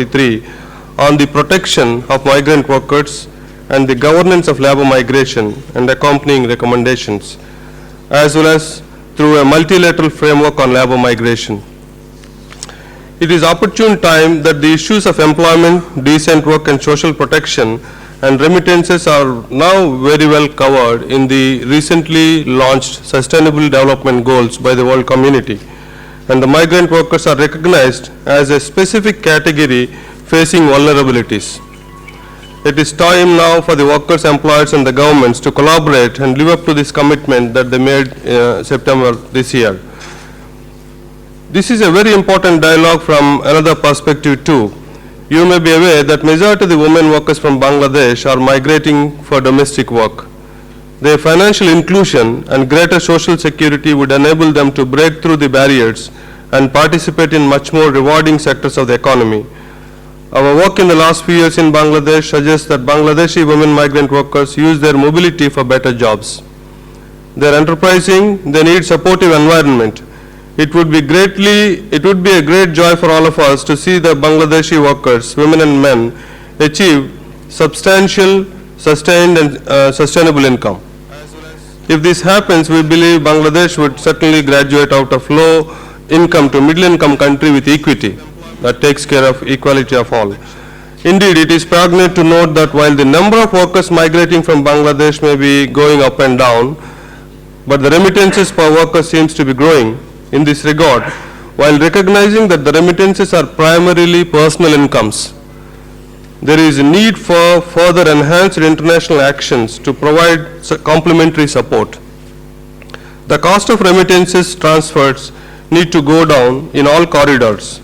43 on the protection of migrant workers and the governance of labor migration and accompanying recommendations, as well as through a multilateral framework on labor migration. It is opportune time that the issues of employment, decent work and social protection and remittances are now very well covered in the recently launched Sustainable Development Goals by the world community, and the migrant workers are recognized as a specific category facing vulnerabilities. It is time now for the workers, employers and the governments to collaborate and live up to this commitment that they made September this year. This is a very important dialogue from another perspective too. You may be aware that majority of the women workers from Bangladesh are migrating for domestic work. Their financial inclusion and greater social security would enable them to break through the barriers and participate in much more rewarding sectors of the economy. Our work in the last few years in Bangladesh suggests that Bangladeshi women migrant workers use their mobility for better jobs. They are enterprising, they need supportive environment. It would be a great joy for all of us to see the Bangladeshi workers, women and men, achieve substantial, sustained and sustainable income. If this happens, we believe Bangladesh would certainly graduate out of low income to middle income country with equity that takes care of equality of all. Indeed, it is poignant to note that while the number of workers migrating from Bangladesh may be going up and down, but the remittances per worker seems to be growing. In this regard, while recognizing that the remittances are primarily personal incomes, there is a need for further enhanced international actions to provide complementary support. The cost of remittances transfers need to go down in all corridors.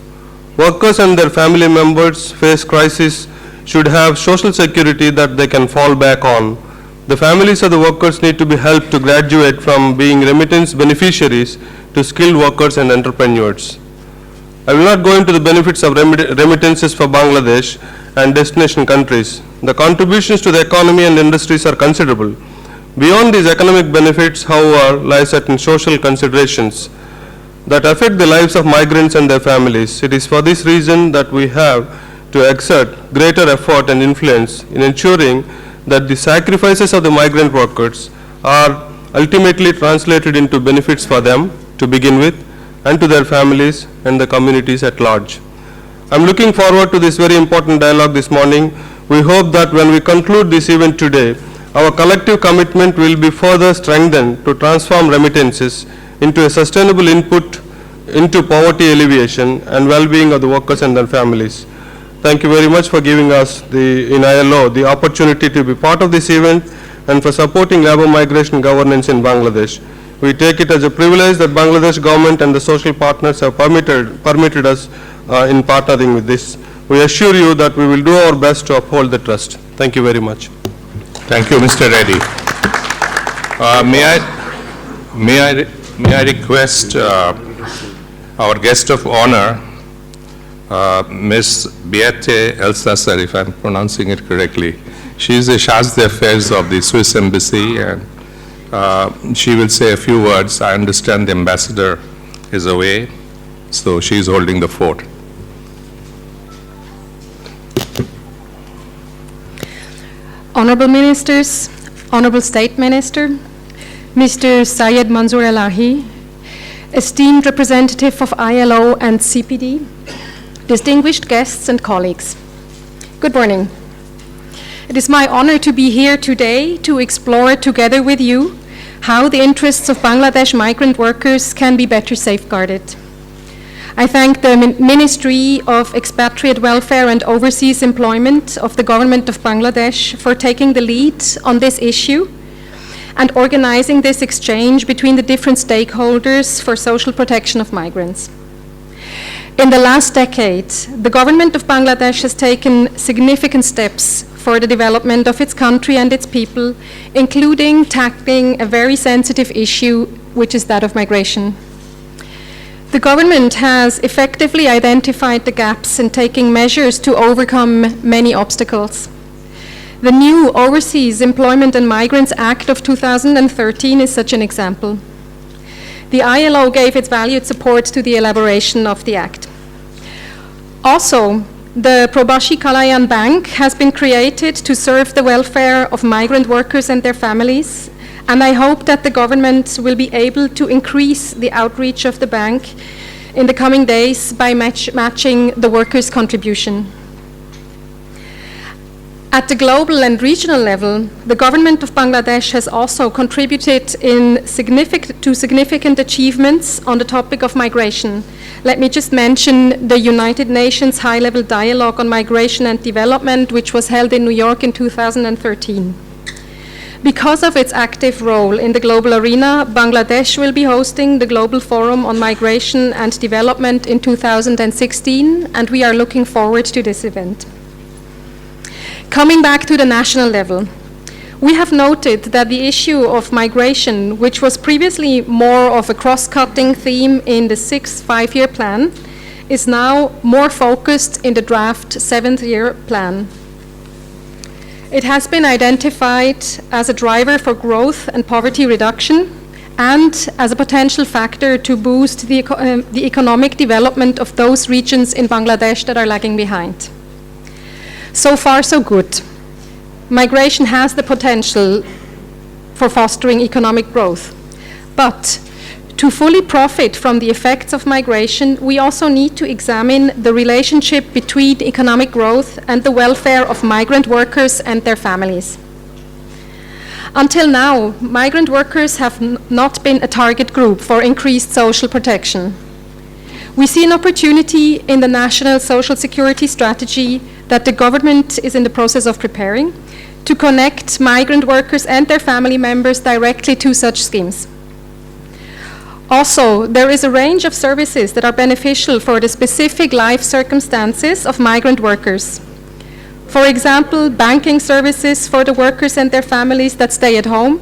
Workers and their family members face crisis should have social security that they can fall back on. The families of the workers need to be helped to graduate from being remittance beneficiaries to skilled workers and entrepreneurs. I will not go into the benefits of remittances for Bangladesh and destination countries. The contributions to the economy and industries are considerable. Beyond these economic benefits, however, lie certain social considerations that affect the lives of migrants and their families. It is for this reason that we have to exert greater effort and influence in ensuring that the sacrifices of the migrant workers are ultimately translated into benefits for them to begin with and to their families and the communities at large. I am looking forward to this very important dialogue this morning. We hope that when we conclude this event today, our collective commitment will be further strengthened to transform remittances into a sustainable input into poverty alleviation and well-being of the workers and their families. Thank you very much for giving us in ILO the opportunity to be part of this event and for supporting labor migration governance in Bangladesh. We take it as a privilege that Bangladesh government and the social partners have permitted us in partnering with this. We assure you that we will do our best to uphold the trust. Thank you very much. Thank you, Mr. Reddy. May I request our guest of honor, Ms. Beate Elsasser, if I'm pronouncing it correctly. She is the Charge d'Affaires of the Swiss Embassy, and she will say a few words. I understand the ambassador is away, so she is holding the fort. Honorable Ministers, Honorable State Minister, Mr. Syed Manzoor Elahi, esteemed representative of ILO and CPD, distinguished guests and colleagues, good morning. It is my honor to be here today to explore together with you how the interests of Bangladesh migrant workers can be better safeguarded. I thank the Ministry of Expatriate Welfare and Overseas Employment of the Government of Bangladesh for taking the lead on this issue and organizing this exchange between the different stakeholders for social protection of migrants. In the last decade, the government of Bangladesh has taken significant steps for the development of its country and its people, including tackling a very sensitive issue, which is that of migration. The government has effectively identified the gaps and taking measures to overcome many obstacles. The new Overseas Employment and Migrants Act of 2013 is such an example. The ILO gave its valued support to the elaboration of the act. Also, The Probashi Kalayan Bank has been created to serve the welfare of migrant workers and their families, and I hope that the government will be able to increase the outreach of the bank in the coming days by matching the workers' contribution. At the global and regional level, the government of Bangladesh has also contributed to significant achievements on the topic of migration. Let me just mention the United Nations High-Level Dialogue on Migration and Development, which was held in New York in 2013. Because of its active role in the global arena, Bangladesh will be hosting the Global Forum on Migration and Development in 2016, and we are looking forward to this event. Coming back to the national level, we have noted that the issue of migration, which was previously more of a cross-cutting theme in the 6th five-year plan, is now more focused in the draft 7th-year plan. It has been identified as a driver for growth and poverty reduction and as a potential factor to boost the economic development of those regions in Bangladesh that are lagging behind. So far, so good. Migration has the potential for fostering economic growth. But to fully profit from the effects of migration, we also need to examine the relationship between economic growth and the welfare of migrant workers and their families. Until now, migrant workers have not been a target group for increased social protection. We see an opportunity in the National Social Security Strategy that the government is in the process of preparing to connect migrant workers and their family members directly to such schemes. Also, there is a range of services that are beneficial for the specific life circumstances of migrant workers. For example, banking services for the workers and their families that stay at home,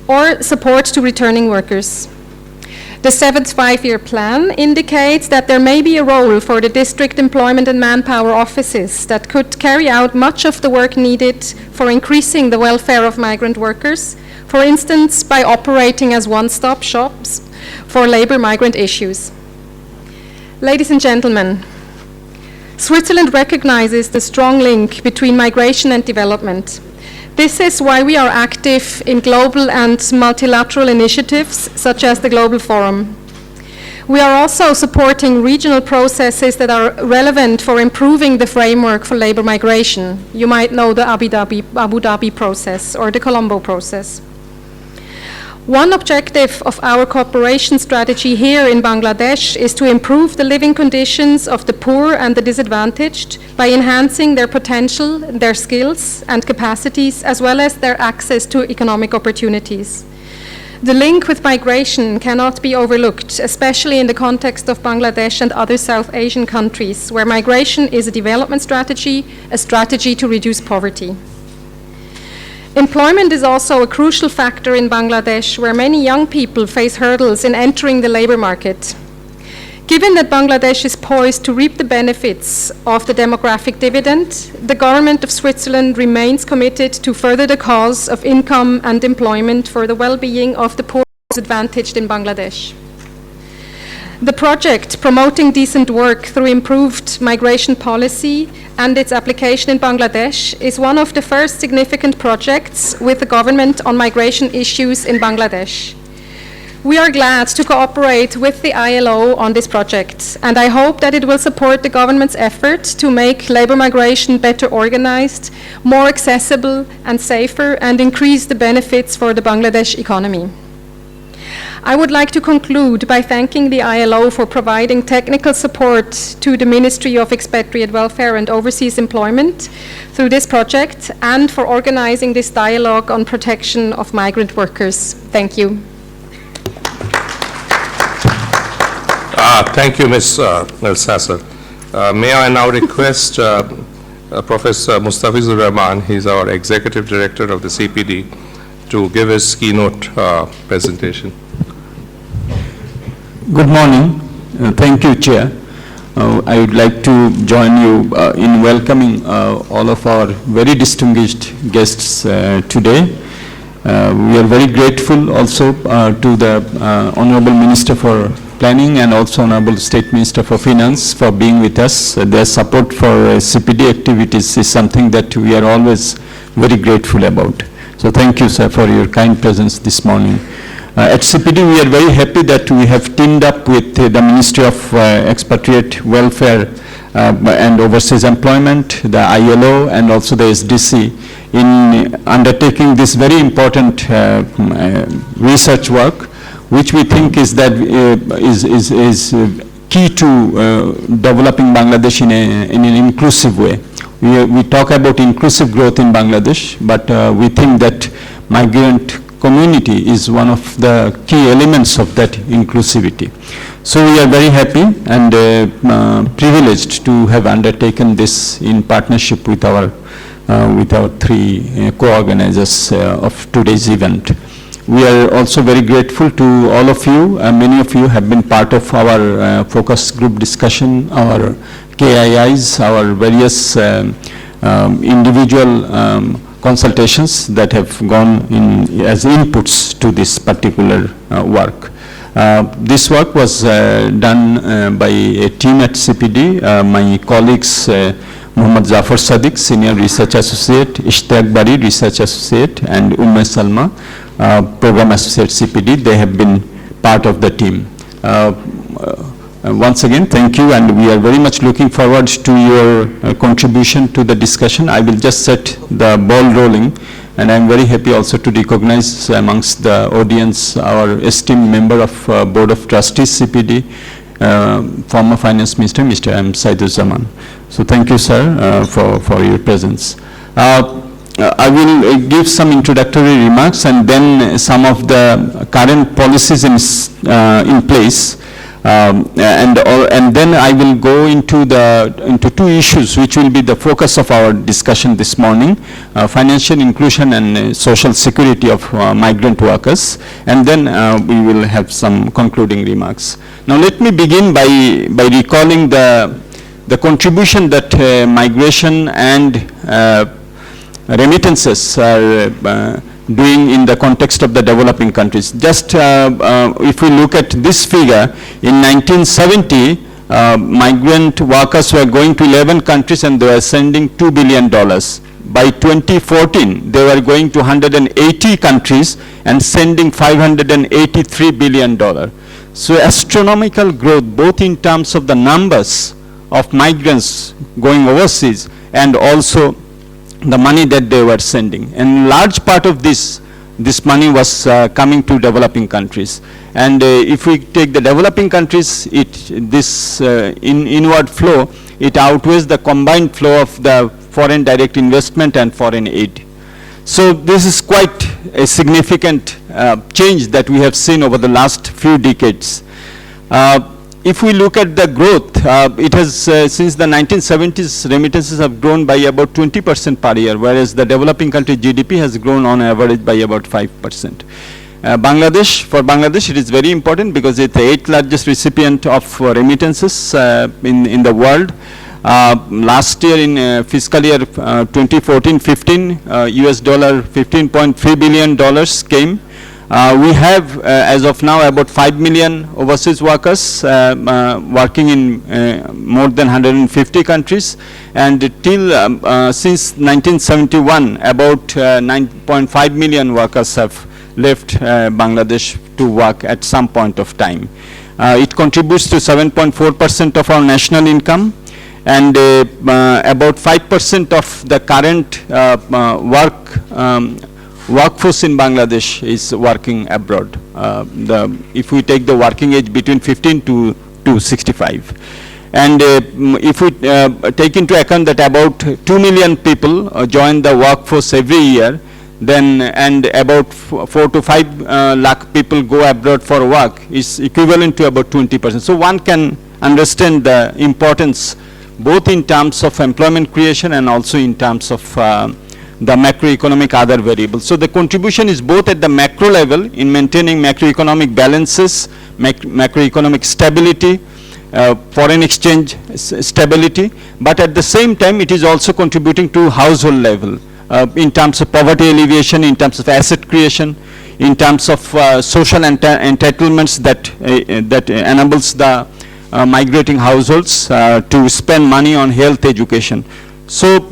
or support to returning workers. The 7th five-year plan indicates that there may be a role for the district employment and manpower offices that could carry out much of the work needed for increasing the welfare of migrant workers, for instance, by operating as one-stop shops for labor migrant issues. Ladies and gentlemen, Switzerland recognizes the strong link between migration and development. This is why we are active in global and multilateral initiatives, such as the Global Forum. We are also supporting regional processes that are relevant for improving the framework for labor migration. You might know the Abu Dhabi process or the Colombo process. One objective of our cooperation strategy here in Bangladesh is to improve the living conditions of the poor and the disadvantaged by enhancing their potential, their skills and capacities, as well as their access to economic opportunities. The link with migration cannot be overlooked, especially in the context of Bangladesh and other South Asian countries, where migration is a development strategy, a strategy to reduce poverty. Employment is also a crucial factor in Bangladesh, where many young people face hurdles in entering the labor market. Given that Bangladesh is poised to reap the benefits of the demographic dividend, the government of Switzerland remains committed to further the cause of income and employment for the well-being of the poor and disadvantaged in Bangladesh. The project Promoting Decent Work Through Improved Migration Policy and its application in Bangladesh is one of the first significant projects with the government on migration issues in Bangladesh. We are glad to cooperate with the ILO on this project, and I hope that it will support the government's effort to make labor migration better organized, more accessible and safer, and increase the benefits for the Bangladesh economy. I would like to conclude by thanking the ILO for providing technical support to the Ministry of Expatriate Welfare and Overseas Employment through this project and for organizing this dialogue on protection of migrant workers. Thank you. Thank you, Ms. Elsasser. May I now request Professor Mustafizur Rahman, he's our Executive Director of the CPD, to give his keynote presentation. Good morning. Thank you, Chair. I would like to join you in welcoming all of our very distinguished guests today. We are very grateful also to the Honorable Minister for Planning and also Honorable State Minister for Finance for being with us. Their support for CPD activities is something that we are always very grateful about. So thank you, sir, for your kind presence this morning. At CPD, we are very happy that we have teamed up with the Ministry of Expatriate Welfare and Overseas Employment, the ILO, and also the SDC in undertaking this very important research work, which we think is that is key to developing Bangladesh in an inclusive way. We talk about inclusive growth in Bangladesh, but we think that migrant community is one of the key elements of that inclusivity. So we are very happy and privileged to have undertaken this in partnership with our three co-organizers of today's event. We are also very grateful to all of you. Many of you have been part of our focus group discussion, our KIIs, our various individual consultations that have gone in as inputs to this particular work. This work was done by a team at CPD. My colleagues, Muhammad Zafar Sadiq, Senior Research Associate, Ishtaq Bari, Research Associate, and Umme Salma, Program Associate CPD, they have been part of the team. Once again, thank you, and we are very much looking forward to your contribution to the discussion. I will just set the ball rolling, and I'm very happy also to recognize amongst the audience our esteemed member of Board of Trustees CPD, former Finance Minister, Mr. M. Saiduzzaman. So thank you, sir, for your presence. I will give some introductory remarks and then some of the current policies in place. And then I will go into two issues which will be the focus of our discussion this morning: financial inclusion and social security of migrant workers. And then we will have some concluding remarks. Now let me begin by recalling the contribution that migration and remittances are doing in the context of the developing countries. Just if we look at this figure, in 1970, migrant workers were going to 11 countries and they were sending $2 billion. By 2014, they were going to 180 countries and sending $583 billion. So astronomical growth, both in terms of the numbers of migrants going overseas and also the money that they were sending. And large part of this money was coming to developing countries. And if we take the developing countries, this inward flow, it outweighs the combined flow of the foreign direct investment and foreign aid. So this is quite a significant change that we have seen over the last few decades. If we look at the growth, it has since the 1970s, remittances have grown by about 20% per year, whereas the developing country GDP has grown on average by about 5%. For Bangladesh, it is very important because it's the 8th largest recipient of remittances in the world. Last year in fiscal year 2014-15, US dollar $15.3 billion came. We have, as of now, about 5 million overseas workers working in more than 150 countries, and till since 1971, about 9.5 million workers have left Bangladesh to work at some point of time. It contributes to 7.4% of our national income, and about 5% of the current workforce in Bangladesh is working abroad. If we take the working age between 15 to 65. And if we take into account that about 2 million people join the workforce every year, then and about 4 to 5 lakh people go abroad for work, is equivalent to about 20%. So one can understand the importance both in terms of employment creation and also in terms of the macroeconomic other variables. So the contribution is both at the macro level in maintaining macroeconomic balances, macroeconomic stability, foreign exchange stability, but at the same time it is also contributing to household level. in terms of poverty alleviation, in terms of asset creation, in terms of social entitlements that enables the migrating households to spend money on health education. So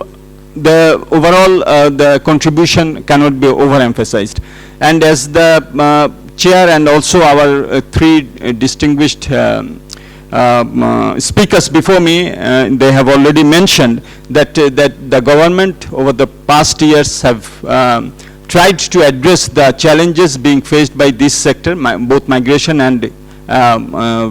the overall the contribution cannot be overemphasized. And as the chair and also our three distinguished speakers before me, they have already mentioned that the government over the past years have tried to address the challenges being faced by this sector, both migration and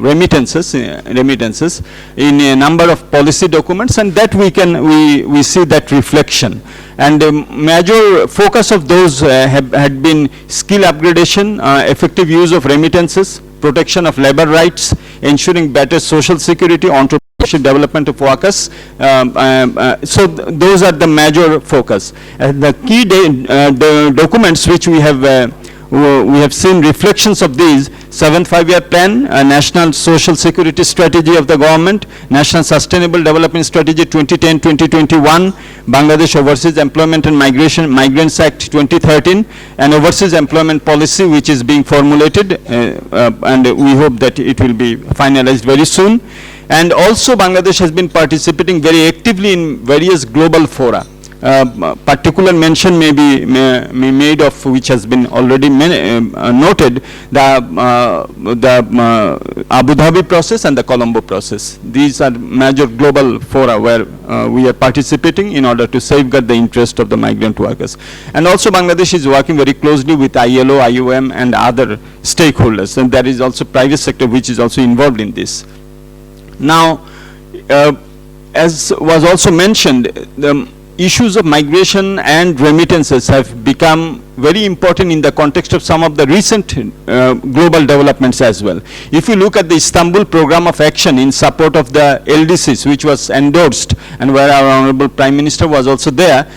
remittances in a number of policy documents, and that we see that reflection. And the major focus of those had been skill upgradation, effective use of remittances, protection of labor rights, ensuring better social security, entrepreneurship, development of workers. So those are the major focus. And the key the documents which we have seen reflections of these: 7th five-year plan, National Social Security Strategy of the government, National Sustainable Development Strategy 2010-2021, Bangladesh Overseas Employment and Migrants Act 2013, and Overseas Employment Policy, which is being formulated, and we hope that it will be finalized very soon. And also Bangladesh has been participating very actively in various global fora. Particular mention may be made of, which has been already noted, the Abu Dhabi process and the Colombo process. These are major global fora where we are participating in order to safeguard the interest of the migrant workers. And also Bangladesh is working very closely with ILO, IOM and other stakeholders, and there is also private sector which is also involved in this. Now, as was also mentioned, the issues of migration and remittances have become very important in the context of some of the recent global developments as well. If you look at the Istanbul Program of Action in support of the LDCs, which was endorsed and where our Honorable Prime Minister was also there,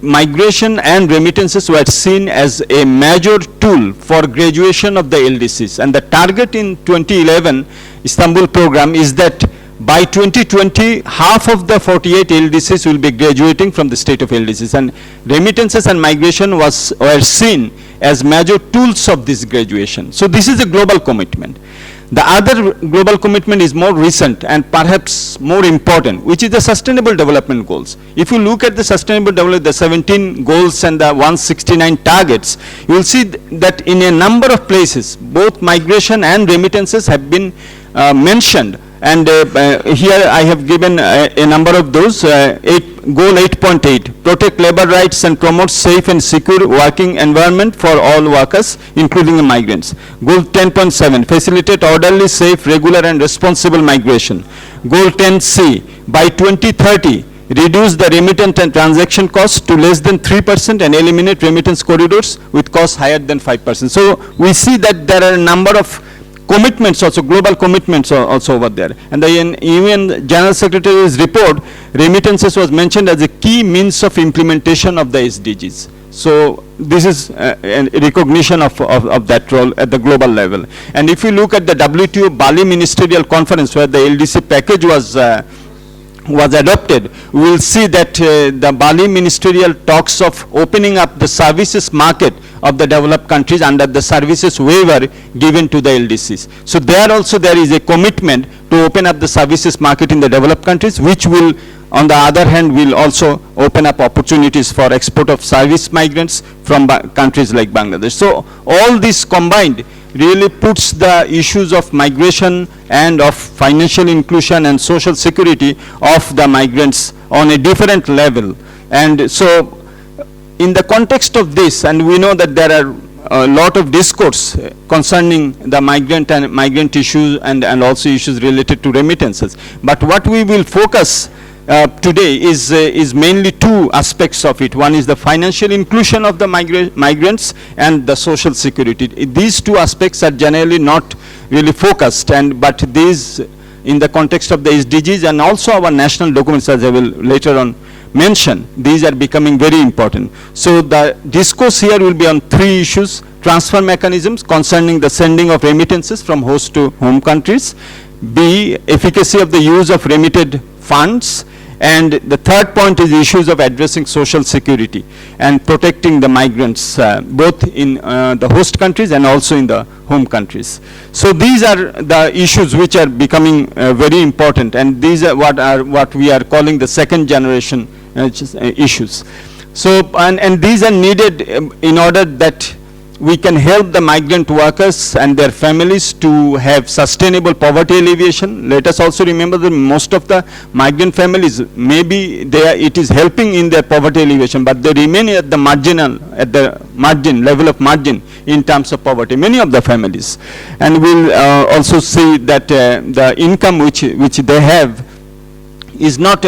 migration and remittances were seen as a major tool for graduation of the LDCs. And the target in 2011 Istanbul Program is that by 2020, half of the 48 LDCs will be graduating from the state of LDCs, and remittances and migration were seen as major tools of this graduation. So this is a global commitment. The other global commitment is more recent and perhaps more important, which is the Sustainable Development Goals. If you look at the Sustainable Development, the 17 goals and the 169 targets, you will see that in a number of places, both migration and remittances have been mentioned. And here I have given a number of those. Goal 8.8, protect labor rights and promote safe and secure working environment for all workers, including the migrants. Goal 10.7, facilitate orderly, safe, regular and responsible migration. Goal 10C, by 2030, reduce the remittance and transaction costs to less than 3% and eliminate remittance corridors with costs higher than 5%. So we see that there are a number of commitments also, global commitments also over there. And the UN General Secretary's report, remittances was mentioned as a key means of implementation of the SDGs. So this is a recognition of that role at the global level. And if you look at the WTO Bali Ministerial Conference where the LDC package was adopted, we will see that the Bali Ministerial talks of opening up the services market of the developed countries under the services waiver given to the LDCs. So there also there is a commitment to open up the services market in the developed countries, which will, on the other hand, will also open up opportunities for export of service migrants from countries like Bangladesh. So all this combined really puts the issues of migration and of financial inclusion and social security of the migrants on a different level. And so in the context of this, and we know that there are a lot of discourse concerning the migrant issues and also issues related to remittances. But what we will focus today is mainly two aspects of it. One is the financial inclusion of the migrants and the social security. These two aspects are generally not really focused, but these in the context of the SDGs and also our national documents, as I will later on mention, these are becoming very important. So the discourse here will be on three issues: transfer mechanisms concerning the sending of remittances from host to home countries, B, efficacy of the use of remitted funds, And the third point is issues of addressing social security and protecting the migrants, both in the host countries and also in the home countries. So these are the issues which are becoming very important, and these are what we are calling the second generation issues. So, and these are needed in order that we can help the migrant workers and their families to have sustainable poverty alleviation. Let us also remember that most of the migrant families, maybe it is helping in their poverty alleviation, but they remain at the level of margin in terms of poverty, many of the families. And we'll also see that the income which they have is not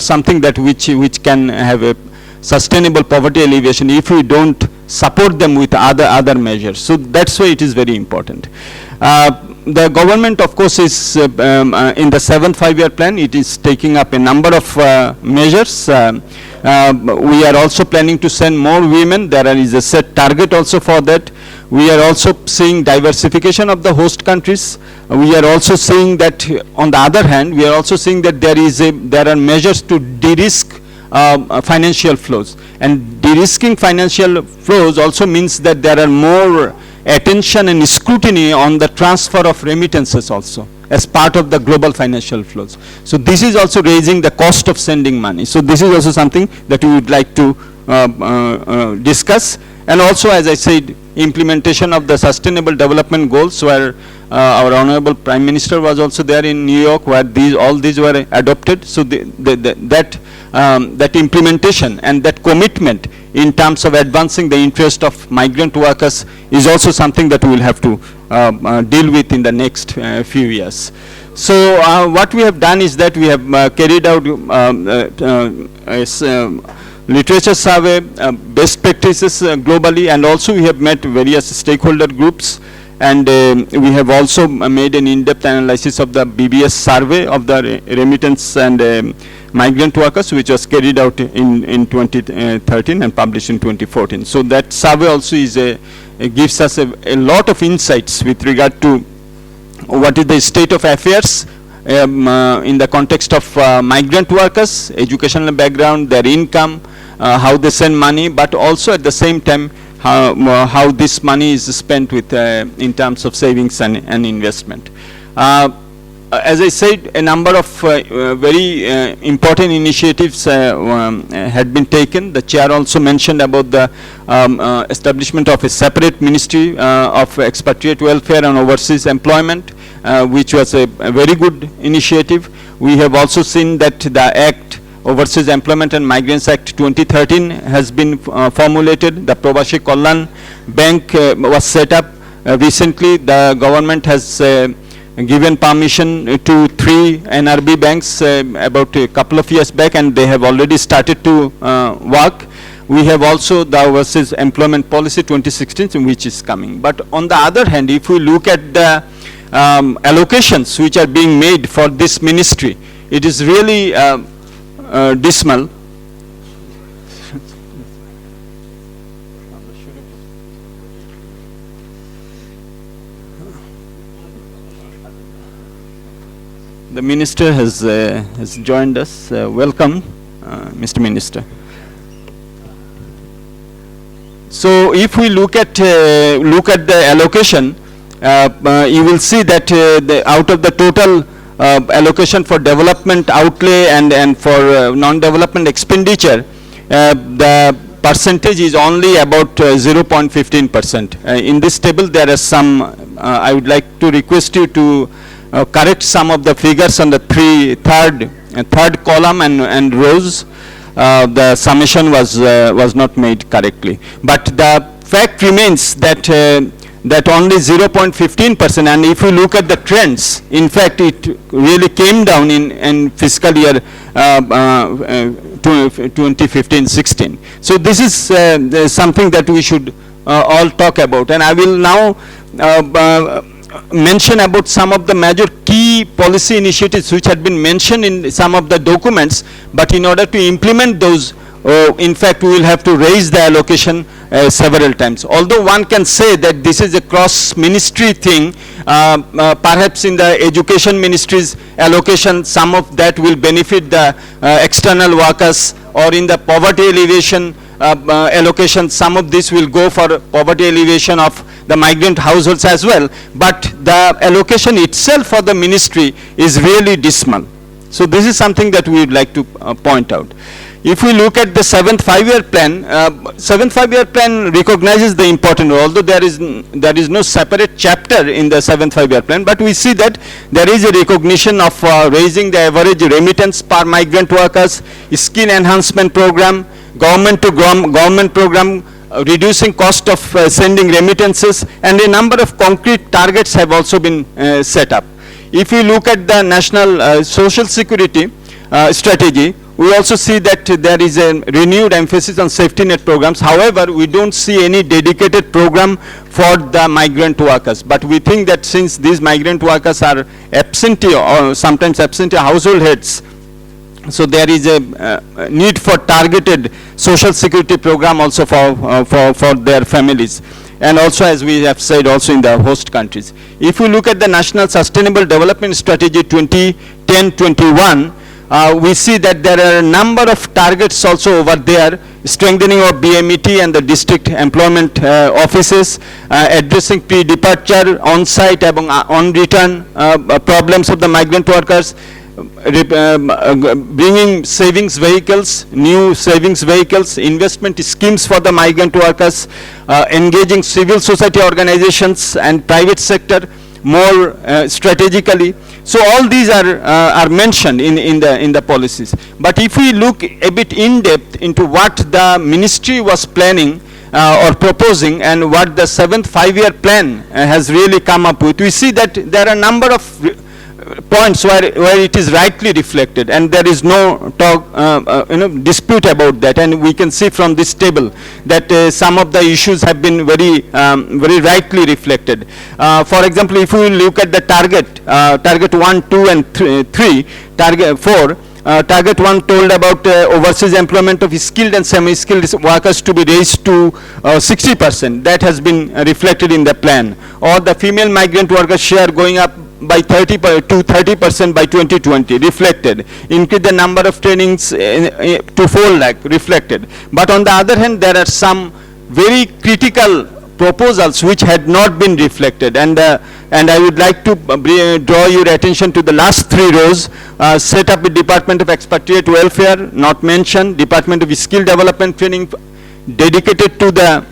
something that which can have a sustainable poverty alleviation if we don't support them with other measures. So that's why it is very important. The government, of course, is in the 7th five-year plan, it is taking up a number of measures. We are also planning to send more women. There is a set target also for that. We are also seeing diversification of the host countries. We are also seeing that, on the other hand, we are also seeing that there are measures to de-risk financial flows, and de-risking financial flows also means that there are more attention and scrutiny on the transfer of remittances also as part of the global financial flows. So this is also raising the cost of sending money. So this is also something that we would like to discuss. And also, as I said, implementation of the sustainable development goals, where our Honorable Prime Minister was also there in New York, where all these were adopted. So that implementation and that commitment in terms of advancing the interest of migrant workers is also something that we will have to deal with in the next few years. So what we have done is that we have carried out literature survey, best practices globally, and also we have met various stakeholder groups, and we have also made an in-depth analysis of the BBS survey of the remittance and migrant workers, which was carried out in 2013 and published in 2014. So that survey also is gives us a lot of insights with regard to what is the state of affairs in the context of migrant workers, educational background, their income, how they send money, but also at the same time how this money is spent with in terms of savings and investment. As I said, a number of very important initiatives had been taken. The chair also mentioned about the establishment of a separate ministry of expatriate welfare and overseas employment, which was a very good initiative. We have also seen that the Act, Overseas Employment and Migrants Act 2013 has been formulated. The Prabashi Kalyan Bank was set up. Recently, the government has given permission to 3 NRB banks about a couple of years back, and they have already started to work. We have also the Overseas Employment Policy 2016, which is coming. But on the other hand, if we look at the allocations which are being made for this ministry, it is really dismal. The minister has joined us. Welcome, Mr. Minister. So, if we look at the allocation, you will see that out of the total allocation for development outlay and for non-development expenditure, the percentage is only about 0.15%. In this table, there are some. I would like to request you to correct some of the figures on the third column and rows. The summation was not made correctly, but the fact remains that that only 0.15%, and if you look at the trends, in fact it really came down in fiscal year 2015-16. So this is something that we should all talk about, and I will now mention about some of the major key policy initiatives which had been mentioned in some of the documents, but in order to implement those, in fact we will have to raise the allocation several times. Although one can say that this is a cross-ministry thing, perhaps in the education ministry's allocation, some of that will benefit the external workers, or in the poverty alleviation allocation, some of this will go for poverty alleviation of the migrant households as well, but the allocation itself for the ministry is really dismal. So this is something that we would like to point out. If we look at the 7th 5-year plan, 7th 5-year plan recognizes the important role, although there is no separate chapter in the 7th 5-year plan, but we see that there is a recognition of raising the average remittance per migrant workers, skill enhancement program, government to government program, reducing cost of sending remittances, and a number of concrete targets have also been set up. If you look at the national social security strategy, we also see that there is a renewed emphasis on safety net programs. However, we don't see any dedicated program for the migrant workers. But we think that since these migrant workers are absentee or sometimes absentee household heads, so there is a need for targeted social security program also for their families. And also, as we have said, also in the host countries. If we look at the National Sustainable Development Strategy 2010-21, we see that there are a number of targets also over there, strengthening of BMET and the district employment offices, addressing pre-departure, on-site and on-return problems of the migrant workers, bringing savings vehicles, new savings vehicles, investment schemes for the migrant workers, engaging civil society organizations and private sector more strategically. So all these are mentioned in the policies. But if we look a bit in depth into what the ministry was planning or proposing and what the 7th 5-year plan has really come up with, we see that there are a number of points where it is rightly reflected, and there is no dispute about that. And we can see from this table that some of the issues have been very rightly reflected. For example, if we look at the target 1, 2 and 3, target 4, target 1 told about overseas employment of skilled and semi-skilled workers to be raised to 60%. That has been reflected in the plan. Or the female migrant worker share going up by 30% by 2020, reflected. Increase the number of trainings to 4 lakh, reflected. But on the other hand, there are some very critical proposals which had not been reflected, and I would like to draw your attention to the last 3 rows. Set up a Department of Expatriate Welfare, not mentioned. Department of Skill Development Training dedicated to the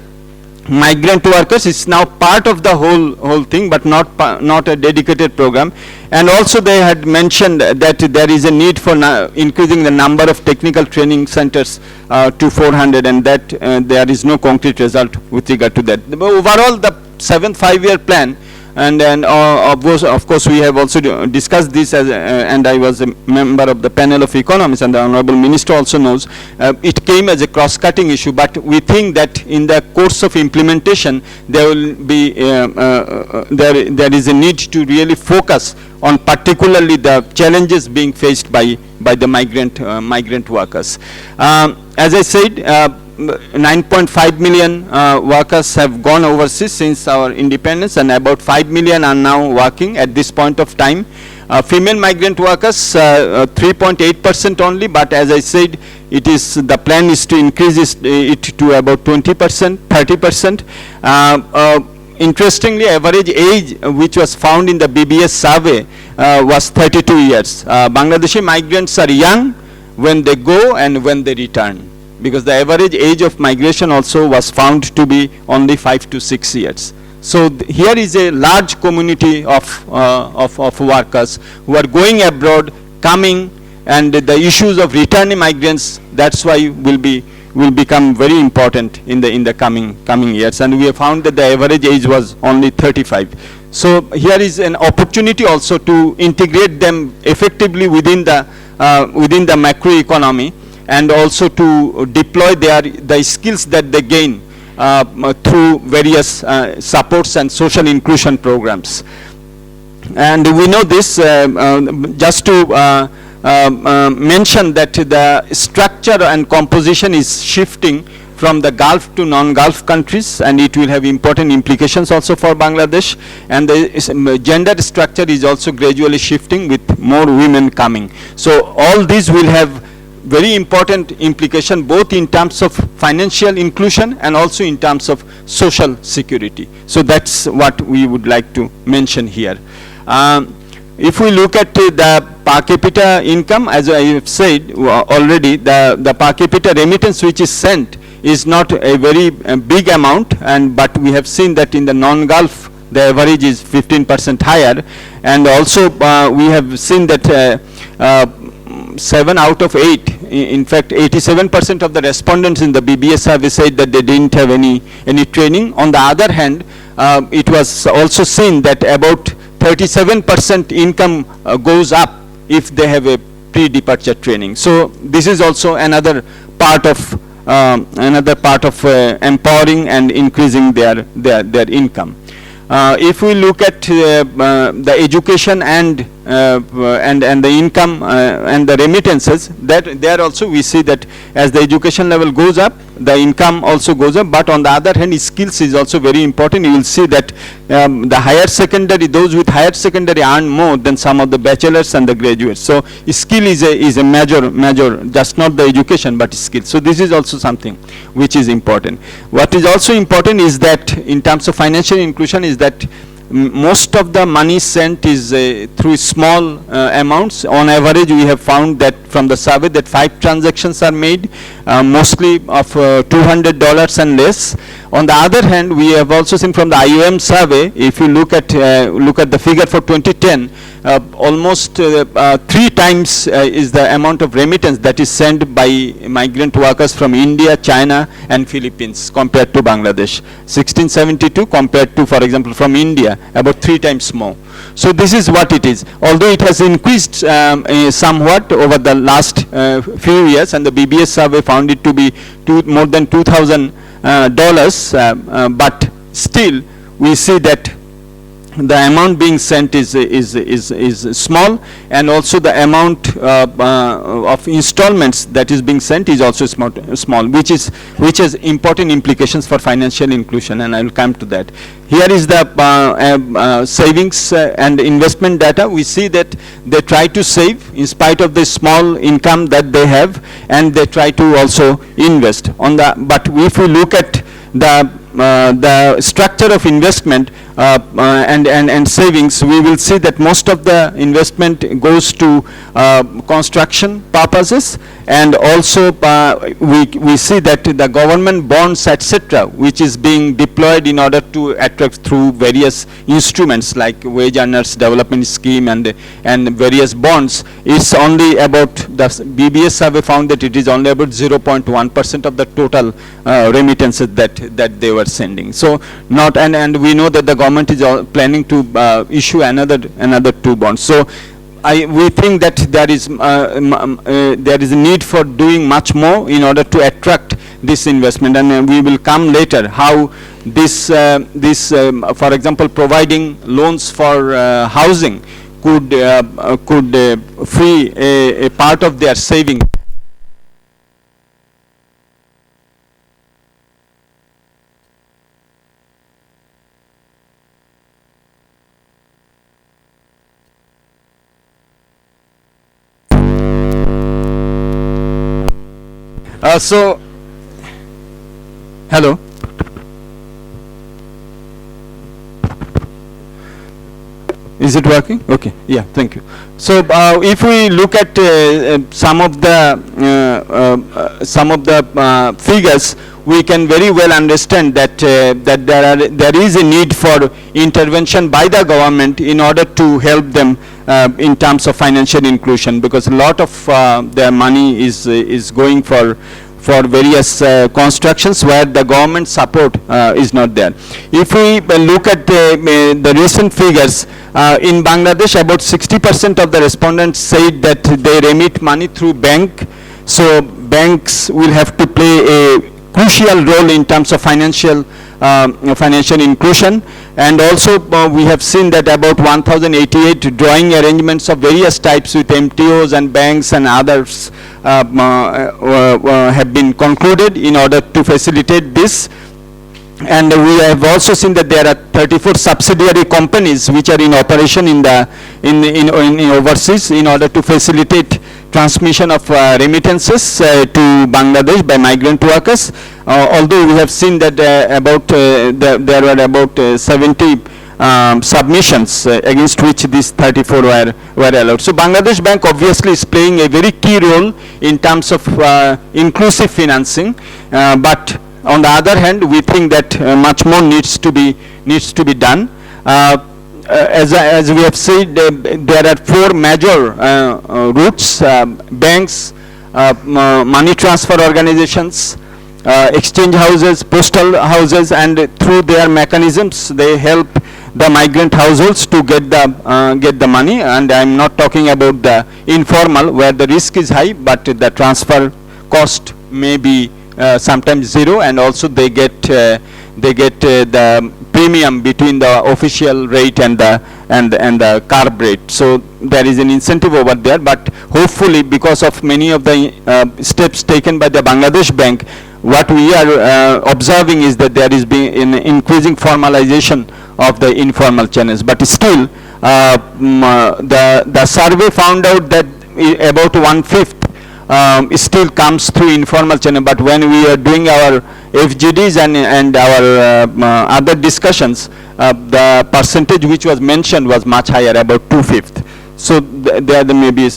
migrant workers is now part of the whole thing, but not a dedicated program. And also they had mentioned that there is a need for increasing the number of technical training centers to 400, and that there is no concrete result with regard to that. Overall, the 7th 5-year plan, and of course we have also discussed this as and I was a member of the panel of economists, and the Honorable Minister also knows it came as a cross-cutting issue, but we think that in the course of implementation there will be there is a need to really focus on particularly the challenges being faced by the migrant workers. As I said, 9.5 million workers have gone overseas since our independence, and about 5 million are now working at this point of time. Female migrant workers, 3.8% only, but as I said, the plan is to increase it to about 20%, 30%. Interestingly, average age which was found in the BBS survey was 32 years. Bangladeshi migrants are young when they go and when they return, because the average age of migration also was found to be only 5 to 6 years. So here is a large community of workers who are going abroad, coming, and the issues of returning migrants, that's why will become very important in the coming years. And we have found that the average age was only 35. So here is an opportunity also to integrate them effectively within the macroeconomy, and also to deploy the skills that they gain through various supports and social inclusion programs. And we know this, just to mention that the structure and composition is shifting from the Gulf to non-Gulf countries, and it will have important implications also for Bangladesh. And the gender structure is also gradually shifting with more women coming. So all these will have very important implication both in terms of financial inclusion and also in terms of social security. So that's what we would like to mention here. If we look at the per capita income, as I have said already, the per capita remittance which is sent is not a very big amount, but we have seen that in the non-Gulf the average is 15% higher, and also we have seen that 7 out of 8, in fact 87% of the respondents in the BBS survey said that they didn't have any training. On the other hand, it was also seen that about 37% income goes up if they have a pre-departure training. So this is also another part of empowering and increasing their income. If we look at the education and the income and the remittances, that there also we see that as the education level goes up, the income also goes up, but on the other hand skills is also very important. You will see that the higher secondary, those with higher secondary earn more than some of the bachelors and the graduates. So skill is a major, just not the education but skill. So this is also something which is important. What is also important is that in terms of financial inclusion is that most of the money sent is through small amounts. On average, we have found that from the survey that 5 transactions are made, mostly of $200 and less. On the other hand, we have also seen from the IOM survey, if you look at the figure for 2010, almost 3 times is the amount of remittance that is sent by migrant workers from India, China and Philippines compared to Bangladesh. 1672 compared to, for example, from India, about 3 times more. So this is what it is. Although it has increased somewhat over the last few years, and the BBS survey found it to be more than $2,000, but still we see that the amount being sent is small, and also the amount of installments that is being sent is also small, which has important implications for financial inclusion, and I will come to that. Here is the savings and investment data. We see that they try to save in spite of the small income that they have, and they try to also invest on the. But if we look at the structure of investment and savings, we will see that most of the investment goes to construction purposes, and also we see that the government bonds, etc., which is being deployed in order to attract through various instruments like wage earners development scheme and various bonds, is only about, the BBS survey found that it is only about 0.1% of the total remittances that they were sending. So not, and we know that the government is planning to issue another 2 bonds. So we think that there is a need for doing much more in order to attract this investment, and we will come later how this for example providing loans for housing could free a part of their saving. So, hello. Is it working? Okay. Yeah. Thank you. So, if we look at some of the figures, we can very well understand that there is a need for intervention by the government in order to help them in terms of financial inclusion, because a lot of their money is going for various constructions where the government support is not there. If we look at the recent figures, in Bangladesh about 60% of the respondents said that they remit money through bank. So banks will have to play a crucial role in terms of financial financial inclusion. And also we have seen that about 1088 drawing arrangements of various types with MTOs and banks and others have been concluded in order to facilitate this. And we have also seen that there are 34 subsidiary companies which are in operation in the in overseas in order to facilitate transmission of remittances to Bangladesh by migrant workers. Although we have seen that there were about 70 submissions against which these 34 were allowed. So Bangladesh Bank obviously is playing a very key role in terms of inclusive financing, but on the other hand, we think that much more needs to be done. As we have said, there are four major routes: banks, money transfer organizations, exchange houses, postal houses, and through their mechanisms, they help the migrant households to get the money. And I am not talking about the informal, where the risk is high, but the transfer cost may be sometimes zero, and also they get the premium between the official rate and the carb rate. So there is an incentive over there, but hopefully because of many of the steps taken by the Bangladesh Bank, what we are observing is that there is an increasing formalization of the informal channels. But still the survey found out that about 1/5 still comes through informal channel, but when we are doing our FGDs and our other discussions, the percentage which was mentioned was much higher, about 2/5. So there may be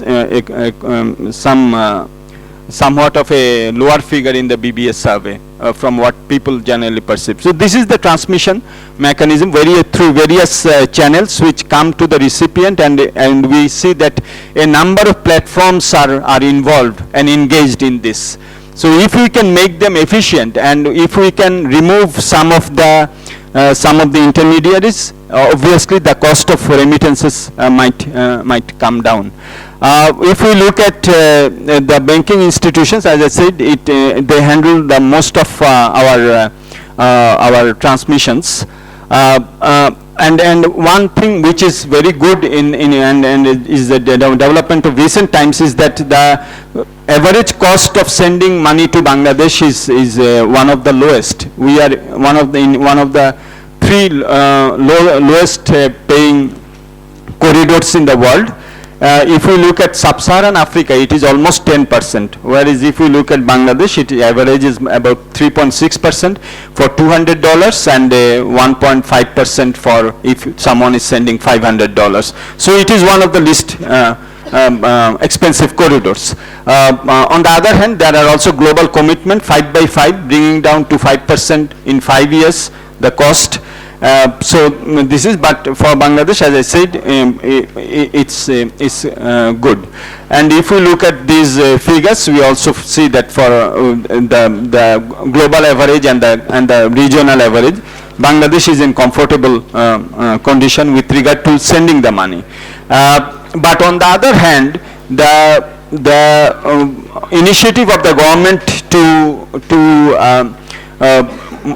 somewhat of a lower figure in the BBS survey from what people generally perceive. So this is the transmission mechanism through various channels which come to the recipient, and we see that a number of platforms are involved and engaged in this. So if we can make them efficient, and if we can remove some of the intermediaries, obviously the cost of remittances might come down. If we look at the banking institutions, as I said, they handle the most of our transmissions. And one thing which is very good and is the development of recent times is that the average cost of sending money to Bangladesh is one of the lowest. We are one of the three lowest paying corridors in the world. If we look at sub-Saharan Africa, it is almost 10%, whereas if we look at Bangladesh, it averages about 3.6% for $200 and 1.5% for if someone is sending $500. So it is one of the least expensive corridors. On the other hand, there are also global commitment 5x5, bringing down to 5% in 5 years the cost. So this is, but for Bangladesh, as I said, it's good. And if we look at these figures, we also see that for the global average and the regional average, Bangladesh is in comfortable condition with regard to sending the money. But on the other hand, the initiative of the government to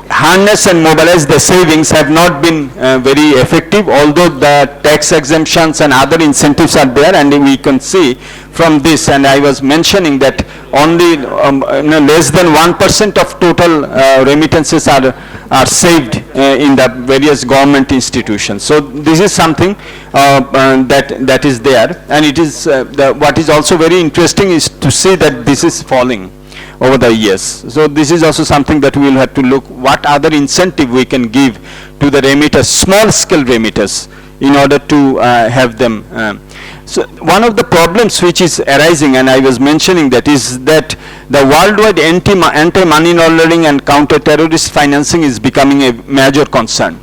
harness and mobilize the savings have not been very effective, although the tax exemptions and other incentives are there, and we can see from this, and I was mentioning that only less than 1% of total remittances are saved in the various government institutions. So this is something that is there, and it is what is also very interesting is to see that this is falling over the years. So this is also something that we will have to look what other incentive we can give to the remitters, small scale remitters, in order to have them. So one of the problems which is arising, and I was mentioning that, is that the worldwide anti-money laundering and counter-terrorist financing is becoming a major concern.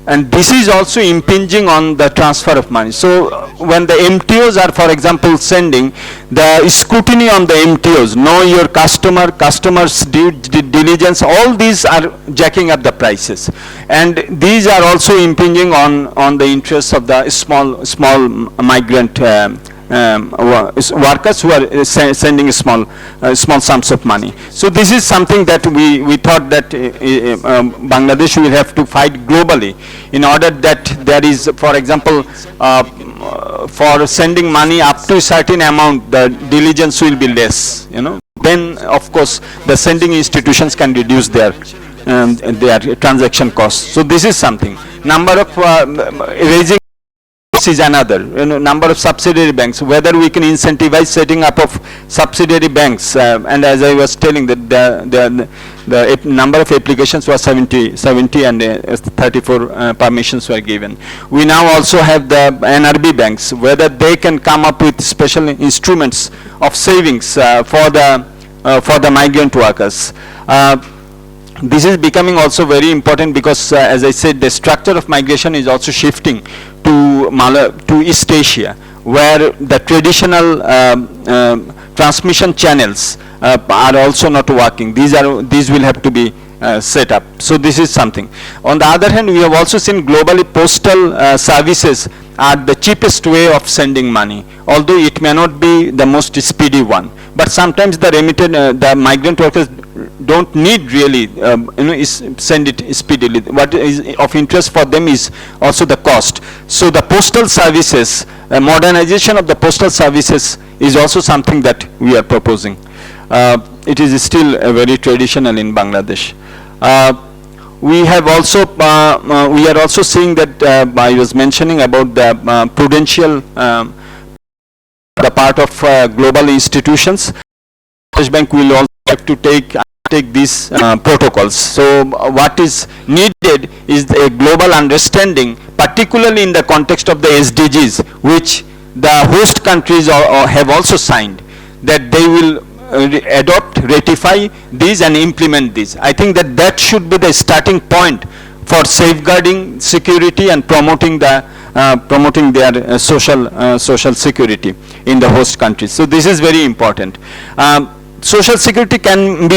And this is also impinging on the transfer of money. So when the MTOs are, for example, sending, the scrutiny on the MTOs, know your customer's due diligence, all these are jacking up the prices. And these are also impinging on the interests of the small migrant workers who are sending small sums of money. So this is something that we thought that Bangladesh will have to fight globally in order that there is, for example, for sending money up to a certain amount, the diligence will be less, you know. Then, of course, the sending institutions can reduce their transaction costs. So this is something. Number of raising is another. You know, number of subsidiary banks. Whether we can incentivize setting up of subsidiary banks, and as I was telling that the number of applications was 70 and 34 permissions were given. We now also have the NRB banks, whether they can come up with special instruments of savings for the migrant workers. This is becoming also very important because, as I said, the structure of migration is also shifting to East Asia, where the traditional transmission channels are also not working. These will have to be set up. So this is something. On the other hand, we have also seen globally postal services are the cheapest way of sending money, although it may not be the most speedy one. But sometimes the migrant workers don't need really send it speedily. What is of interest for them is also the cost. So the postal services, modernization of the postal services is also something that we are proposing. It is still very traditional in Bangladesh. We have also we are also seeing that I was mentioning about the prudential the part of global institutions. Bangladesh Bank will also have to take these protocols. So what is needed is a global understanding, particularly in the context of the SDGs, which the host countries have also signed, that they will adopt, ratify these and implement these. I think that should be the starting point for safeguarding security and promoting their social security in the host countries. So this is very important. Social security can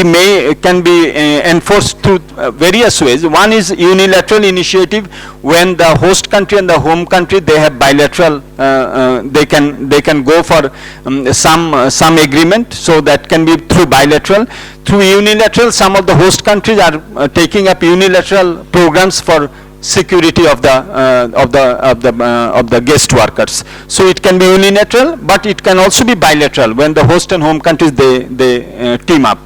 be enforced through various ways. One is unilateral initiative, when the host country and the home country, they have bilateral, they can go for some agreement. So that can be through bilateral. Through unilateral, some of the host countries are taking up unilateral programs for security of the guest workers. So it can be unilateral, but it can also be bilateral when the host and home countries they team up.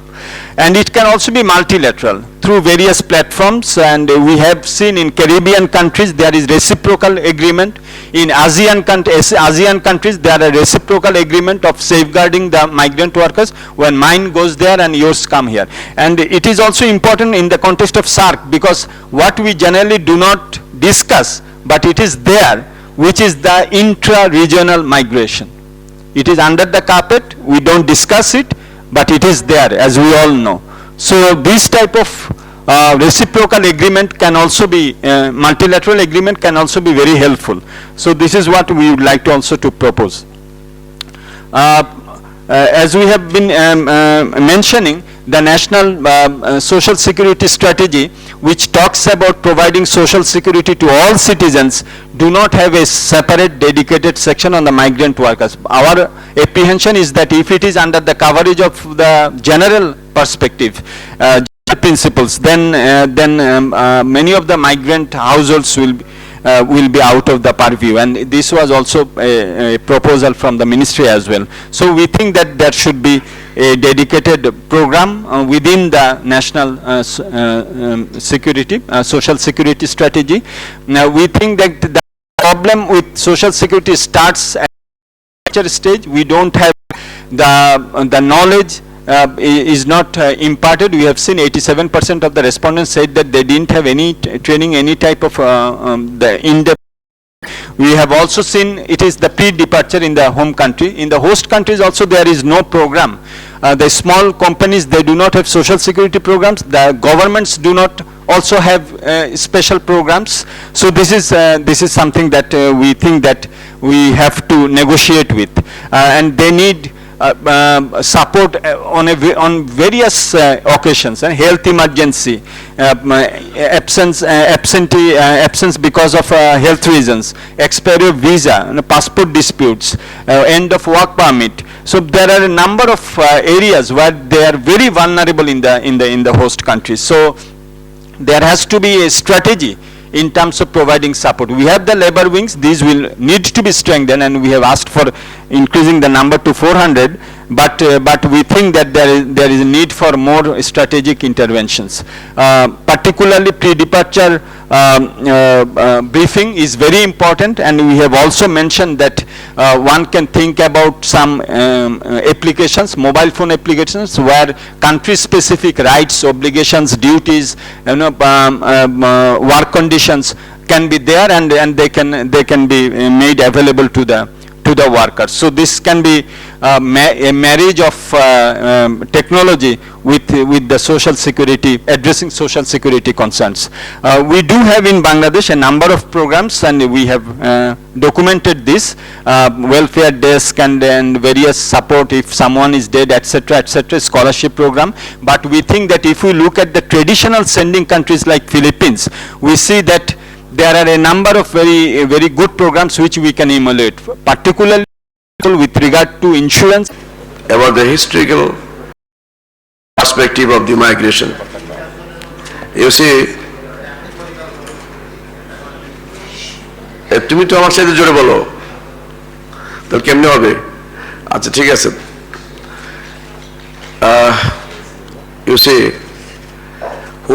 And it can also be multilateral through various platforms, and we have seen in Caribbean countries there is reciprocal agreement. In ASEAN countries there are reciprocal agreement of safeguarding the migrant workers when mine goes there and yours come here. And it is also important in the context of SAARC, because what we generally do not discuss, but it is there, which is the intra-regional migration. It is under the carpet, we don't discuss it, but it is there, as we all know. So this type of reciprocal agreement can also be, multilateral agreement can also be very helpful. So this is what we would like to also to propose. As we have been mentioning, the National Social Security Strategy, which talks about providing social security to all citizens, do not have a separate dedicated section on the migrant workers. Our apprehension is that if it is under the coverage of the general perspective, principles, then many of the migrant households will be out of the purview, and this was also a proposal from the ministry as well. So we think that there should be a dedicated program within the national social security strategy. Now we think that the problem with social security starts at the stage. We don't have the knowledge is not imparted. We have seen 87% of the respondents said that they didn't have any training, any type of the in-depth. We have also seen it is the pre-departure in the home country. In the host countries also there is no program. The small companies, they do not have social security programs. The governments do not also have special programs. So this is something that we think that we have to negotiate with, and they need support on various occasions, health emergency, absence because of health reasons, expiry of visa, passport disputes, end of work permit. So there are a number of areas where they are very vulnerable in the host countries. So there has to be a strategy in terms of providing support. We have the labor wings, these will need to be strengthened, and we have asked for increasing the number to 400, but we think that there is a need for more strategic interventions. Particularly pre-departure briefing is very important, and we have also mentioned that one can think about some applications, mobile phone applications, where country-specific rights, obligations, duties, work conditions can be there, and they can be made available to the workers. So this can be a marriage of technology with the social security, addressing social security concerns. We do have in Bangladesh a number of programs, and we have documented this, welfare desk and various support if someone is dead, etc., etc., scholarship program. But we think that if we look at the traditional sending countries like Philippines, we see that there are a number of very good programs which we can emulate, particularly with regard to insurance. About the historical perspective of the migration. You see, তুমি তো আমার সাথে জোরে বলো, তাহলে কেমনে হবে? আচ্ছা ঠিক আছে। You see,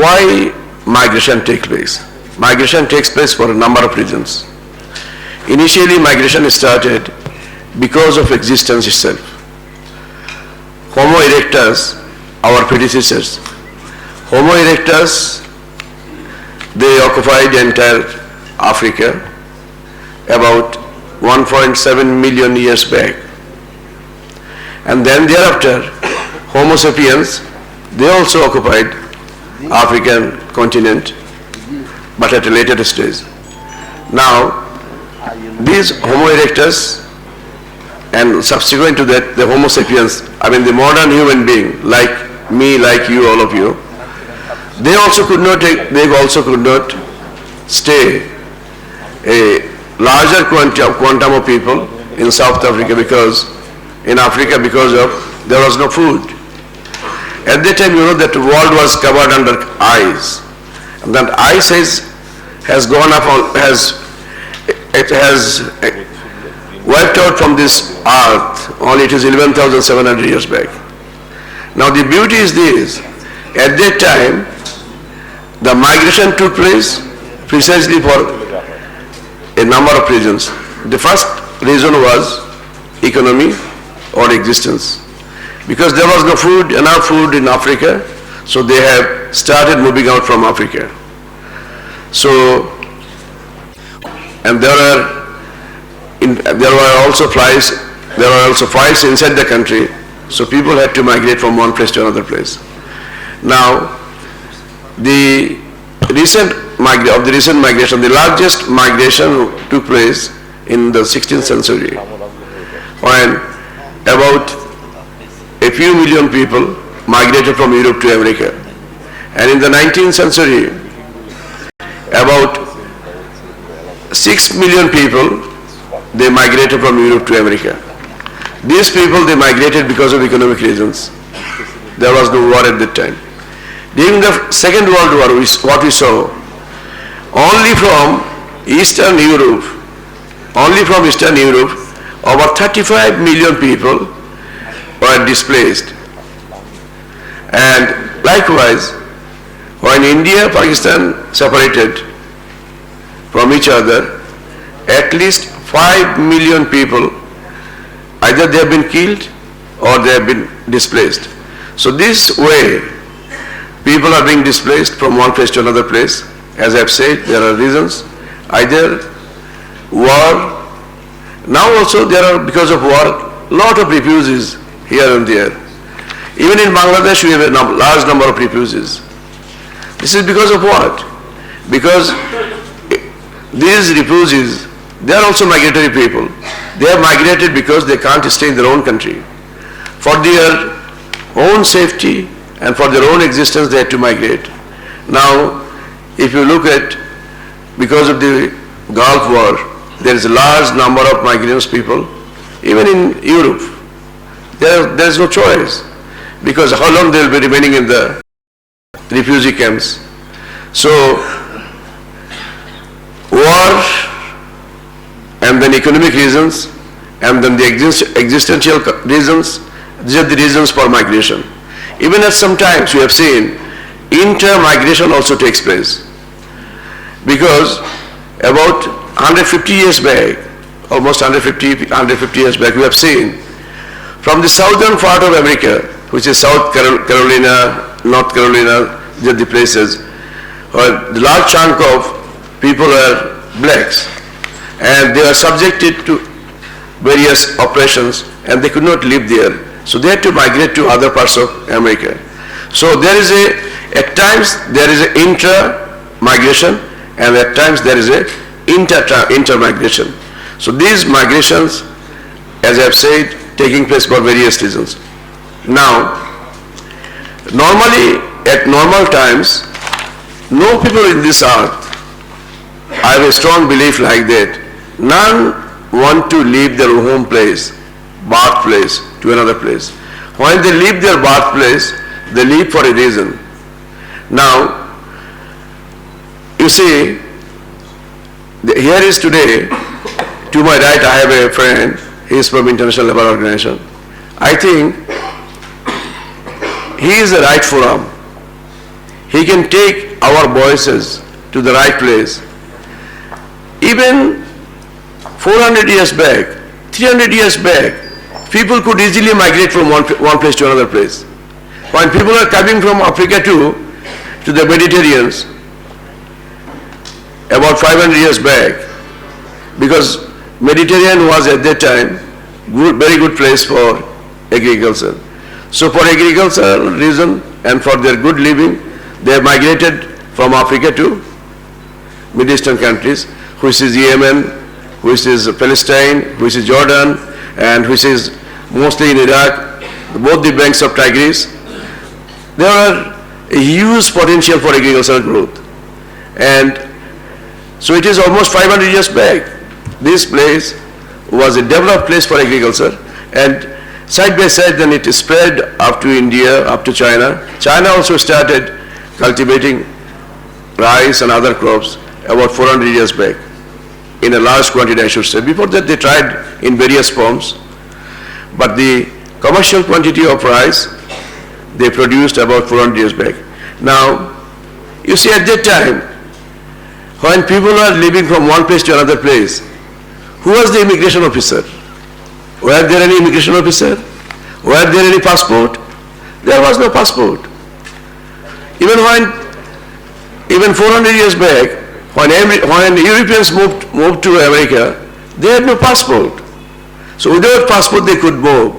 why migration takes place? Migration takes place for a number of reasons. Initially, migration started because of existence itself. Homo erectus, our predecessors, Homo erectus, they occupied entire Africa about 1.7 million years back. And then thereafter, Homo sapiens, they also occupied African continent, but at a later stage. Now, these Homo erectus and subsequent to that, the Homo sapiens, I mean the modern human being, like me, like you, all of you, they also could not stay a larger quantum of people in South Africa because there was no food. At that time, you know that the world was covered under ice. And that ice has gone up, it has wiped out from this earth, only it is 11,700 years back. Now the beauty is this, at that time, the migration took place precisely for a number of reasons. The first reason was economy or existence. Because there was no food, enough food in Africa, so they have started moving out from Africa. So, and there were also flights inside the country, so people had to migrate from one place to another place. Now, the recent migration, the largest migration took place in the 16th century, when about a few million people migrated from Europe to America. And in the 19th century, about 6 million people, they migrated from Europe to America. These people, they migrated because of economic reasons. There was no war at that time. During the Second World War, what we saw, only from Eastern Europe, over 35 million people were displaced. And likewise, when India, Pakistan separated from each other, at least 5 million people, either they have been killed or they have been displaced. So this way, people are being displaced from one place to another place. As I have said, there are reasons, either war. Now also there are, because of war, lot of refugees here and there. Even in Bangladesh, we have a large number of refugees. This is because of what? Because these refugees, they are also migratory people. They have migrated because they can't stay in their own country. For their own safety and for their own existence, they had to migrate. Now, if you look at, because of the Gulf War, there is a large number of migrants people, even in Europe. There is no choice, because how long they will be remaining in the refugee camps. So, war and then economic reasons and then the existential reasons, these are the reasons for migration. Even at some times we have seen inter-migration also takes place, because about 150 years back, almost 150 years back, we have seen from the southern part of America, which is South Carolina, North Carolina, these are the places where the large chunk of people are blacks, and they are subjected to various oppressions and they could not live there. So they had to migrate to other parts of America. So there is at times there is an intra-migration and at times there is a inter-migration. So these migrations, as I have said, taking place for various reasons. Now, normally at normal times, no people in this earth, I have a strong belief like that, none want to leave their home place, birthplace, to another place. When they leave their birthplace, they leave for a reason. Now, you see, here is today, to my right I have a friend, he is from International Labour Organization. I think he is the right forum. He can take our voices to the right place. Even 400 years back, 300 years back, people could easily migrate from one place to another place. When people are coming from Africa to the Mediterranean, about 500 years back, because Mediterranean was at that time very good place for agriculture. So for agricultural reason and for their good living, they migrated from Africa to Middle Eastern countries, which is Yemen, which is Palestine, which is Jordan, and which is mostly in Iraq, both the banks of Tigris. There are a huge potential for agricultural growth. And so it is almost 500 years back. This place was a developed place for agriculture, and side by side then it spread up to India, up to China. China also started cultivating rice and other crops about 400 years back, in a large quantity I should say. Before that they tried in various forms, but the commercial quantity of rice they produced about 400 years back. Now, you see at that time, when people are living from one place to another place, who was the immigration officer? Were there any immigration officer? Were there any passport? There was no passport. Even 400 years back, when Europeans moved to America, they had no passport. So without passport they could move.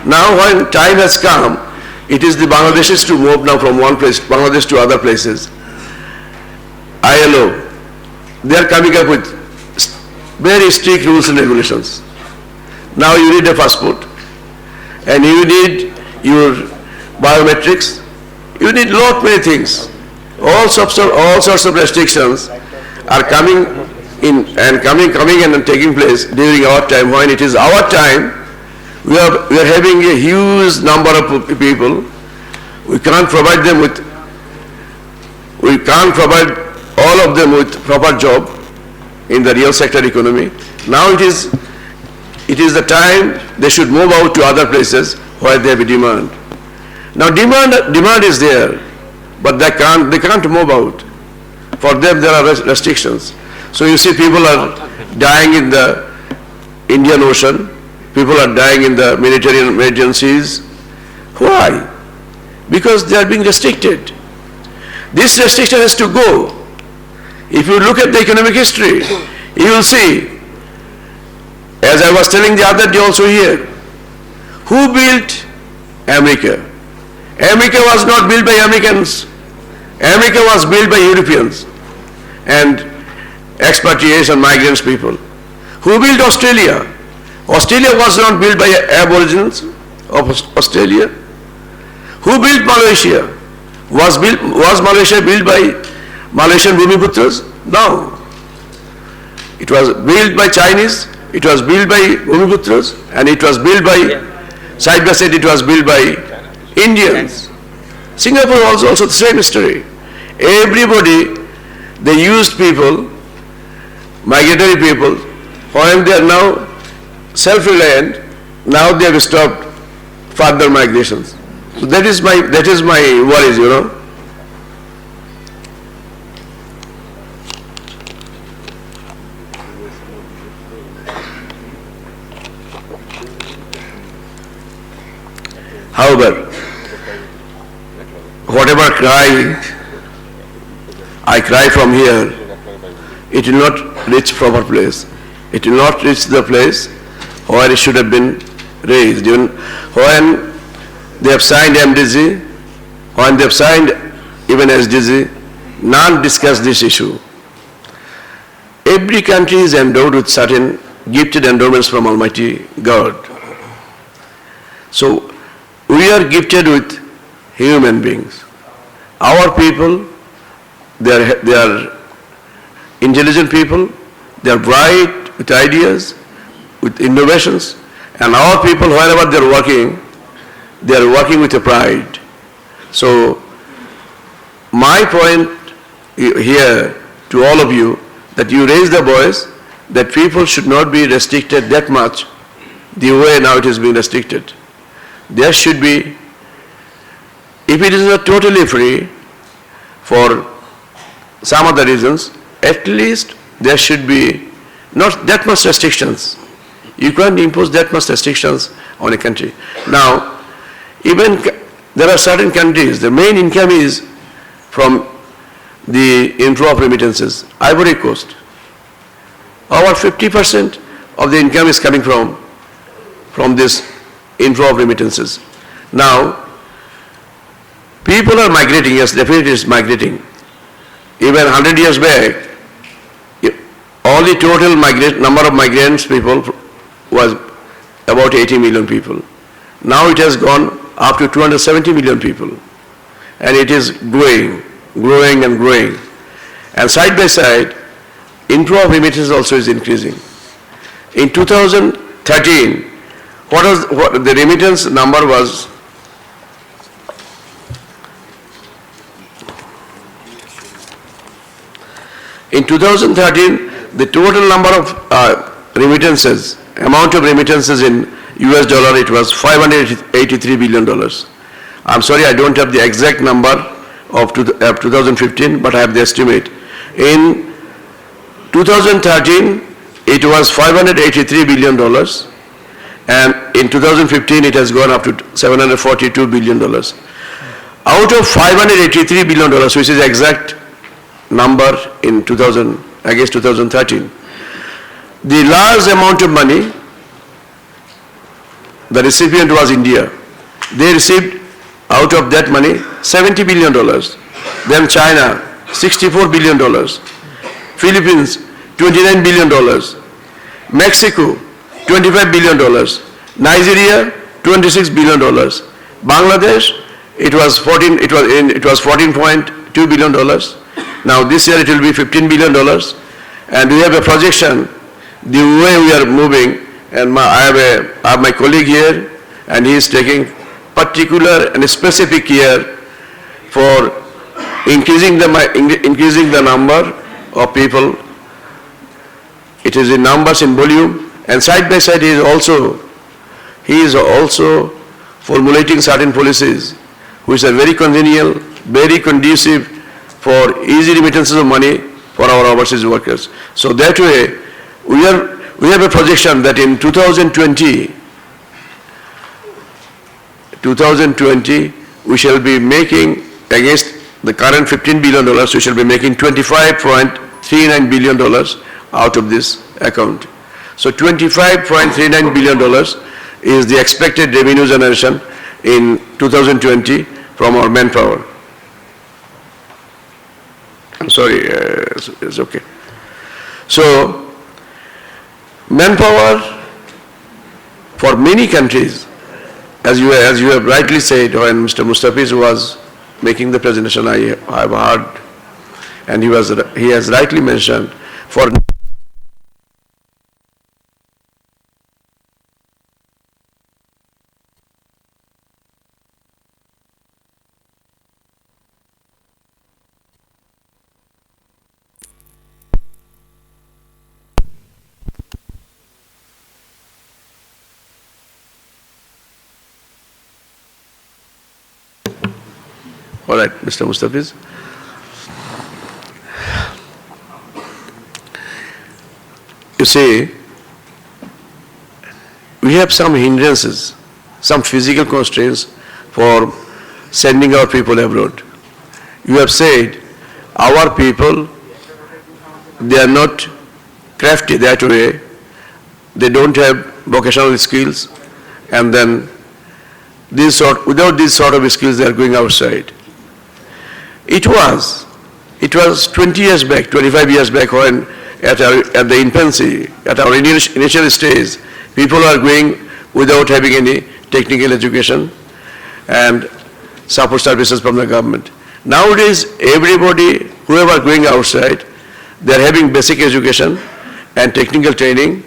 Now when time has come, it is the Bangladeshis to move now from one place, Bangladesh to other places. ILO, they are coming up with very strict rules and regulations. Now you need a passport and you need your biometrics, you need lot many things. All sorts of restrictions are coming in and coming and taking place during our time. When it is our time, we are having a huge number of people. We can't provide all of them with proper job in the real sector economy. Now it is the time they should move out to other places where they have a demand. Now demand is there, but they can't move out. For them there are restrictions. So you see people are dying in the Indian Ocean, people are dying in the Mediterranean seas. Why? Because they are being restricted. This restriction has to go. If you look at the economic history, you will see, as I was telling the other day also here, who built America? America was not built by Americans. America was built by Europeans and expatriates and migrants people. Who built Australia? Australia was not built by Aborigines. of Australia? Who built Malaysia? Was Malaysia built by Malaysian Bhumiputras? No. It was built by Chinese, it was built by Bhumiputras, and it was built by, side by side, it was built by Indians. Singapore was also the same story. Everybody, they used people, migratory people, when they are now self-reliant, now they have stopped further migrations. So that is my worries, you know. However, whatever I cry from here, it will not reach proper place. It will not reach the place where it should have been raised. Even when they have signed MDG, when they have signed even SDG, none discuss this issue. Every country is endowed with certain gifted endowments from Almighty God. So we are gifted with human beings. Our people, they are intelligent people, they are bright with ideas, with innovations, and our people, wherever they are working with a pride. So my point here to all of you, that you raise the voice that people should not be restricted that much the way now it is being restricted. There should be, if it is not totally free for some other reasons, at least there should be not that much restrictions. You can't impose that much restrictions on a country. Now, even there are certain countries, the main income is from the inflow of remittances. Ivory Coast, over 50% of the income is coming from this inflow of remittances. Now, people are migrating, yes, definitely it's migrating. Even 100 years back, all the total number of migrants people was about 80 million people. Now it has gone up to 270 million people. And it is growing and growing. And side by side, inflow of remittances also is increasing. In 2013, what the remittance number was? In 2013, the total number of remittances, amount of remittances in US dollar, it was $583 billion. I'm sorry, I don't have the exact number of 2015, but I have the estimate. In 2013, it was $583 billion, and in 2015, it has gone up to $742 billion. Out of $583 billion, which is the exact number in 2013, the large amount of money, the recipient was India. They received out of that money $70 billion. Then China, $64 billion. Philippines, $29 billion. Mexico, $25 billion. Nigeria, $26 billion. Bangladesh, it was $14.2 billion. Now this year it will be $15 billion. And we have a projection, the way we are moving, and I have my colleague here, and he is taking particular and specific care for increasing the number of people. It is in numbers, in volume, and side by side he is also formulating certain policies which are very congenial, very conducive for easy remittances of money for our overseas workers. So that way, we have a projection that in 2020, we shall be making, against the current $15 billion, we shall be making $25.39 billion out of this account. So $25.39 billion is the expected revenue generation in 2020 from our manpower. I'm sorry, it's okay. So, manpower for many countries as you have rightly said, when Mr. Mustafiz was making the presentation, I have heard, and he has rightly mentioned, for all right, Mr. Mustafiz. You see, we have some hindrances, some physical constraints for sending our people abroad. You have said our people, they are not crafty that way, they don't have vocational skills, and then without these sort of skills they are going outside. It was 20 years back, 25 years back, when at the infancy, at our initial stage, people are going without having any technical education and support services from the government. Nowadays, everybody, whoever going outside, they are having basic education and technical training.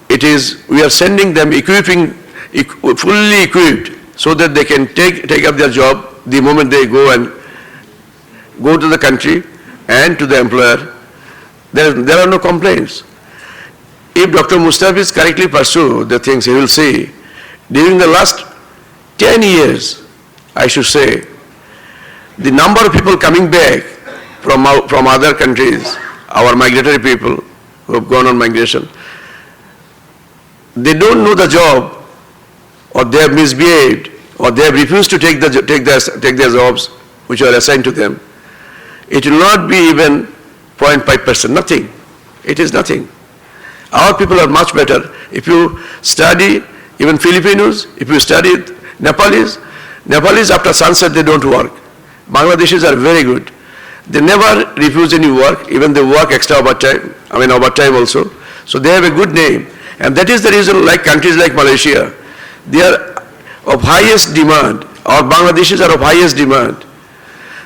We are sending them fully equipped so that they can take up their job the moment they go to the country and to the employer. There are no complaints. If Dr. Mustafiz correctly pursue the things, he will see, during the last 10 years, I should say, the number of people coming back from other countries, our migratory people who have gone on migration, they don't know the job, or they have misbehaved, or they have refused to take their jobs which are assigned to them. It will not be even 0.5%, nothing. It is nothing. Our people are much better. If you study even Filipinos, if you study Nepalese after sunset they don't work. Bangladeshis are very good. They never refuse any work, even they work extra overtime, overtime also. So they have a good name. And that is the reason, like countries like Malaysia, they are of highest demand. Our Bangladeshis are of highest demand.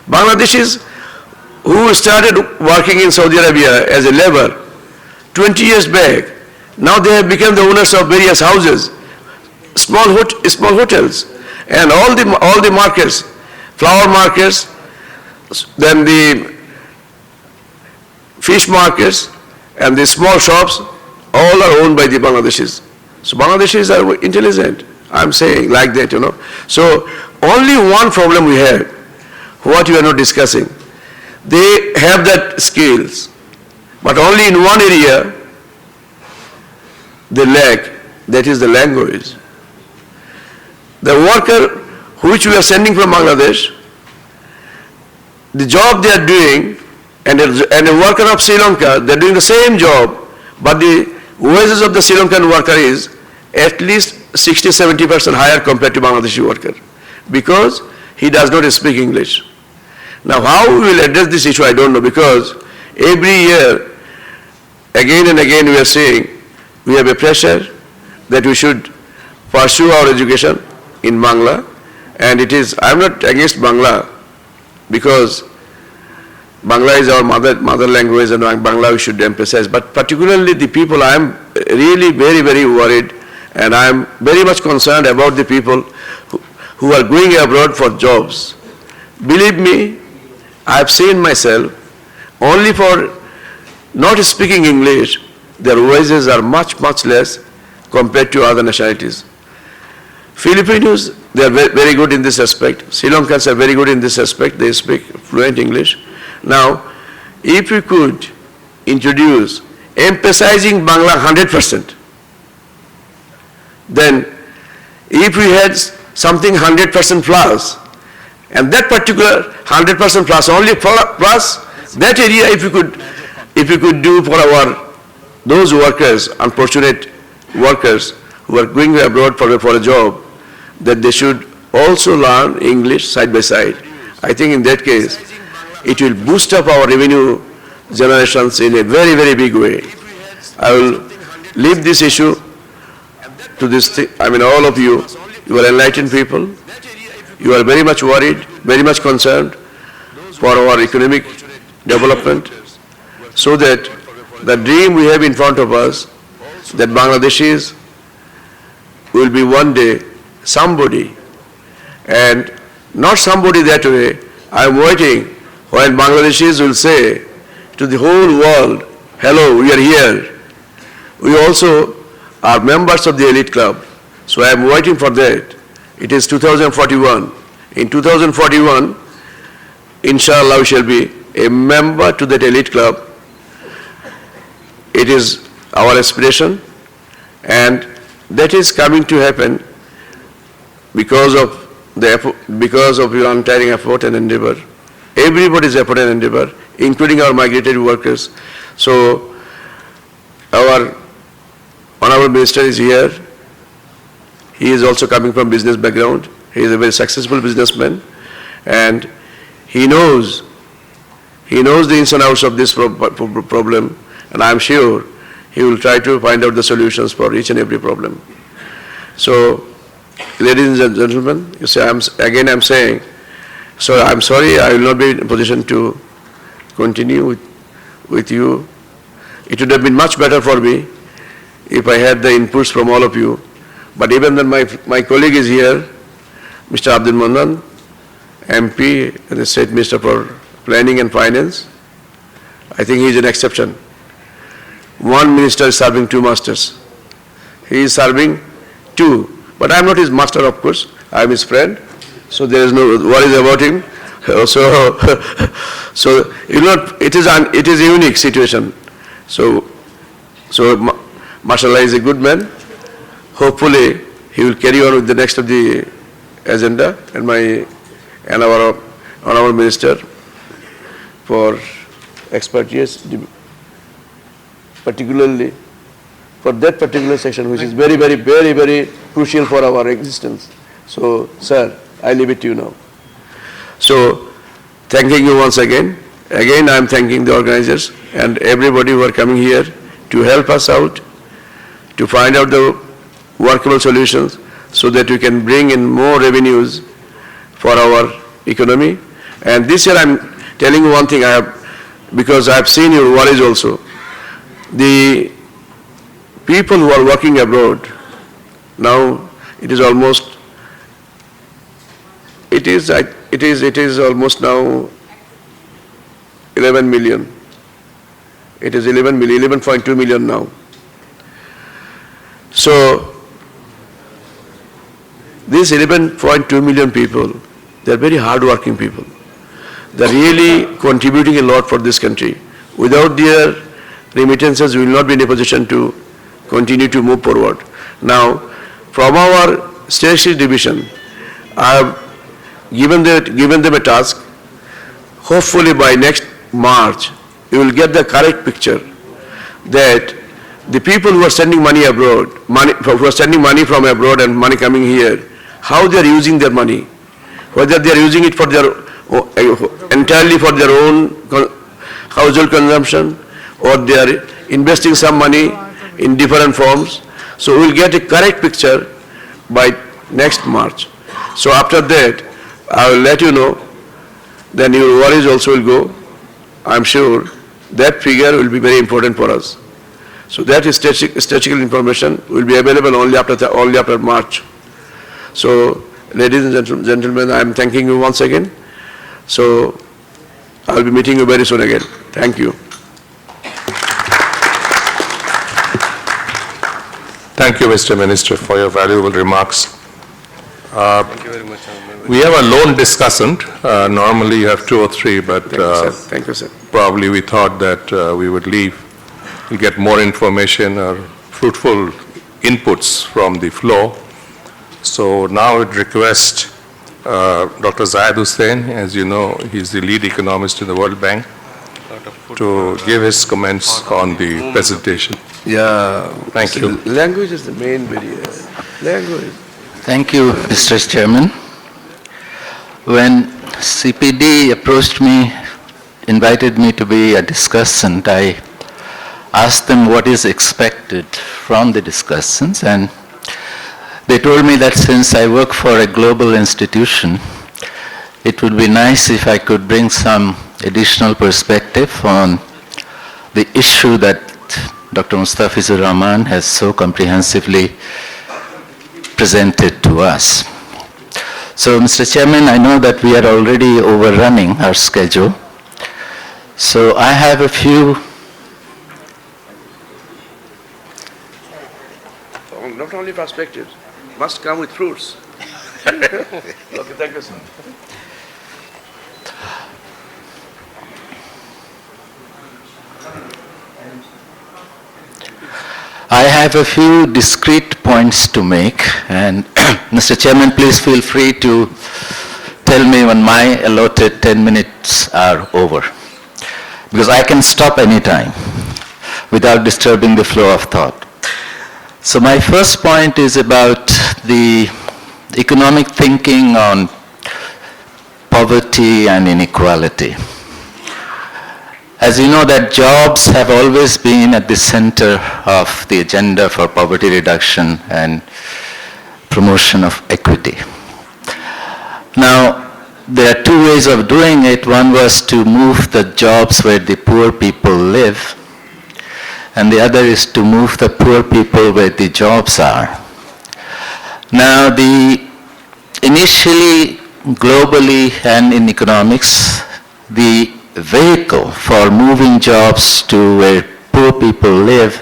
Bangladeshis who started working in Saudi Arabia as a labor 20 years back, now they have become the owners of various houses, small hotels, and all the markets, flower markets, then the fish markets, and the small shops, all are owned by the Bangladeshis. So Bangladeshis are intelligent, I'm saying like that, So only one problem we have, what we are not discussing. They have that skills, but only in one area they lack, that is the language. The worker which we are sending from Bangladesh, the job they are doing, and a worker of Sri Lanka, they are doing the same job, but the wages of the Sri Lankan worker is at least 60-70% higher compared to Bangladeshi worker, because he does not speak English. Now how we will address this issue, I don't know, because every year, again and again we are saying, we have a pressure that we should pursue our education in Bangla, and I am not against Bangla, because Bangla is our mother language, and Bangla we should emphasize, but particularly the people, I am really very, very worried, and I am very much concerned about the people who are going abroad for jobs. Believe me, I have seen myself, only for not speaking English, their wages are much, much less compared to other nationalities. Filipinos, they are very good in this aspect. Sri Lankans are very good in this aspect. They speak fluent English. Now, if we could introduce emphasizing Bangla 100%, then if we had something 100% plus, and that particular 100% plus, only plus that area, if we could do for those workers, unfortunate workers who are going abroad for a job, that they should also learn English side by side. I think in that case, it will boost up our revenue generations in a very, very big way. I will leave this issue to this thing. I mean, all of you, you are enlightened people. You are very much worried, very much concerned for our economic development, so that the dream we have in front of us, that Bangladeshis will be one day somebody, and not somebody that way. I am waiting when Bangladeshis will say to the whole world, hello, we are here. We also are members of the elite club. So I am waiting for that. It is 2041. In 2041, inshallah, we shall be a member to that elite club. It is our aspiration, and that is coming to happen because of your untiring effort and endeavor. Everybody's effort and endeavor, including our migratory workers. So our Honorable Minister is here. He is also coming from business background. He is a very successful businessman, and he knows the ins and outs of this problem, and I am sure he will try to find out the solutions for each and every problem. So, ladies and gentlemen, you see, I'm saying, so I'm sorry I will not be in a position to continue with you. It would have been much better for me if I had the inputs from all of you. But even then, my colleague is here, Mr. Abdul Mannan, MP and the State Minister for Planning and Finance. I think he is an exception. One minister is serving two masters. He is serving two. But I am not his master, of course. I am his friend. So there is no worries about him. So you know, it is a unique situation. So Mashallah is a good man. Hopefully he will carry on with the next of the agenda, and our Honorable Minister for expertise, particularly for that particular section, which is very, very, very, very crucial for our existence. So, sir, I leave it to you now. So, thanking you once again. Again, I am thanking the organizers and everybody who are coming here to help us out, to find out the workable solutions so that we can bring in more revenues for our economy. And this year I am telling you one thing, because I have seen your worries also. The people who are working abroad, now it is almost, it is almost now 11 million. It is 11.2 million now. So, these 11.2 million people, they are very hard-working people. They are really contributing a lot for this country. Without their remittances, we will not be in a position to continue to move forward. Now, from our State Division, I have given them a task. Hopefully by next March, you will get the correct picture that the people who are sending money abroad, who are sending money from abroad and money coming here, how they are using their money, whether they are using it for their entirely for their own household consumption, or they are investing some money in different forms. So we will get a correct picture by next March. So after that, I will let you know, then your worries also will go. I am sure that figure will be very important for us. So that is statistical information will be available only after March. So, ladies and gentlemen, I am thanking you once again. So, I will be meeting you very soon again. Thank you. Thank you, Mr. Minister, for your valuable remarks. Thank you very much. We have a lone discussant. Normally you have two or three, but Thank you, sir. probably we thought that we would leave. We'll get more information or fruitful inputs from the floor. So now I would request Dr. Zayed Hussain, as you know, he's the lead economist in the World Bank, to give his comments on the presentation. Yeah. Thank you. Language is the main barrier. Language. Thank you, Mr. Chairman. When CPD approached me, invited me to be a discussant, I asked them what is expected from the discussants, and They told me that since I work for a global institution, it would be nice if I could bring some additional perspective on the issue that Dr. Mustafizur Rahman has so comprehensively presented to us. So, Mr. Chairman, I know that we are already overrunning our schedule. So I have a few. Not only perspectives, must come with fruits. Okay, thank you, sir. I have a few discrete points to make, and Mr. Chairman, please feel free to tell me when my allotted 10 minutes are over, because I can stop anytime without disturbing the flow of thought. So my first point is about the economic thinking on poverty and inequality. As you know, that jobs have always been at the center of the agenda for poverty reduction and promotion of equity. Now, there are two ways of doing it. One was to move the jobs where the poor people live, and the other is to move the poor people where the jobs are. Now, initially, globally and in economics, the vehicle for moving jobs to where poor people live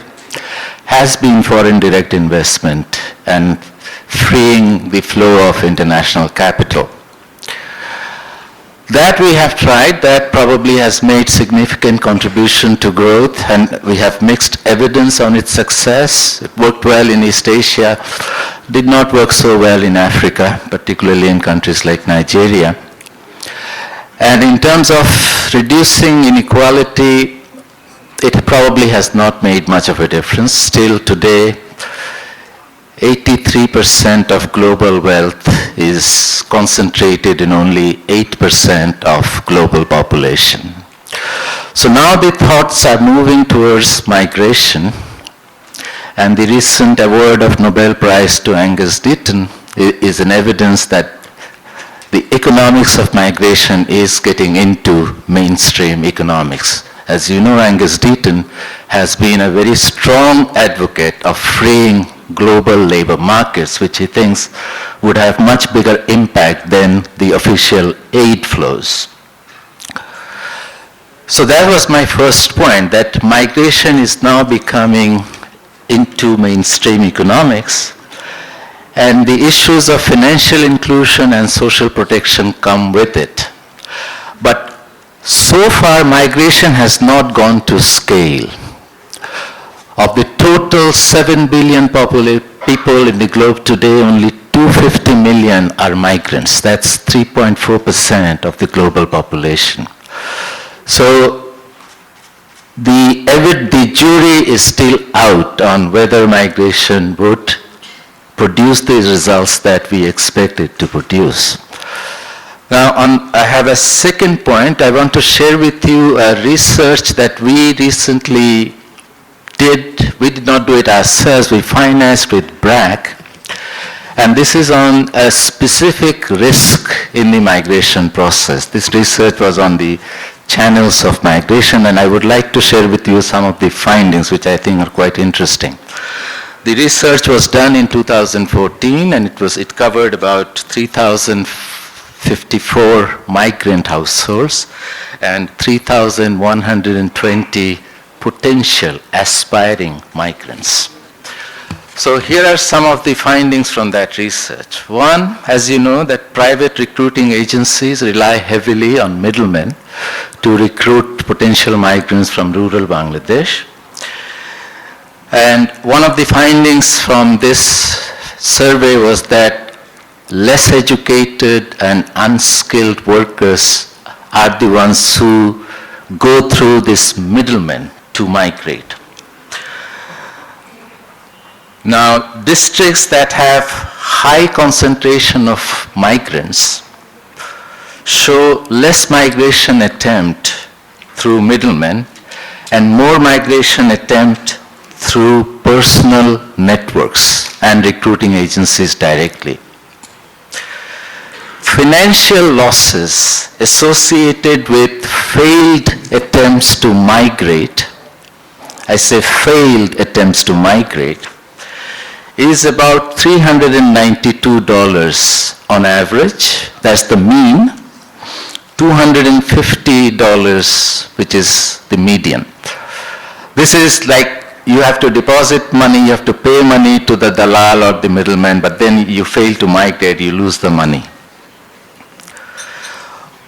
has been foreign direct investment and freeing the flow of international capital. That we have tried, that probably has made significant contribution to growth, and we have mixed evidence on its success. It worked well in East Asia, did not work so well in Africa, particularly in countries like Nigeria. And in terms of reducing inequality, it probably has not made much of a difference. Still today, 83% of global wealth is concentrated in only 8% of global population. So now the thoughts are moving towards migration, and the recent award of Nobel Prize to Angus Deaton is an evidence that the economics of migration is getting into mainstream economics. As you know, Angus Deaton has been a very strong advocate of freeing global labor markets, which he thinks would have much bigger impact than the official aid flows. So that was my first point, that migration is now becoming into mainstream economics, and the issues of financial inclusion and social protection come with it. But so far, migration has not gone to scale. Of the total 7 billion people in the globe today, only 250 million are migrants. That's 3.4% of the global population. So the jury is still out on whether migration would produce the results that we expect it to produce. Now, I have a second point. I want to share with you a research that we recently did. We did not do it ourselves. We financed with BRAC. And this is on a specific risk in the migration process. This research was on the channels of migration, and I would like to share with you some of the findings, which I think are quite interesting. The research was done in 2014, and it covered about 3,054 migrant households and 3,120 potential aspiring migrants. So here are some of the findings from that research. One, as you know, that private recruiting agencies rely heavily on middlemen to recruit potential migrants from rural Bangladesh. And one of the findings from this survey was that less educated and unskilled workers are the ones who go through this middleman to migrate. Now, districts that have high concentration of migrants show less migration attempt through middlemen and more migration attempt through personal networks and recruiting agencies directly. Financial losses associated with failed attempts to migrate, I say failed attempts to migrate, is about $392 on average. That's the mean. $250, which is the median. This is like you have to deposit money, you have to pay money to the dalal or the middleman, but then you fail to migrate, you lose the money.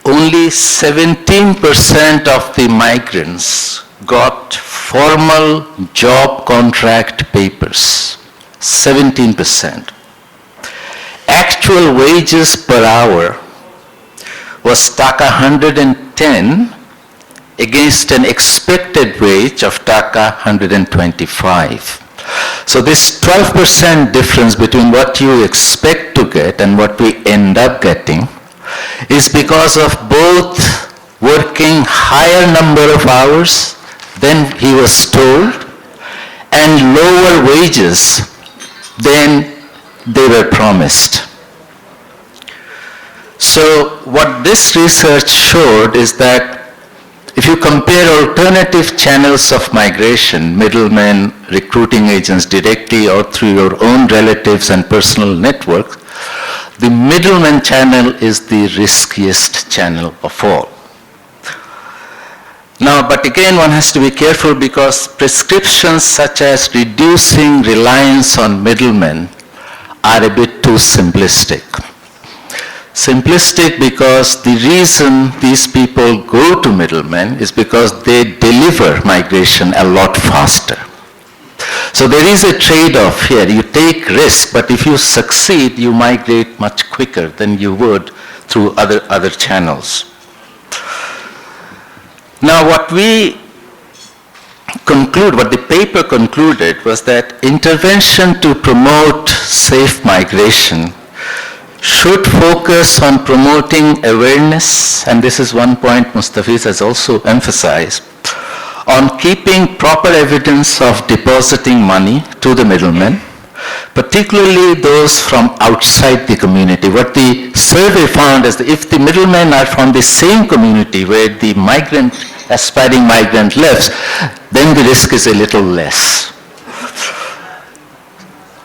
Only 17% of the migrants got formal job contract papers. 17%. Actual wages per hour was Taka 110 against an expected wage of Taka 125. So this 12% difference between what you expect to get and what we end up getting is because of both working higher number of hours than he was told and lower wages than they were promised. So what this research showed is that if you compare alternative channels of migration, middlemen, recruiting agents directly or through your own relatives and personal networks, the middleman channel is the riskiest channel of all. Now, but again, one has to be careful because prescriptions such as reducing reliance on middlemen are a bit too simplistic. Simplistic because the reason these people go to middlemen is because they deliver migration a lot faster. So there is a trade-off here. You take risk, but if you succeed, you migrate much quicker than you would through other channels. Now what we conclude, what the paper concluded was that intervention to promote safe migration should focus on promoting awareness, and this is one point Mustafiz has also emphasized, on keeping proper evidence of depositing money to the middlemen, particularly those from outside the community. What the survey found is that if the middlemen are from the same community where the aspiring migrant lives, then the risk is a little less.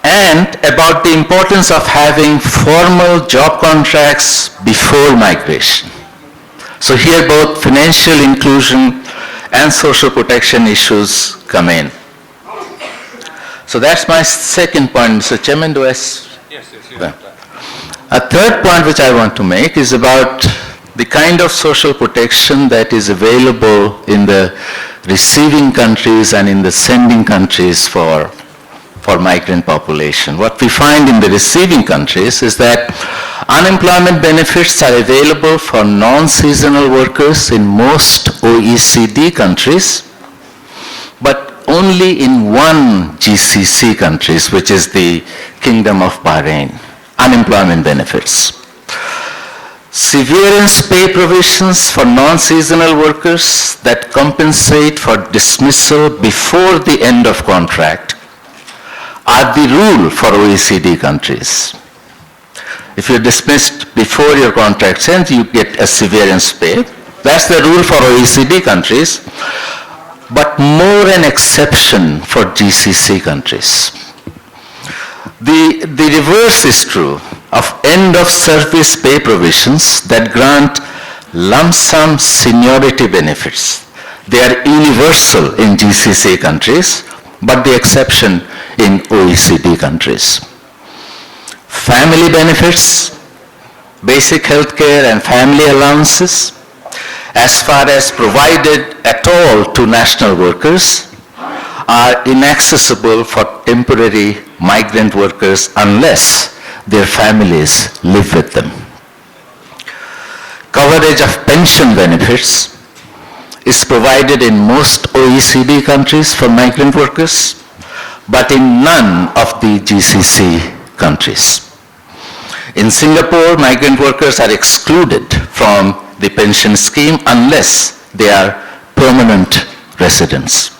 And about the importance of having formal job contracts before migration. So here both financial inclusion and social protection issues come in. So that's my second point. Mr. Chairman, do I? Yes. A third point which I want to make is about the kind of social protection that is available in the receiving countries and in the sending countries for migrant population. What we find in the receiving countries is that unemployment benefits are available for non-seasonal workers in most OECD countries, but only in one GCC countries, which is the Kingdom of Bahrain, unemployment benefits. Severance pay provisions for non-seasonal workers that compensate for dismissal before the end of contract are the rule for OECD countries. If you're dismissed before your contract ends, you get a severance pay. That's the rule for OECD countries, but more an exception for GCC countries. The reverse is true of end of service pay provisions that grant lump sum seniority benefits. They are universal in GCC countries, but the exception in OECD countries. Family benefits, basic health care and family allowances, as far as provided at all to national workers, are inaccessible for temporary migrant workers unless their families live with them. Coverage of pension benefits is provided in most OECD countries for migrant workers, but in none of the GCC countries. In Singapore, migrant workers are excluded from the pension scheme unless they are permanent residents.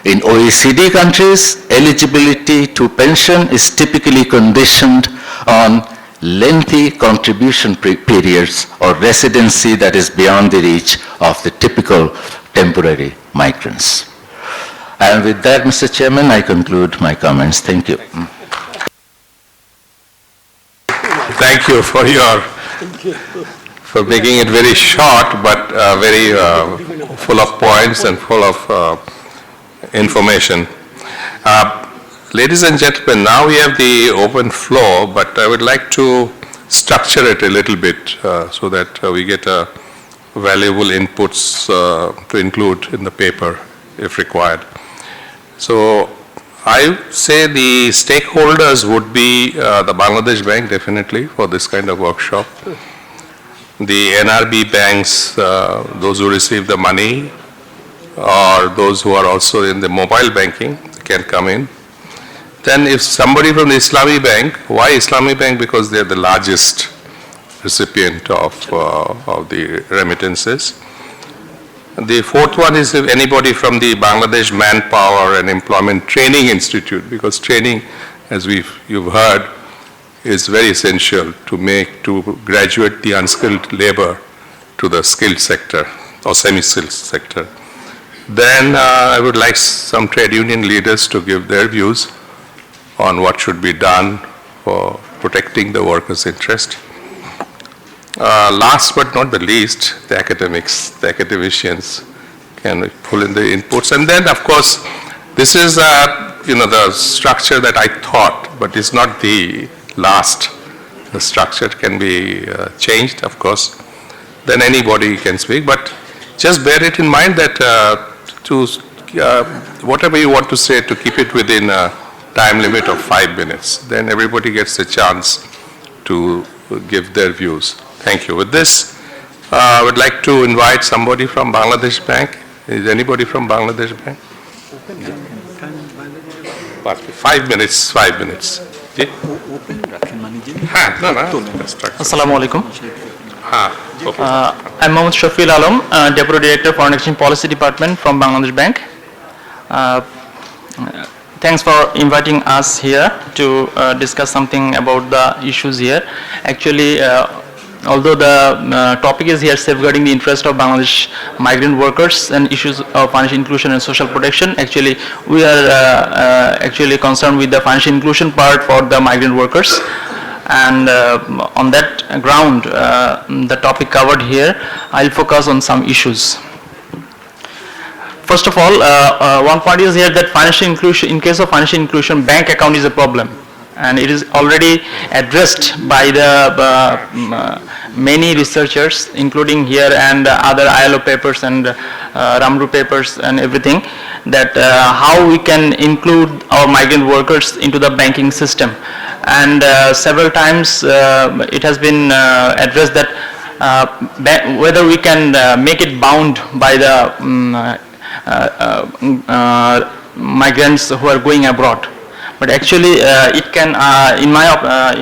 In OECD countries, eligibility to pension is typically conditioned on lengthy contribution periods or residency that is beyond the reach of the typical temporary migrants. And with that, Mr. Chairman, I conclude my comments. Thank you. Thank you for making it very short, but very full of points and full of information. Ladies and gentlemen, now we have the open floor, but I would like to structure it a little bit so that we get valuable inputs to include in the paper if required. So I say the stakeholders would be the Bangladesh Bank definitely for this kind of workshop. The NRB banks, those who receive the money, or those who are also in the mobile banking can come in. Then if somebody from the Islamic Bank, why Islamic Bank? Because they are the largest recipient of the remittances. The fourth one is if anybody from the Bangladesh Manpower and Employment Training Institute, because training, as you've heard, is very essential to graduate the unskilled labor to the skilled sector or semi-skilled sector. Then I would like some trade union leaders to give their views on what should be done for protecting the workers' interest. Last but not the least, the academics, the academicians can pull in the inputs. And then, of course, this is the structure that I thought, but it's not the last. The structure can be changed, of course. Then anybody can speak, but just bear it in mind that whatever you want to say, to keep it within a time limit of 5 minutes. Then everybody gets a chance to give their views. Thank you. With this, I would like to invite somebody from Bangladesh Bank. Is anybody from Bangladesh Bank? 5 minutes, 5 minutes. Assalamu alaikum. I'm Mohammad Shafiul Alam, Deputy Director, Foreign Exchange Policy Department from Bangladesh Bank. Thanks for inviting us here to discuss something about the issues here. Actually, although the topic is here safeguarding the interest of Bangladesh migrant workers and issues of financial inclusion and social protection, actually we are actually concerned with the financial inclusion part for the migrant workers. And on that ground, the topic covered here, I'll focus on some issues. First of all, one point is here that financial inclusion, in case of financial inclusion, bank account is a problem. And it is already addressed by the many researchers, including here and other ILO papers and Ramru papers and everything, that how we can include our migrant workers into the banking system. And several times it has been addressed that whether we can make it bound by the migrants who are going abroad. But actually, it can, in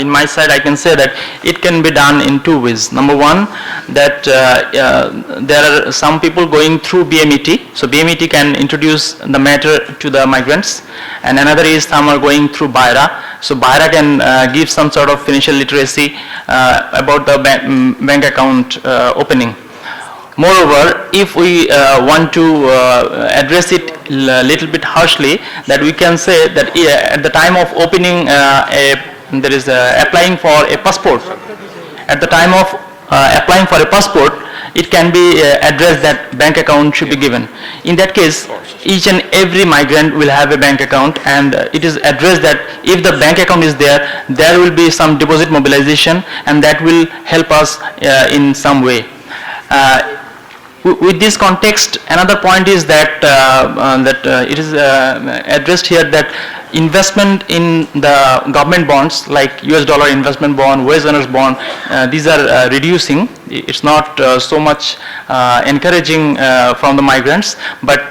my side, I can say that it can be done in two ways. Number one, that there are some people going through BMET, so BMET can introduce the matter to the migrants, and another is some are going through BIRA, so BIRA can give some sort of financial literacy about the bank account opening. Moreover, if we want to address it a little bit harshly, that we can say that at the time of opening there is applying for a passport. At the time of applying for a passport, it can be addressed that bank account should be given. In that case, each and every migrant will have a bank account, and it is addressed that if the bank account is there, there will be some deposit mobilization, and that will help us in some way. With this context, another point is that it is addressed here that investment in the government bonds like US dollar investment bond, wage earners bond, these are reducing It's not so much encouraging from the migrants, but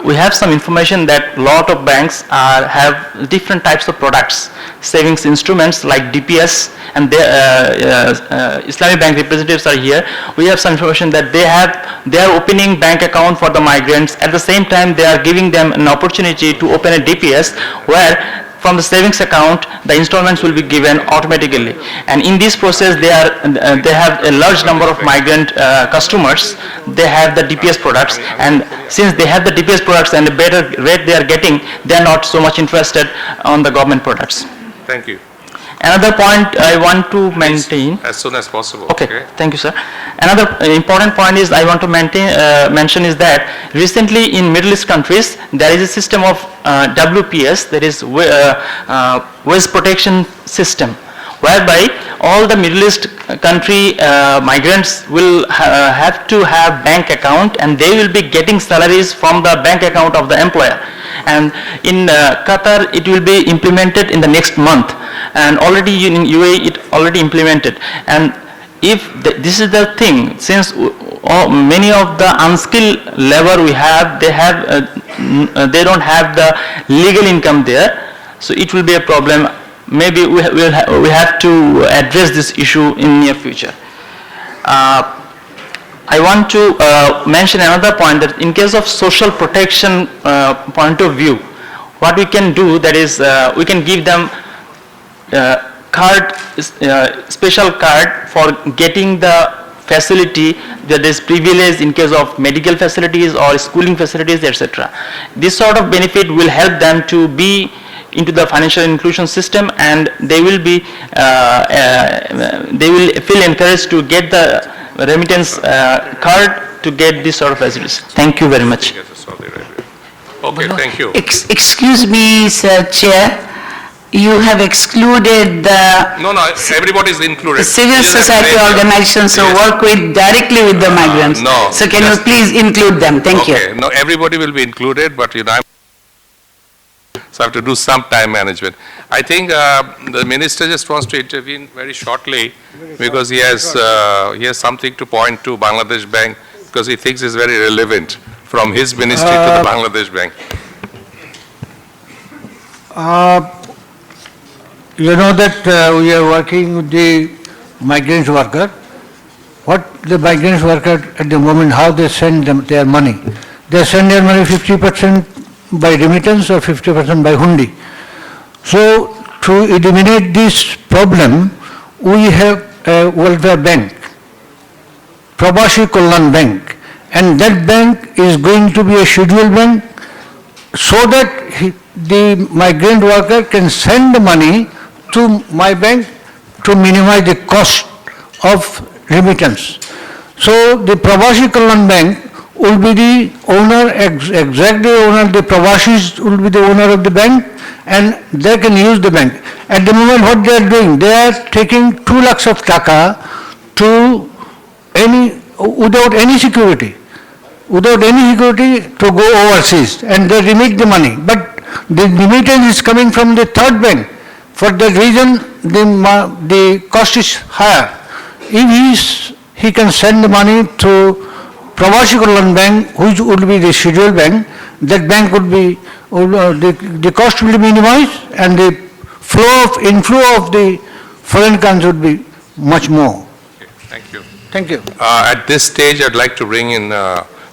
we have some information that lot of banks have different types of products, savings instruments like DPS, and Islamic bank representatives are here. We have some information that they are opening bank account for the migrants. At the same time, they are giving them an opportunity to open a DPS where from the savings account, the installments will be given automatically. And in this process, they have a large number of migrant customers. They have the DPS products, and since they have the DPS products and a better rate they are getting, they are not so much interested on the government products. Thank you. Another point I want to maintain. As soon as possible. Okay, thank you, sir. Another important point is I want to mention is that recently in Middle East countries there is a system of WPS, that is waste protection system, whereby all the Middle East country migrants will have to have bank account, and they will be getting salaries from the bank account of the employer. And in Qatar it will be implemented in the next month, and already in UAE it already implemented. And if this is the thing, since many of the unskilled labor we have, they don't have the legal income there, so it will be a problem. Maybe we have to address this issue in near future. I want to mention another point, that in case of social protection point of view, what we can do, that is we can give them special card for getting the facility that is privileged in case of medical facilities or schooling facilities, etc. This sort of benefit will help them to be into the financial inclusion system, and they will feel encouraged to get the remittance card to get this sort of facilities. Thank you very much. Okay, thank you. Excuse me, Sir Chair. You have excluded the No, everybody is included. civil society organizations who work directly with the migrants. No. So can you please include them? Thank you. Okay, no, everybody will be included, but so I have to do some time management. I think the minister just wants to intervene very shortly because he has something to point to Bangladesh Bank, because he thinks it's very relevant from his ministry to the Bangladesh Bank. You know that we are working with the migrant worker. What the migrant worker at the moment, how they send them their money. They send their money 50% by remittance or 50% by hundi. So to eliminate this problem, we have a welfare bank, Prabasi Kalyan Bank, and that bank is going to be a scheduled bank so that the migrant worker can send the money to my bank to minimize the cost of remittance. So the Prabasi Kalyan Bank will be the owner, exactly owner, the Prabasis will be the owner of the bank, and they can use the bank. At the moment what they are doing, they are taking 2 lakhs of taka to without any security to go overseas, and they remit the money. But the remittance is coming from the third bank. For that reason, the cost is higher. If he can send the money to Prabasi Kalyan Bank, which would be the scheduled bank, that bank would be, the cost will be minimized, and the inflow of the foreign currency would be much more. Okay, thank you. Thank you. At this stage, I'd like to bring in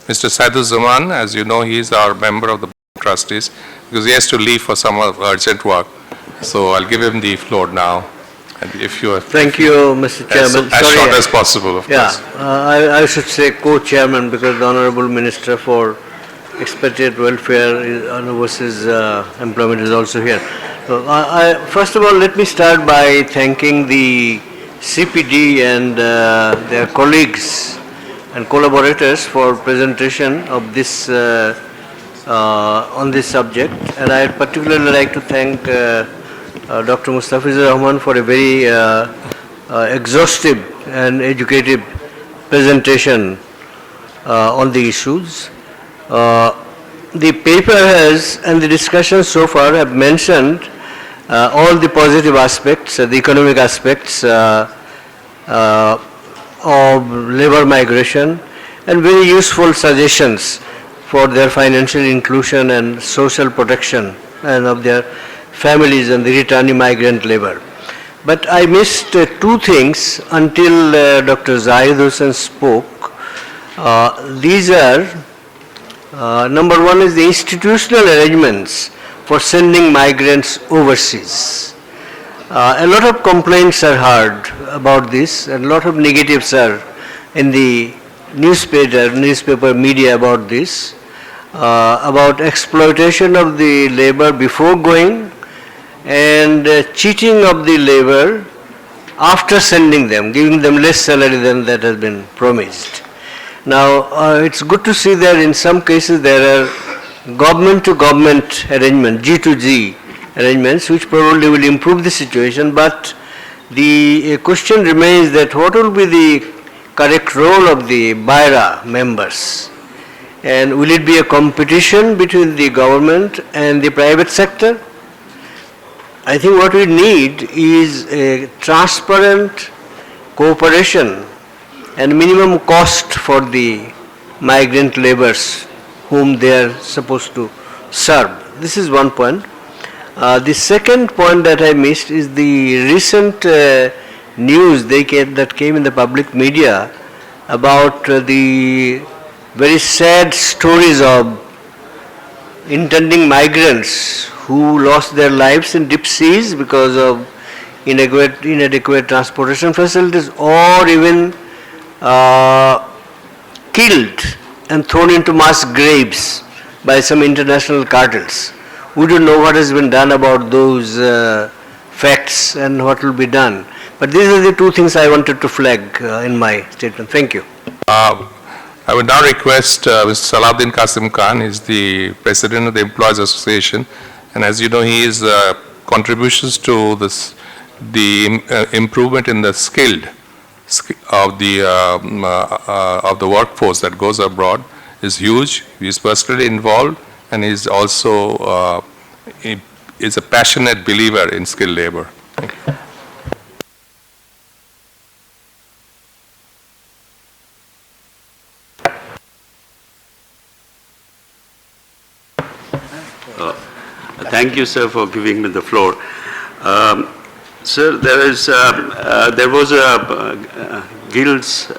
Mr. Saidul Zaman. As you know, he is our member of the trustees, because he has to leave for some urgent work. So I'll give him the floor now. And if you are... Thank you, Mr. Chairman. As short as possible, of course. I should say co-chairman, because the Honorable Minister for Expatriate Welfare and Overseas Employment is also here. So first of all, let me start by thanking the CPD and their colleagues and collaborators for presentation of this on this subject. And I'd particularly like to thank Dr. Mustafizur Rahman for a very exhaustive and educative presentation on the issues. The paper has, and the discussions so far have mentioned all the positive aspects, the economic aspects of labor migration and very useful suggestions for their financial inclusion and social protection and of their families and the returning migrant labor. But I missed two things until Dr. Zahid Hussain spoke. These are, number one is the institutional arrangements for sending migrants overseas. A lot of complaints are heard about this, and a lot of negatives are in the newspaper media about this, about exploitation of the labor before going and cheating of the labor after sending them, giving them less salary than that has been promised. Now, it's good to see that in some cases there are government-to-government arrangements, G2G arrangements, which probably will improve the situation, but the question remains that what will be the correct role of the BIRA members? And will it be a competition between the government and the private sector? I think what we need is a transparent cooperation and minimum cost for the migrant laborers whom they are supposed to serve. This is one point. The second point that I missed is the recent news that came in the public media about the very sad stories of intending migrants who lost their lives in deep seas because of inadequate transportation facilities, or even killed and thrown into mass graves by some international cartels. We don't know what has been done about those facts and what will be done. But these are the two things I wanted to flag in my statement. Thank you. I would now request Mr. Salahuddin Qasim Khan, is the President of the Employees Association, and as you know, he is contributions to this, the improvement in the skilled of the workforce that goes abroad is huge. He is personally involved, and he is also is a passionate believer in skilled labor. Thank you. Thank you, sir, for giving me the floor. Sir, there was a guilds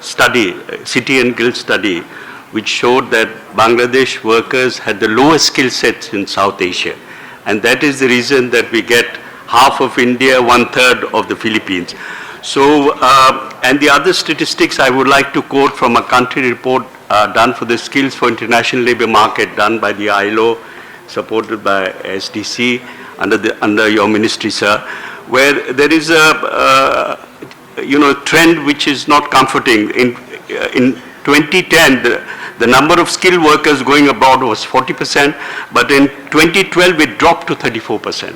study, city and guild study, which showed that Bangladesh workers had the lowest skill sets in South Asia. And that is the reason that we get half of India, 1/3 of the Philippines. So, and the other statistics I would like to quote from a country report done for the Skills for International Labor Market, done by the ILO, supported by SDC under your ministry, sir, where there is a trend which is not comforting. In 2010, the number of skilled workers going abroad was 40%, but in 2012 it dropped to 34%.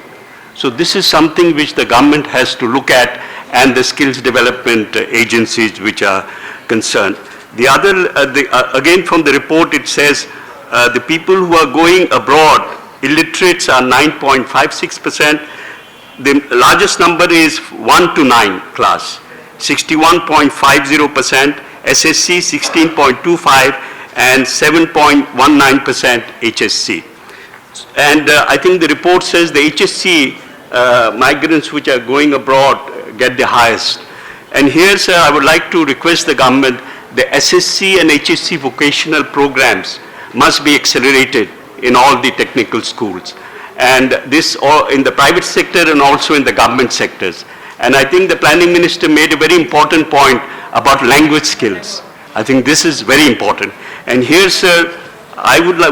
So this is something which the government has to look at, and the skills development agencies which are concerned. The other, again from the report, it says the people who are going abroad, illiterates are 9.56%. The largest number is 1 to 9 class, 61.50%, SSC 16.25%, and 7.19% HSC. And I think the report says the HSC migrants which are going abroad get the highest. And here, sir, I would like to request the government, the SSC and HSC vocational programs must be accelerated in all the technical schools. And this all in the private sector and also in the government sectors. And I think the planning minister made a very important point about language skills. I think this is very important. And here, sir,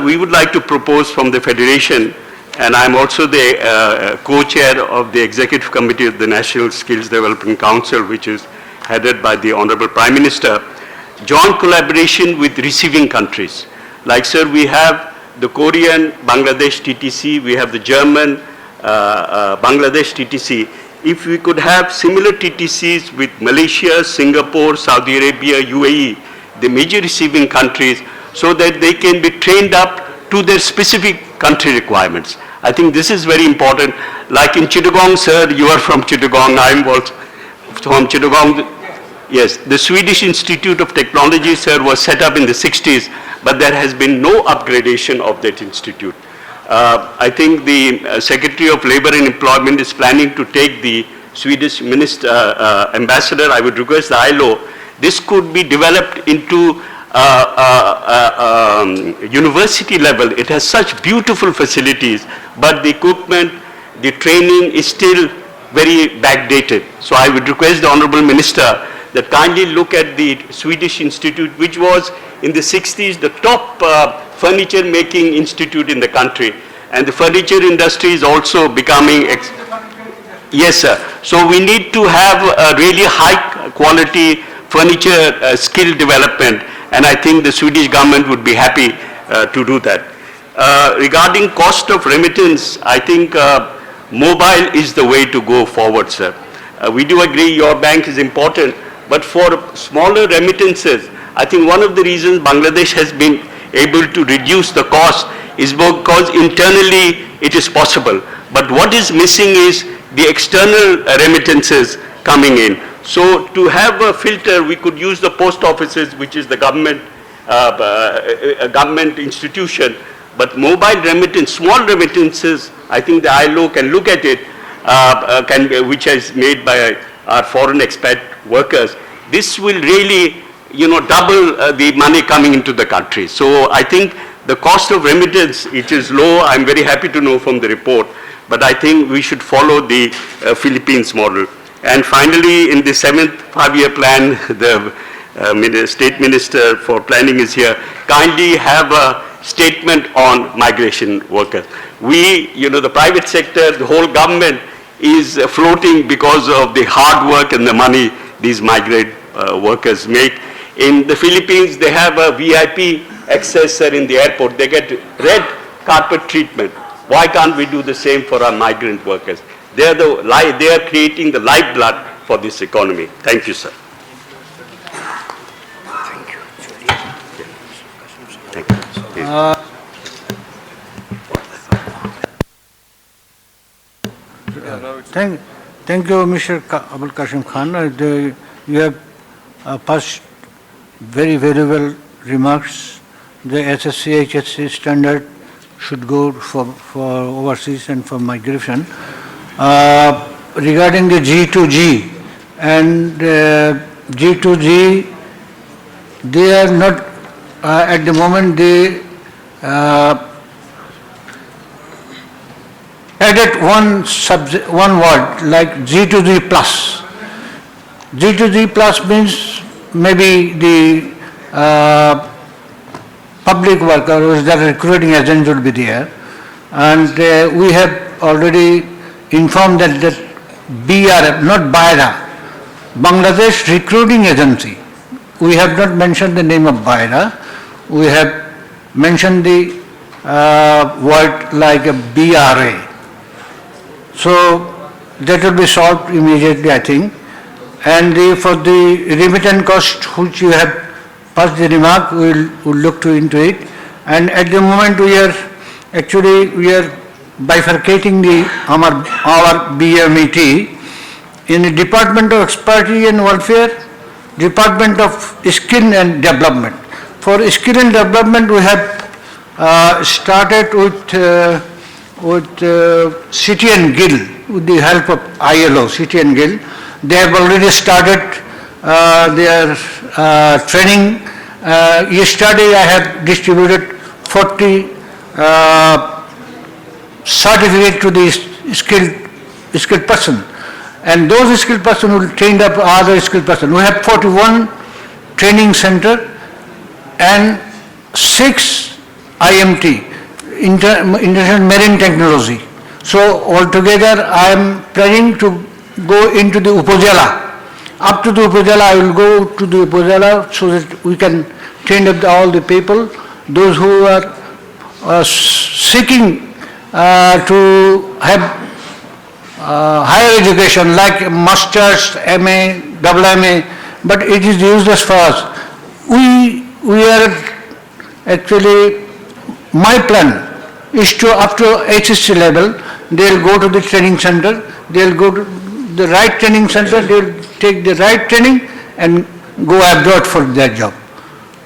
we would like to propose from the Federation, and I'm also the co-chair of the Executive Committee of the National Skills Development Council, which is headed by the Honorable Prime Minister, joint collaboration with receiving countries. Like, sir, we have the Korean Bangladesh TTC, we have the German Bangladesh TTC. If we could have similar TTCs with Malaysia, Singapore, Saudi Arabia, UAE, the major receiving countries, so that they can be trained up to their specific country requirements. I think this is very important. Like in Chittagong, sir, you are from Chittagong, I'm also from Chittagong. Yes, the Swedish Institute of Technology, sir, was set up in the 60s, but there has been no upgradation of that institute. I think the Secretary of Labor and Employment is planning to take the Swedish ambassador. I would request the ILO. This could be developed into university level. It has such beautiful facilities, but the equipment, the training is still very backdated. So I would request the Honorable Minister that kindly look at the Swedish Institute, which was in the 60s the top furniture making institute in the country. And the furniture industry is also becoming... Yes, sir. So we need to have a really high quality furniture skill development, and I think the Swedish government would be happy to do that. Regarding cost of remittance, I think mobile is the way to go forward, sir. We do agree your bank is important, but for smaller remittances, I think one of the reasons Bangladesh has been able to reduce the cost is because internally it is possible. But what is missing is the external remittances coming in. So to have a filter, we could use the post offices, which is the government, a government institution, but mobile remittance, small remittances, I think the ILO can look at it, which is made by our foreign expat workers. This will really, double the money coming into the country. So I think the cost of remittance, it is low. I'm very happy to know from the report, but I think we should follow the Philippines model. And finally, in the 7th five-year plan, the State Minister for Planning is here. Kindly have a statement on migration workers. We, the private sector, the whole government is floating because of the hard work and the money these migrant workers make. In the Philippines, they have a VIP access in the airport. They get red carpet treatment. Why can't we do the same for our migrant workers? They are creating the lifeblood for this economy. Thank you, sir. Thank you, Mr. Abul Qasim Khan. You have passed very valuable remarks. The SSC, HSC standard should go for overseas and for migration. Regarding the G2G and G2G, they are not, at the moment they added one word like G2G plus. G2G plus means maybe the public workers, the recruiting agents will be there, and we have already informed that BRF, not BIRA, Bangladesh Recruiting Agency. We have not mentioned the name of BIRA. We have mentioned the word like a BRA. So that will be solved immediately, I think. And for the remittance cost, which you have passed the remark, we will look into it. And at the moment we are bifurcating our BMET in the Department of Expertise and Welfare, Department of Skill and Development. For skill and development, we have started with City and Guild, with the help of ILO, City and Guild. They have already started their training. Yesterday I have distributed 40 certificate to the skilled person, and those skilled person will train up other skilled person. We have 41 training center and 6 IMT, International Marine Technology. So altogether I am planning to go into the Upazila. Up to the Upazila, I will go to the Upazila so that we can train up all the people, those who are seeking to have higher education like masters, MA, MA, but it is useless for us. We are actually, my plan is to up to HSC level, they will go to the training center, they will go to the right training center, they will take the right training, and go abroad for their job.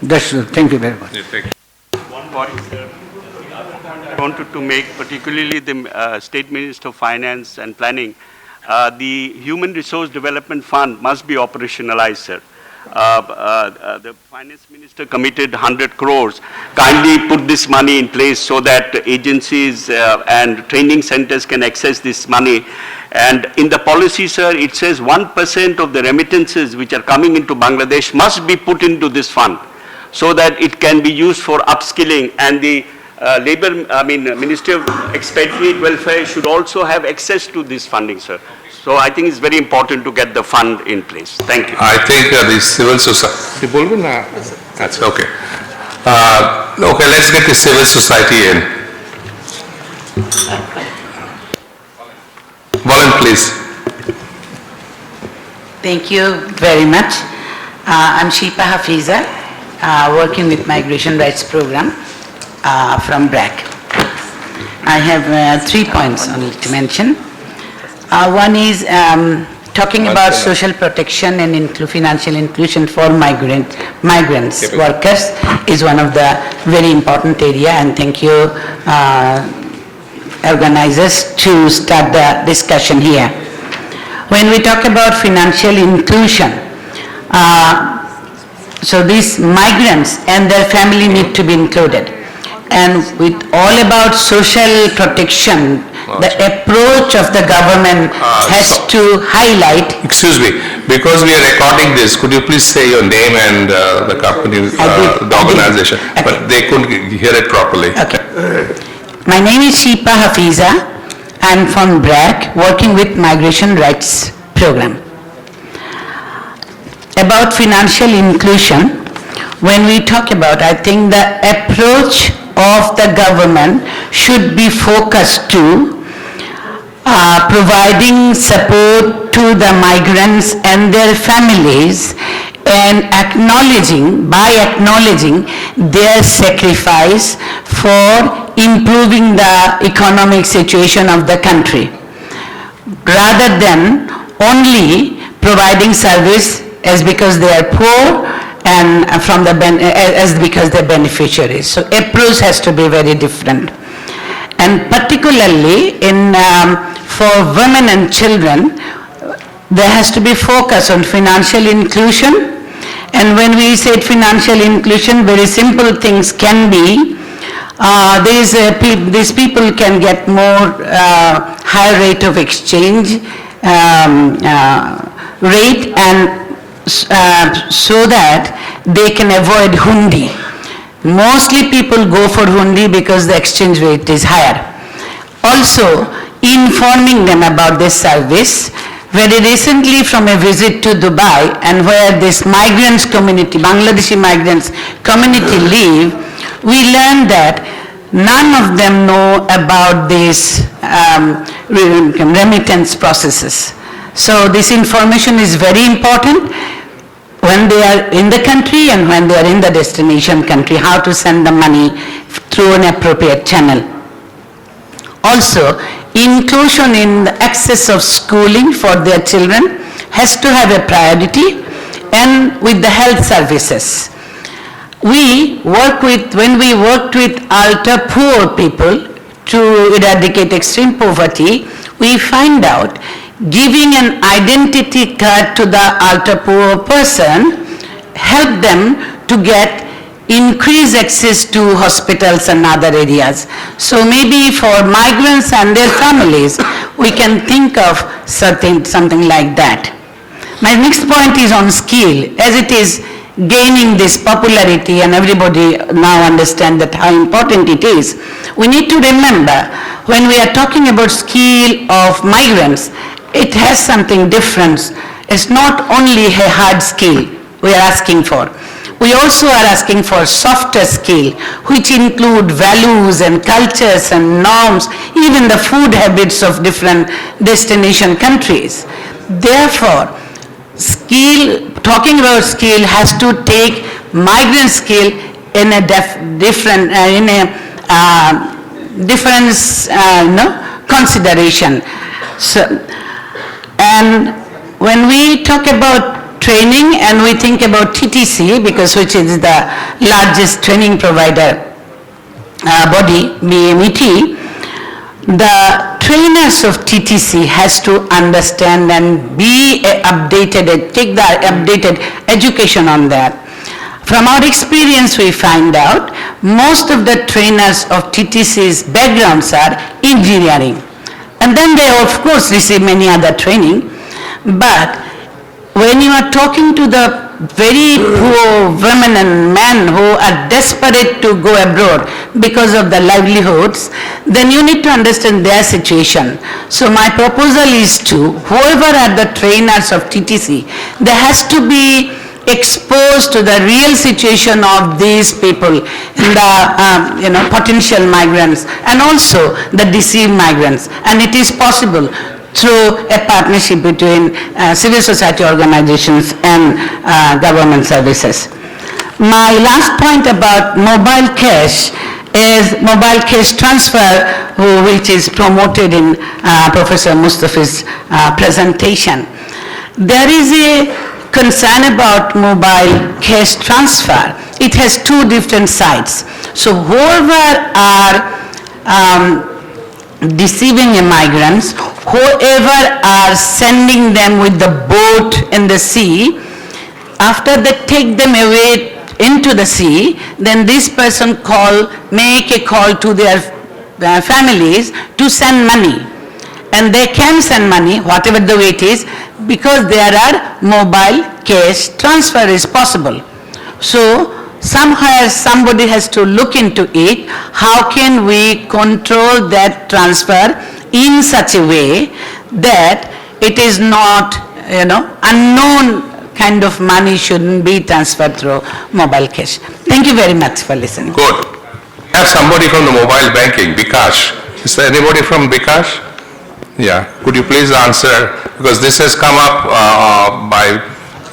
Thank you very much. One point, sir. I wanted to make, particularly the State Minister of Finance and Planning, the Human Resource Development Fund must be operationalized, sir. The Finance Minister committed 100 crores. Kindly put this money in place so that agencies and training centers can access this money. And in the policy, sir, it says 1% of the remittances which are coming into Bangladesh must be put into this fund so that it can be used for upskilling, and the Ministry of Expatriate Welfare should also have access to this funding, sir. So I think it's very important to get the fund in place. Thank you. I think the civil society, that's okay. Okay, let's get the civil society in. Volun, please. Thank you very much. I'm Shipa Hafiza, working with Migration Rights Program from BRAC. I have 3 points only to mention. One is talking about social protection and financial inclusion for migrants, workers is one of the very important area, and thank you organizers to start the discussion here. When we talk about financial inclusion, so these migrants and their family need to be included. And with all about social protection, the approach of the government has to highlight. Excuse me, because we are recording this, could you please say your name and the company, the organization? Okay. But they couldn't hear it properly. Okay. My name is Shipa Hafiza. I'm from BRAC, working with Migration Rights Program. About financial inclusion, when we talk about, I think the approach of the government should be focused to providing support to the migrants and their families, and acknowledging their sacrifice for improving the economic situation of the country, rather than only providing service as because they are poor and as because they're beneficiaries. So approach has to be very different. And particularly for women and children, there has to be focus on financial inclusion. And when we say financial inclusion, very simple things can be, these people can get more higher rate of exchange rate, and so that they can avoid hundi. Mostly people go for hundi because the exchange rate is higher. Also, informing them about this service. Very recently from a visit to Dubai, and where this migrants community, Bangladeshi migrants community live, we learned that none of them know about these remittance processes. So this information is very important when they are in the country and when they are in the destination country, how to send the money through an appropriate channel. Also, inclusion in the access of schooling for their children has to have a priority, and with the health services. When we worked with ultra poor people to eradicate extreme poverty, we find out giving an identity card to the ultra poor person helped them to get increased access to hospitals and other areas. So maybe for migrants and their families, we can think of something like that. My next point is on skill. As it is gaining this popularity and everybody now understand that how important it is, we need to remember when we are talking about skill of migrants, it has something different. It's not only a hard skill we are asking for. We also are asking for softer skill, which include values and cultures and norms, even the food habits of different destination countries. Therefore, talking about skill has to take migrant skill in a different consideration. So, and when we talk about training and we think about TTC, because which is the largest training provider body, BMET, the trainers of TTC has to understand and be updated, take the updated education on that. From our experience, we find out most of the trainers of TTC's backgrounds are engineering. And then they of course receive many other training. But when you are talking to the very poor women and men who are desperate to go abroad because of the livelihoods, then you need to understand their situation. So my proposal is to whoever are the trainers of TTC, there has to be exposed to the real situation of these people, the potential migrants and also the deceived migrants, and it is possible through a partnership between civil society organizations and government services. My last point about mobile cash is mobile cash transfer, which is promoted in Professor Mustafi's presentation. There is a concern about mobile cash transfer. It has two different sides. So whoever are deceiving migrants, whoever are sending them with the boat in the sea, after they take them away into the sea, then this person make a call to their families to send money. And they can send money, whatever the way it is, because there are mobile cash transfer is possible. So somewhere somebody has to look into it. How can we control that transfer in such a way that it is not, unknown kind of money shouldn't be transferred through mobile cash. Thank you very much for listening. Good. We have somebody from the mobile banking, Bikash. Is there anybody from Bikash? Yeah. Could you please answer, because this has come up by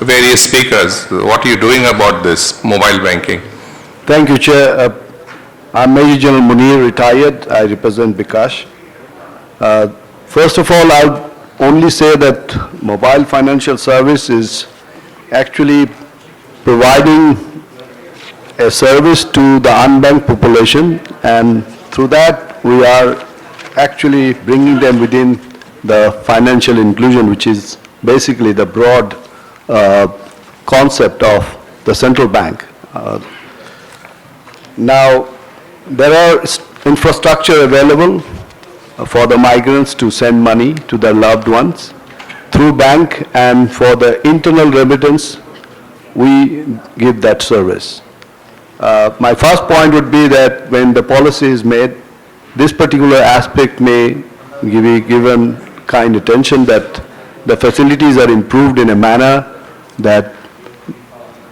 various speakers. What are you doing about this mobile banking? Thank you, Chair. I'm Major General Munir, retired. I represent Bikash. First of all, I would only say that mobile financial service is actually providing a service to the unbanked population, and through that we are actually bringing them within the financial inclusion, which is basically the broad concept of the central bank. Now, there are infrastructure available for the migrants to send money to their loved ones through bank, and for the internal remittance, we give that service. My first point would be that when the policy is made, this particular aspect may be given kind attention, that the facilities are improved in a manner that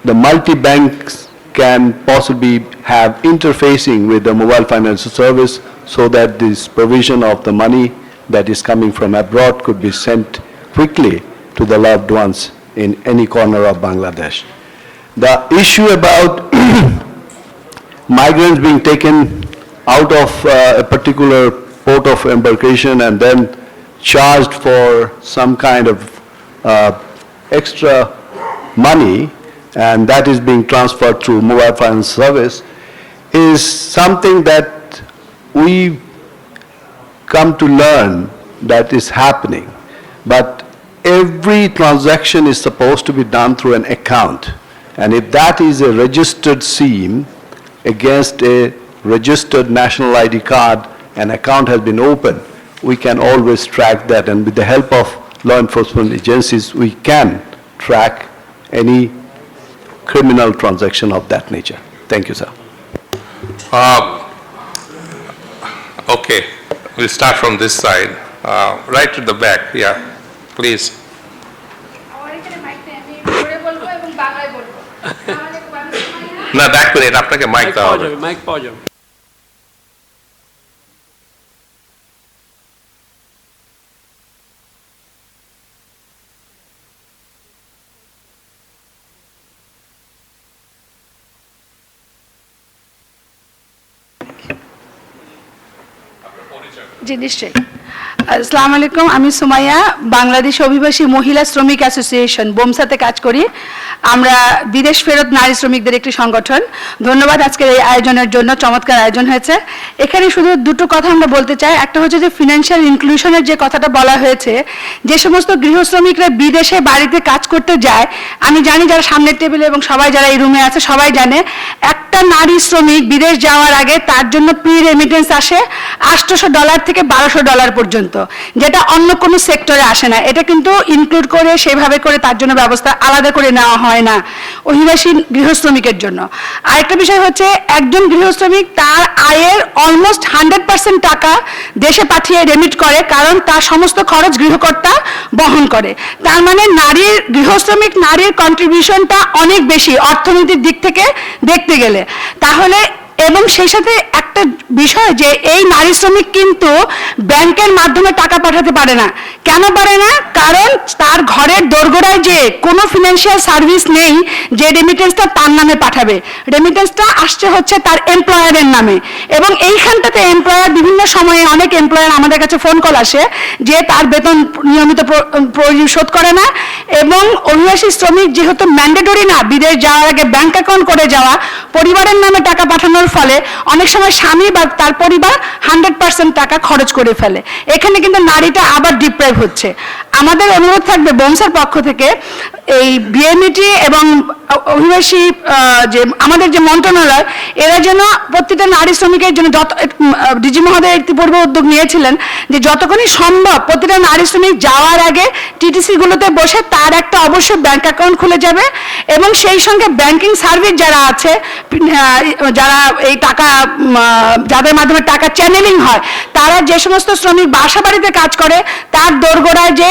the multi-banks can possibly have interfacing with the mobile financial service, so that this provision of the money that is coming from abroad could be sent quickly to the loved ones in any corner of Bangladesh. The issue about migrants being taken out of a particular port of embarkation and then charged for some kind of extra money, and that is being transferred through mobile finance service, is something that we come to learn that is happening. But every transaction is supposed to be done through an account, and if that is a registered SIM against a registered national ID card, an account has been opened, we can always track that, and with the help of law enforcement agencies, we can track any criminal transaction of that nature. Thank you, sir. Okay, we'll start from this side. Right to the back, yeah, please. না back করে আপনাকে mic দেওয়া হবে mic পাওয়া যাবে জি নিশ্চয়ই আসসালামু আলাইকুম, আমি সুমাইয়া, বাংলাদেশ অভিবাসী মহিলা শ্রমিক অ্যাসোসিয়েশন বোমসাতে কাজ করি। আমরা বিদেশ ফেরত নারী শ্রমিকদের একটি সংগঠন। ধন্যবাদ আজকের এই আয়োজনের জন্য, চমৎকার আয়োজন হয়েছে। এখানে শুধু দুটো কথা আমরা বলতে চাই। একটা হচ্ছে যে ফিনান্সিয়াল ইনক্লুশনের যে কথাটা বলা হয়েছে, যে সমস্ত গৃহ শ্রমিকরা বিদেশে বাড়িতে কাজ করতে যায়, আমি জানি যারা সামনের টেবিলে এবং সবাই যারা এই রুমে আছে সবাই জানে, একটা নারী শ্রমিক বিদেশ যাওয়ার আগে তার জন্য প্রি রেমিটেন্স আসে $800 থেকে $1200 পর্যন্ত, যেটা অন্য কোনো সেক্টরে আসে না। এটা কিন্তু ইনক্লুড করে সেভাবে করে তার জন্য ব্যবস্থা আলাদা করে নেওয়া হয় না অভিবাসী গৃহ শ্রমিকের জন্য। আরেকটা বিষয় হচ্ছে, একজন গৃহ শ্রমিক তার আয়ের অলমোস্ট 100% টাকা দেশে পাঠিয়ে রেমিট করে, কারণ তার সমস্ত খরচ গৃহকর্তা বহন করে। তার মানে নারীর গৃহ শ্রমিক নারীর কন্ট্রিবিউশনটা অনেক বেশি অর্থনৈতিক দিক থেকে দেখতে গেলে। তাহলে এবং সেই সাথে একটা বিষয় যে এই নারী শ্রমিক কিন্তু ব্যাংকের মাধ্যমে টাকা পাঠাতে পারে না। কেন পারে না? কারণ তার ঘরের দোরগোড়ায় যে কোনো ফিনান্সিয়াল সার্ভিস নেই যে রেমিটেন্সটা তার নামে পাঠাবে। রেমিটেন্সটা আসছে হচ্ছে তার এমপ্লয়ারের নামে, এবং এইখানটাতে এমপ্লয়ার বিভিন্ন সময়ে অনেক এমপ্লয়ার আমাদের কাছে ফোন কল আসে যে তার বেতন নিয়মিত পরিশোধ করে না, এবং অভিবাসী শ্রমিক যেহেতু ম্যান্ডেটরি না বিদেশ যাওয়ার আগে ব্যাংক অ্যাকাউন্ট করে যাওয়া, পরিবারের নামে টাকা পাঠানোর ফলে অনেক সময় স্বামী বা তার পরিবার 100% টাকা খরচ করে ফেলে। এখানে কিন্তু নারীটা আবার ডিপ্রাইভ হচ্ছে। আমাদের অনুরোধ থাকবে বোমসার পক্ষ থেকে, এই বিএমইটি এবং অভিবাসী যে আমাদের যে মন্ত্রণালয়, এরা যেন প্রত্যেকটা নারী শ্রমিকের জন্য ডিজি মহোদয় একটি পূর্ব উদ্যোগ নিয়েছিলেন যে যতক্ষণই সম্ভব প্রতিটা নারী শ্রমিক যাওয়ার আগে টিটিসি গুলোতে বসে তার একটা অবশ্যই ব্যাংক অ্যাকাউন্ট খুলে যাবে, এবং সেই সঙ্গে ব্যাংকিং সার্ভিস যারা আছে, যারা এই টাকা যাদের মাধ্যমে টাকা চ্যানেলিং হয়, তারা যে সমস্ত শ্রমিক বাসা বাড়িতে কাজ করে তার দোরগোড়ায় যে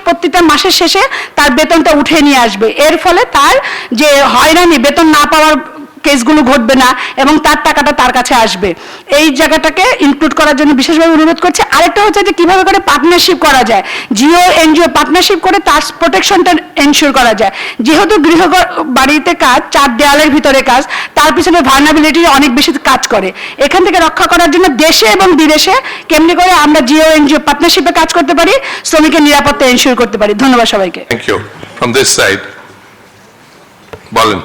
প্রত্যেকটা মাসের শেষে তার বেতনটা উঠে নিয়ে আসবে। এর ফলে তার যে হয়রানি, বেতন না পাওয়ার কেসগুলো ঘটবে না এবং তার টাকাটা তার কাছে আসবে। এই জায়গাটাকে ইনক্লুড করার জন্য বিশেষভাবে অনুরোধ করছে। আরেকটা হচ্ছে যে কিভাবে করে পার্টনারশিপ করা যায়, জিও এনজিও পার্টনারশিপ করে তার প্রোটেকশনটা এনশিওর করা যায়। যেহেতু গৃহ বাড়িতে কাজ, 4 দেয়ালের ভিতরে কাজ, তার পিছনে ভার্নাবিলিটি অনেক বেশি কাজ করে। এখান থেকে রক্ষা করার জন্য দেশে এবং বিদেশে কেমনি করে আমরা জিও এনজিও পার্টনারশিপে কাজ করতে পারি, শ্রমিকের নিরাপত্তা এনশিওর করতে পারি। ধন্যবাদ সবাইকে। Thank you. From this side বলেন।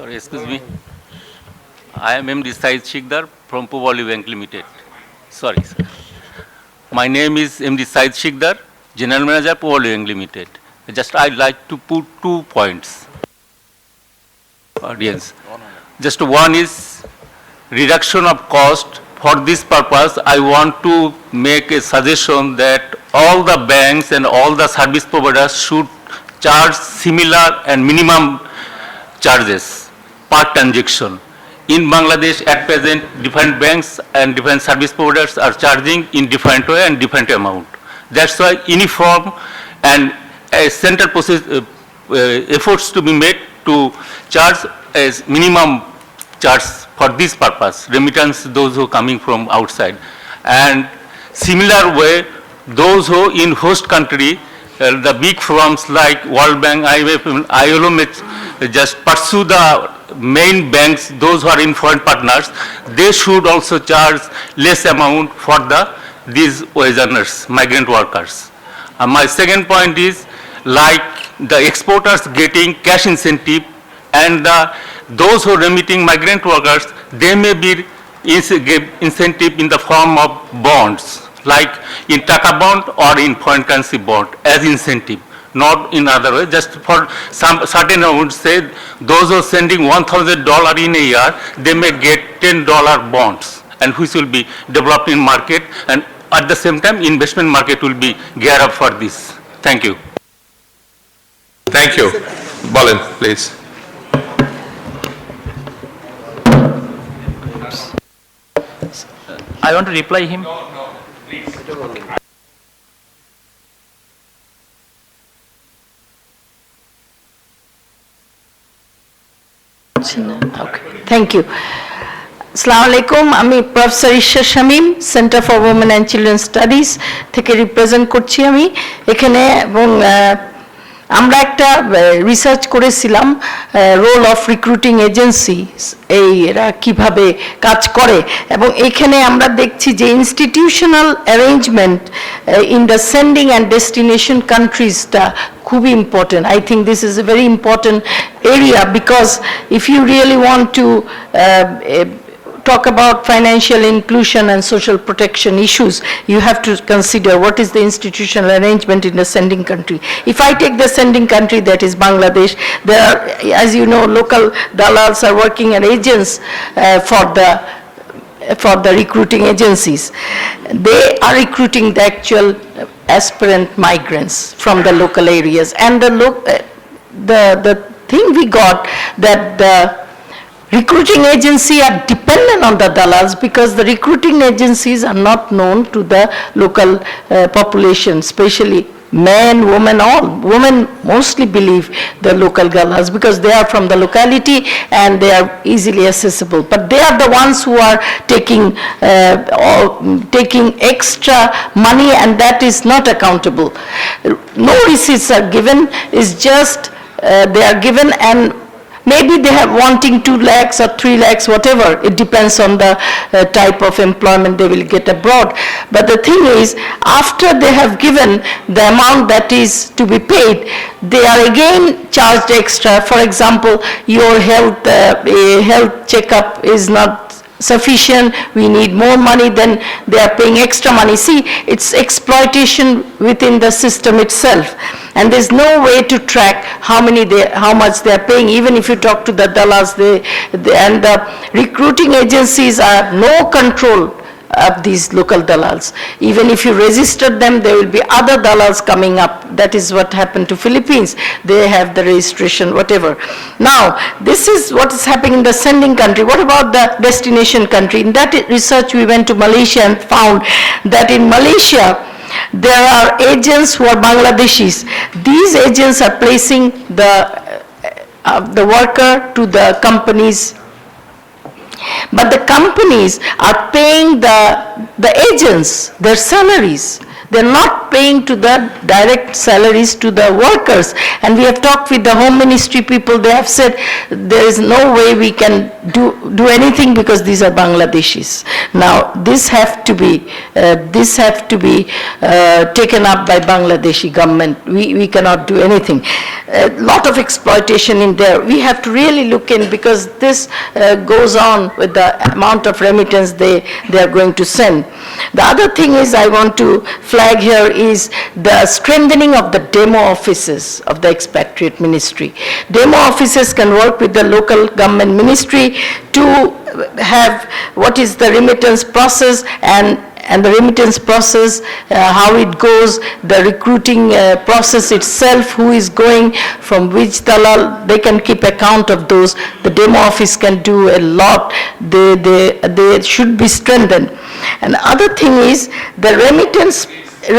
Sorry, excuse me. I am MD Said Shikdar from Powali Bank Limited. Sorry, sir. My name is MD Said Shikdar, General Manager, Powali Bank Limited. Just I'd like to put 2 points. Audience. Just one is reduction of cost. For this purpose, I want to make a suggestion that all the banks and all the service providers should charge similar and minimum charges per transaction. In Bangladesh, at present, different banks and different service providers are charging in different way and different amount. That's why uniform and a central process efforts to be made to charge as minimum charge for this purpose, remittance those who coming from outside. And similar way, those who in host country, the big firms like World Bank, IMF, ILO may just pursue the main banks, those who are in foreign partners, they should also charge less amount for these wage earners, migrant workers. My second point is, like the exporters getting cash incentive and those who are remitting migrant workers, they may be give incentive in the form of bonds, like in Taka bond or in foreign currency bond as incentive, not in other way. Just for some certain, I would say, those who are sending $1,000 in a year, they may get $10 bonds, and which will be developed in market, and at the same time, investment market will be gear up for this. Thank you. Thank you. Bolen, please. I want to reply him. Thank you. আসসালামু আলাইকুম, আমি professor Ishwar Shamim, centre for women and children studies থেকে represent করছি আমি এখানে, এবং আমরা একটা রিসার্চ করেছিলাম রোল অফ রিক্রুটিং এজেন্সি এরা কিভাবে কাজ করে, এবং এখানে আমরা দেখছি যে institutional arrangement in the sending and destination কান্ট্রিজটা খুবই important. I think this is a very important area, because if you really want to talk about financial inclusion and social protection issues, you have to consider what is the institutional arrangement in the sending country. If I take the sending country, that is Bangladesh, there are, as you know, local dalals are working as agents for the recruiting agencies. They are recruiting the actual aspirant migrants from the local areas, and the thing we got that the recruiting agency are dependent on the dalals, because the recruiting agencies are not known to the local population, especially men, women, all. Women mostly believe the local dalals because they are from the locality and they are easily accessible. But they are the ones who are taking extra money, and that is not accountable. No receipts are given, it's just they are given, and maybe they have wanting 2 lakhs or 3 lakhs, whatever. It depends on the type of employment they will get abroad. But the thing is, after they have given the amount that is to be paid, they are again charged extra. For example, your health checkup is not sufficient, we need more money, then they are paying extra money. See, it's exploitation within the system itself, and there's no way to track how much they are paying. Even if you talk to the dalals, and the recruiting agencies are no control of these local dalals. Even if you register them, there will be other dalals coming up. That is what happened to Philippines. They have the registration, whatever. Now, this is what is happening in the sending country. What about the destination country? In that research, we went to Malaysia and found that in Malaysia, there are agents who are Bangladeshis. These agents are placing the worker to the companies, but the companies are paying the agents their salaries. They're not paying to the direct salaries to the workers. And we have talked with the Home Ministry people. They have said there is no way we can do anything because these are Bangladeshis. Now this have to be taken up by Bangladeshi government. We cannot do anything. A lot of exploitation in there. We have to really look in, because this goes on with the amount of remittance they are going to send. The other thing is I want to flag here is the strengthening of the demo offices of the expatriate ministry. Demo offices can work with the local government ministry to have what is the remittance process, and the remittance process, how it goes, the recruiting process itself, who is going from which dalal, they can keep account of those. The demo office can do a lot. They should be strengthened. And the other thing is the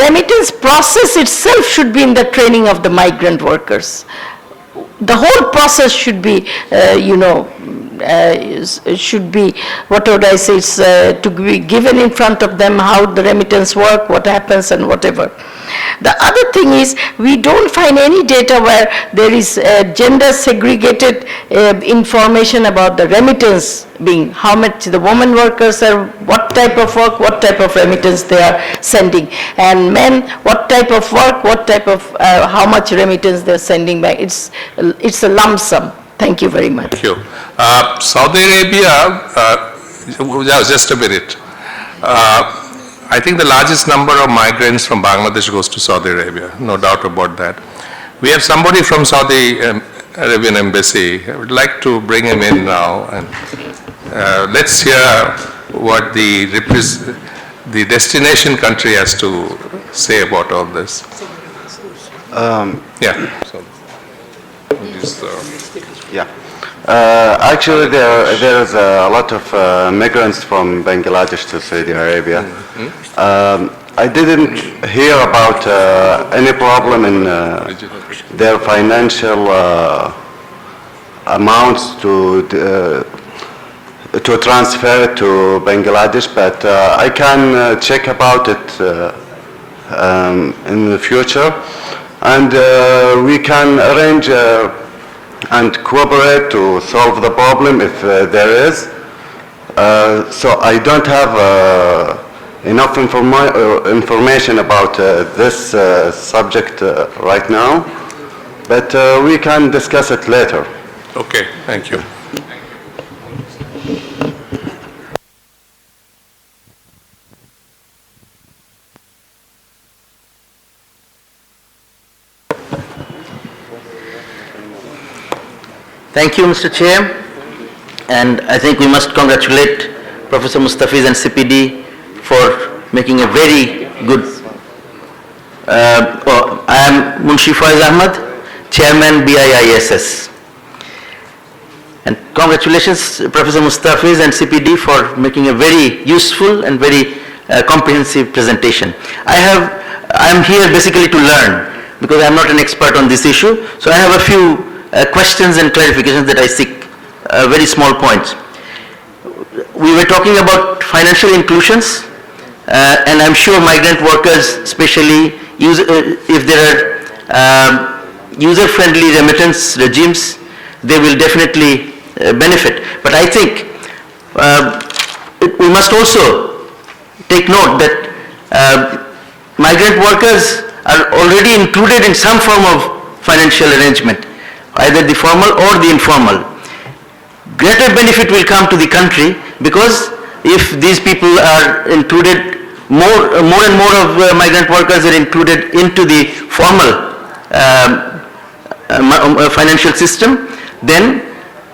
remittance process itself should be in the training of the migrant workers. The whole process should be, should be, what would I say, it's to be given in front of them how the remittance work, what happens and whatever. The other thing is we don't find any data where there is gender segregated information about the remittance being, how much the women workers are, what type of work, what type of remittance they are sending, and men, what type of work, what type of, how much remittance they are sending back. It's a lump sum. Thank you very much. Thank you. Saudi Arabia, just a minute. I think the largest number of migrants from Bangladesh goes to Saudi Arabia, no doubt about that. We have somebody from Saudi Arabian embassy. I would like to bring him in now, and let's hear what the destination country has to say about all this. Actually, there is a lot of migrants from Bangladesh to Saudi Arabia. I didn't hear about any problem in their financial amounts to transfer to Bangladesh, but I can check about it in the future. and we can arrange and cooperate to solve the problem if there is. So I don't have enough information about this subject right now, but we can discuss it later. Okay, thank you. Thank you, Mr. Chair. And I think we must congratulate Professor Mustafiz and CPD for making a very good. I am Munshi Faiz Ahmad, Chairman BIISS. And congratulations, Professor Mustafiz and CPD, for making a very useful and very comprehensive presentation. I am here basically to learn, because I am not an expert on this issue. So I have a few questions and clarifications that I seek, very small points. We were talking about financial inclusions, and I'm sure migrant workers, especially if there are user-friendly remittance regimes, they will definitely benefit. But I think we must also take note that migrant workers are already included in some form of financial arrangement, either the formal or the informal. Greater benefit will come to the country, because if these people are included, more and more of migrant workers are included into the formal financial system, then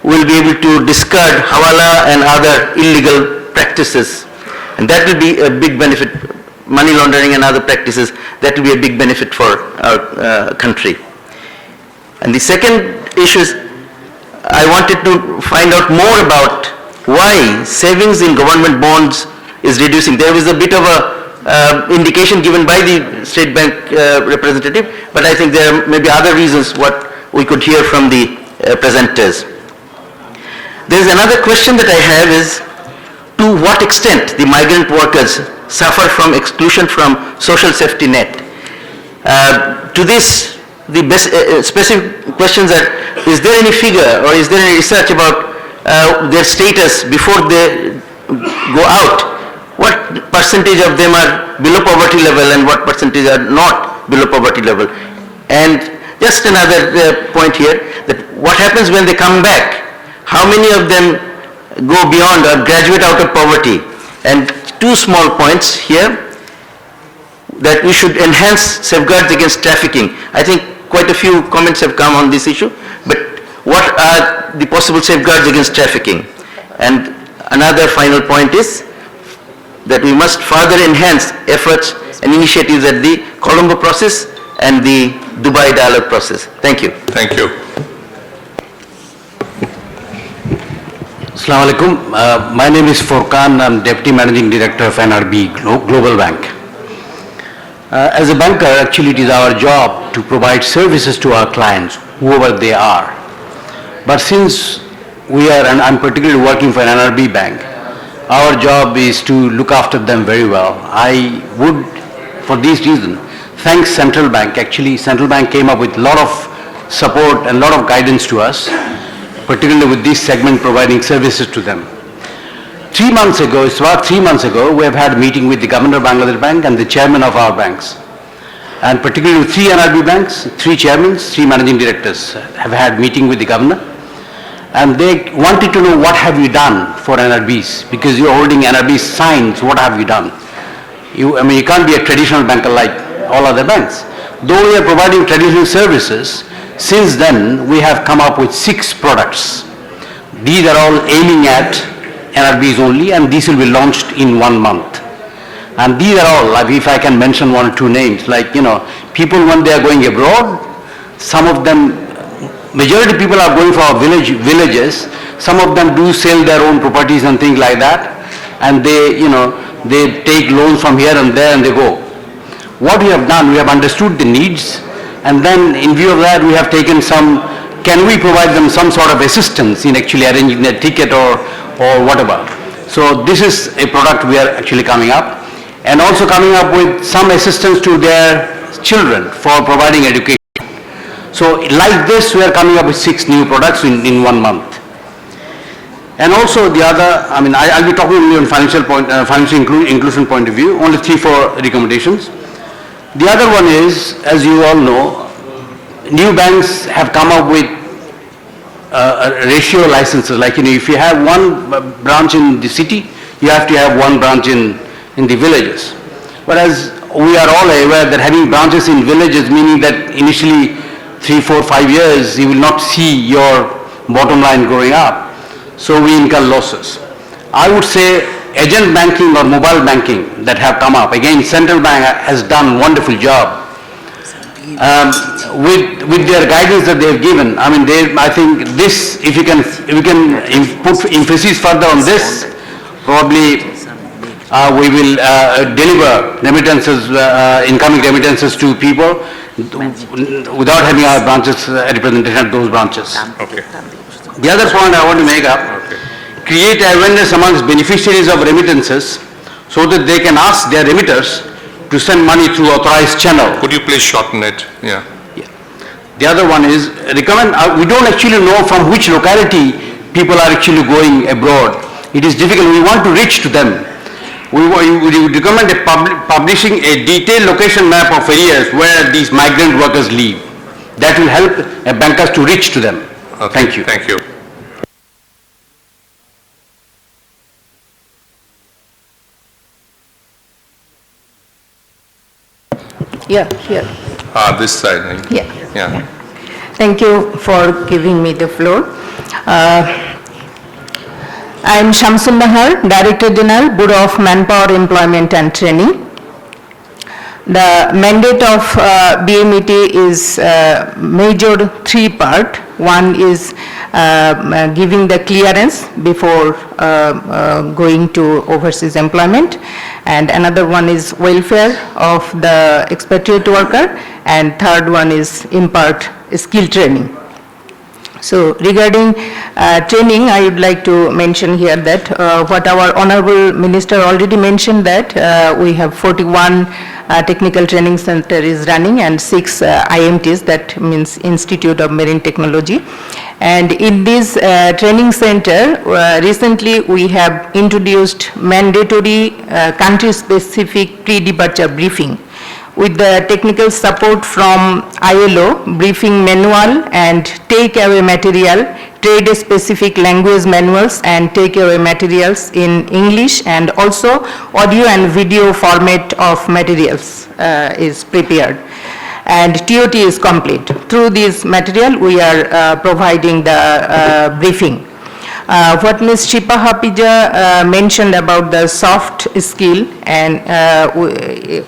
we'll be able to discard hawala and other illegal practices. And that will be a big benefit, money laundering and other practices, that will be a big benefit for our country. And the second issue is, I wanted to find out more about why savings in government bonds is reducing. There was a bit of a indication given by the State Bank representative, but I think there may be other reasons what we could hear from the presenters. There is another question that I have is, to what extent the migrant workers suffer from exclusion from social safety net? To this, the best, specific questions are, is there any figure or is there any research about their status before they go out? What percentage of them are below poverty level and what percentage are not below poverty level? And just another point here, that what happens when they come back? How many of them go beyond or graduate out of poverty? And two small points here, that we should enhance safeguards against trafficking. I think quite a few comments have come on this issue, but what are the possible safeguards against trafficking? And another final point is that we must further enhance efforts and initiatives at the Colombo process and the Dubai dialogue process. Thank you. Thank you. Assalamu alaikum. My name is Furqan. I'm Deputy Managing Director of NRB Global Bank. As a banker, actually it is our job to provide services to our clients, whoever they are. But since we are, and I'm particularly working for an NRB bank, our job is to look after them very well. I would, for this reason, thank Central Bank. Actually, Central Bank came up with a lot of support and a lot of guidance to us, particularly with this segment providing services to them. 3 months ago, it's about 3 months ago, we have had a meeting with the Governor of Bangladesh Bank and the chairman of our banks. And particularly with 3 NRB banks, 3 chairmen, 3 managing directors have had meeting with the governor. And they wanted to know what have you done for NRBs, because you're holding NRB signs, what have you done? You can't be a traditional banker like all other banks. Though we are providing traditional services, since then we have come up with 6 products. These are all aiming at NRBs only, and these will be launched in 1 month. And these are all, like if I can mention 1 or 2 names, like, people when they are going abroad, some of them, majority people are going for villages, some of them do sell their own properties and things like that, and they, they take loans from here and there and they go. What we have done, we have understood the needs, and then in view of that we have taken some, can we provide them some sort of assistance in actually arranging their ticket or whatever. So this is a product we are actually coming up, and also coming up with some assistance to their children for providing education. So like this, we are coming up with 6 new products in 1 month. And also the other, I mean, I'll be talking only on financial inclusion point of view, only 3-4 recommendations. The other one is, as you all know, new banks have come up with ratio licenses, like, if you have 1 branch in the city, you have to have 1 branch in the villages. Whereas we are all aware that having branches in villages, meaning that initially 3, 4, 5 years, you will not see your bottom line growing up. So we incur losses. I would say agent banking or mobile banking that have come up, again, central bank has done wonderful job. With their guidance that they have given, I mean, I think this, if we can put emphasis further on this, probably we will deliver remittances, incoming remittances to people without having our branches, representation at those branches. Okay. The other point I want to make up, create awareness amongst beneficiaries of remittances so that they can ask their remitters to send money through authorized channel. Could you please shorten it? Yeah. The other one is recommend, we don't actually know from which locality people are actually going abroad. It is difficult, we want to reach to them. We would recommend publishing a detailed location map of areas where these migrant workers live. That will help bankers to reach to them. Okay. Thank you. Thank you. Yeah, here. This side. Right? Yeah. Yeah. Thank you for giving me the floor. I am Shamsul Nahar, Director General, Bureau of Manpower, Employment and Training. The mandate of BMET is major 3-part. One is giving the clearance before going to overseas employment, and another one is welfare of the expatriate worker, and third one is impart skill training. So regarding training, I would like to mention here that what our Honorable Minister already mentioned, that we have 41 technical training center is running and 6 IMTs, that means Institute of Marine Technology. And in this training center, recently we have introduced mandatory country-specific pre-departure briefing with the technical support from ILO, briefing manual and take-away material, trade-specific language manuals and take-away materials in English, and also audio and video format of materials is prepared. And TOT is complete. Through this material, we are providing the briefing. What Ms. Shipa Hapija mentioned about the soft skill, and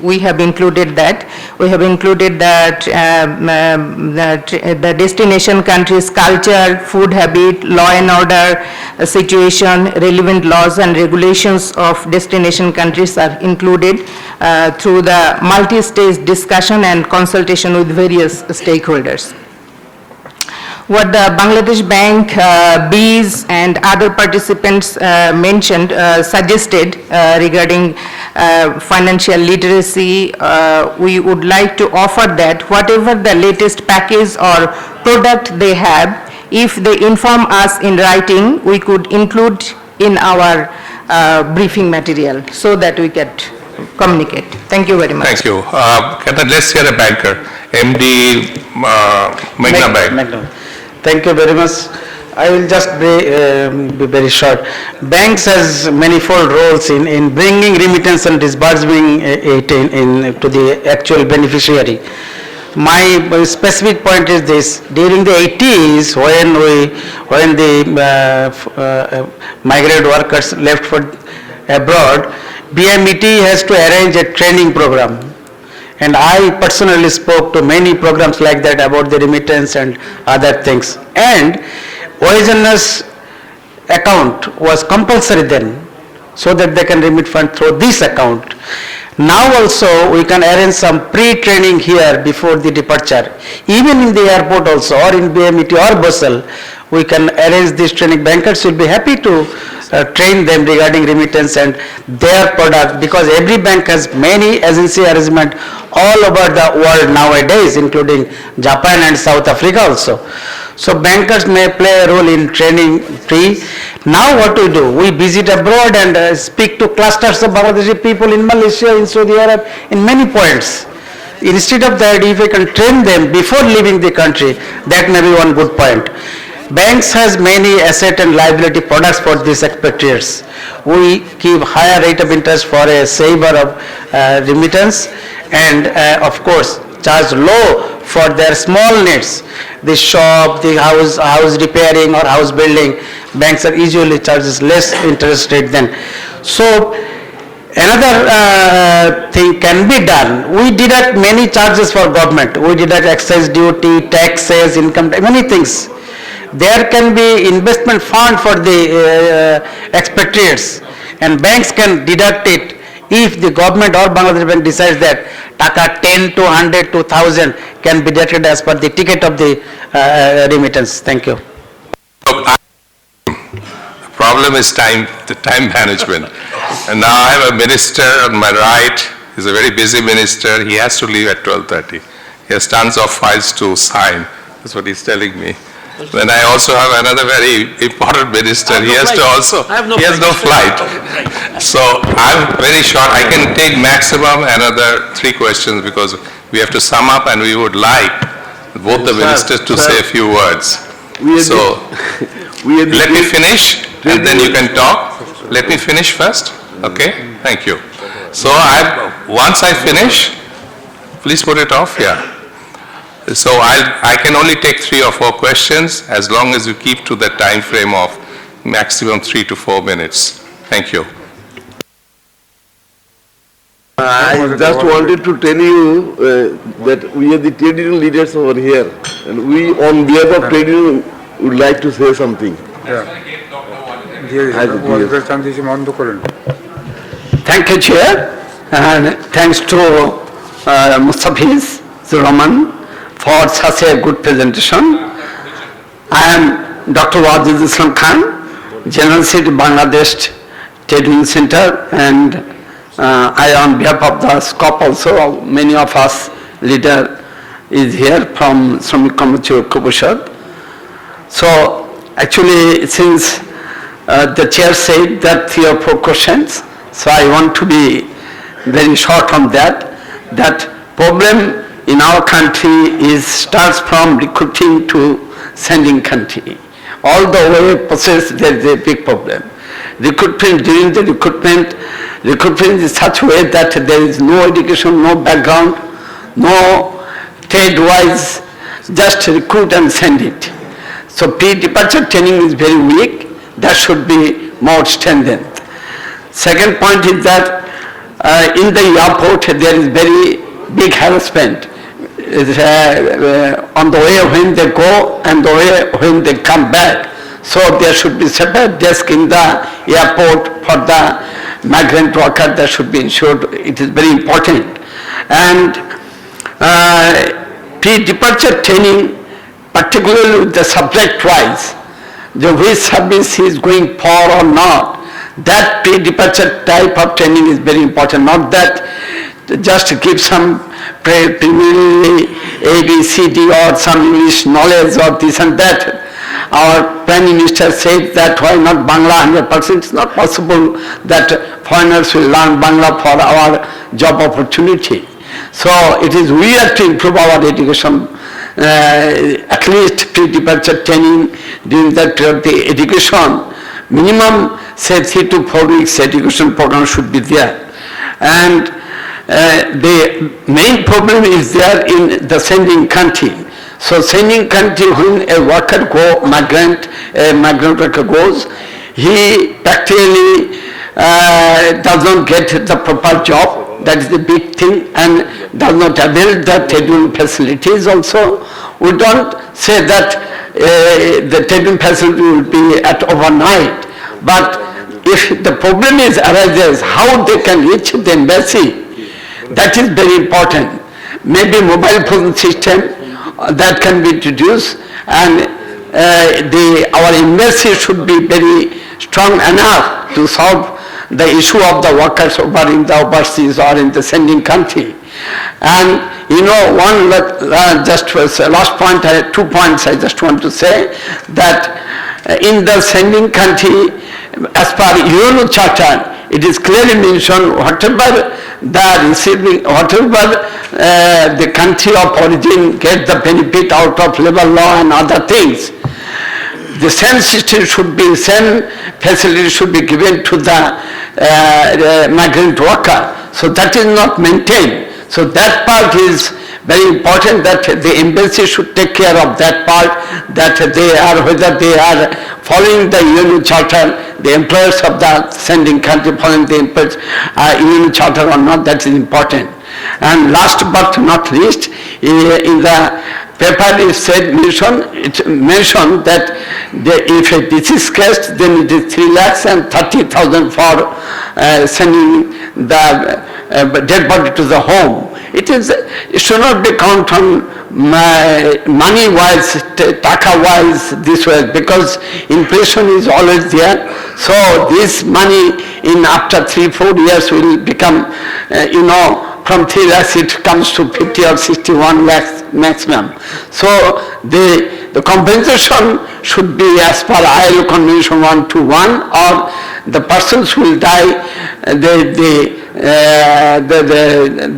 we have included that. We have included that the destination country's culture, food habit, law and order situation, relevant laws and regulations of destination countries are included through the multi-stage discussion and consultation with various stakeholders. What the Bangladesh Bank, BEES and other participants mentioned, suggested regarding financial literacy, we would like to offer that whatever the latest package or product they have, if they inform us in writing, we could include in our briefing material so that we can communicate. Thank you very much. Thank you. Let's hear a banker, MD Magna Bank. Thank you very much. I will just be very short. Banks has manifold roles in bringing remittance and disbursing it to the actual beneficiary. My specific point is this: during the 80s, when the migrant workers left for abroad, BMET has to arrange a training program. And I personally spoke to many programs like that about the remittance and other things. And original's account was compulsory then, so that they can remit fund through this account. Now also we can arrange some pre-training here before the departure. Even in the airport also, or in BMET or Basel, we can arrange this training. Bankers will be happy to train them regarding remittance and their product, because every bank has many agency arrangement all over the world nowadays, including Japan and South Africa also. So bankers may play a role in training pre. Now what we do? We visit abroad and speak to clusters of Bangladeshi people in Malaysia, in Saudi Arabia, in many points. Instead of that, if we can train them before leaving the country, that may be one good point. Banks has many asset and liability products for these expatriates. We give higher rate of interest for a saver of remittance, and of course charge low for their small needs. The shop, the house repairing or house building, banks are usually charges less interest rate than. So another thing can be done. We deduct many charges for government. We deduct excise duty, taxes, income tax, many things. There can be investment fund for the expatriates, and banks can deduct it if the government or Bangladesh Bank decides that taka 10 to 100 to 1000 can be deducted as per the ticket of the remittance. Thank you. The problem is the time management. And now I have a minister on my right. He's a very busy minister. He has to leave at 12:30. He has tons of files to sign. That's what he's telling me. Then I also have another very important minister. He has to also, he has no flight. So I'm very short. I can take maximum another 3 questions because we have to sum up and we would like both the ministers to say a few words. So let me finish and then you can talk. Let me finish first. Okay? Thank you. So once I finish, please put it off. Yeah. So I can only take 3 or 4 questions as long as you keep to the time frame of maximum 3 to 4 minutes. Thank you. I just wanted to tell you that we are the trade union leaders over here, and we, on behalf of trade union, would like to say something. Thank you, Chair, and thanks to Mustafiz Rahman for such a good presentation. I am Dr. Wajid Islam Khan, General Secretary Bangladesh Trade Union Center, and I, on behalf of the SCOP also, many of us leader is here from Shramik Karmachari Parishad. So actually, since the chair said that 3 or 4 questions, so I want to be very short on that. That problem in our country starts from recruiting to sending country. All the way process, there is a big problem. Recruitment, during the recruitment is such a way that there is no education, no background, no trade-wise, just recruit and send it. So pre-departure training is very weak. That should be more strengthened. Second point is that in the airport there is very big harassment. On the way when they go and the way when they come back. So there should be separate desk in the airport for the migrant worker that should be ensured. It is very important. And pre-departure training, particularly with the subject-wise, which service he is going for or not, that pre-departure type of training is very important. Not that just to give some preliminary A, B, C, D or some English knowledge or this and that. Our Prime Minister said that why not Bangla 100%? It's not possible that foreigners will learn Bangla for our job opportunity. So it is we have to improve our education, at least pre-departure training during that the education, minimum say 3 to 4 weeks education program should be there. And the main problem is there in the sending country. So sending country, when a worker a migrant worker goes, he practically does not get the proper job. That is the big thing, and does not avail the trade union facilities also. We don't say that the trade union facility will be at overnight, but if the problem arises how they can reach the embassy, that is very important. Maybe mobile phone system that can be introduced, and our embassy should be very strong enough to solve the issue of the workers over in the overseas or in the sending country. And you know, just was last point, 2 points I just want to say, that in the sending country, as per UN Charter, it is clearly mentioned whatever the country of origin gets the benefit out of labor law and other things, the same system should be, same facility should be given to the migrant worker. So that is not maintained. So that part is very important, that the embassy should take care of that part, that they are, whether they are following the UN Charter, the employers of the sending country following the UN Charter or not, that is important. And last but not least, in the paper it mentioned that if this is case, then it is 3,30,000 for sending the dead body to the home. It should not be counted on money-wise, taka-wise, this way, because inflation is always there. So this money in after 3-4 years will become, from 3 lakhs it comes to 50 or 61 lakhs maximum. So the compensation should be as per ILO Convention 121, or the persons who will die,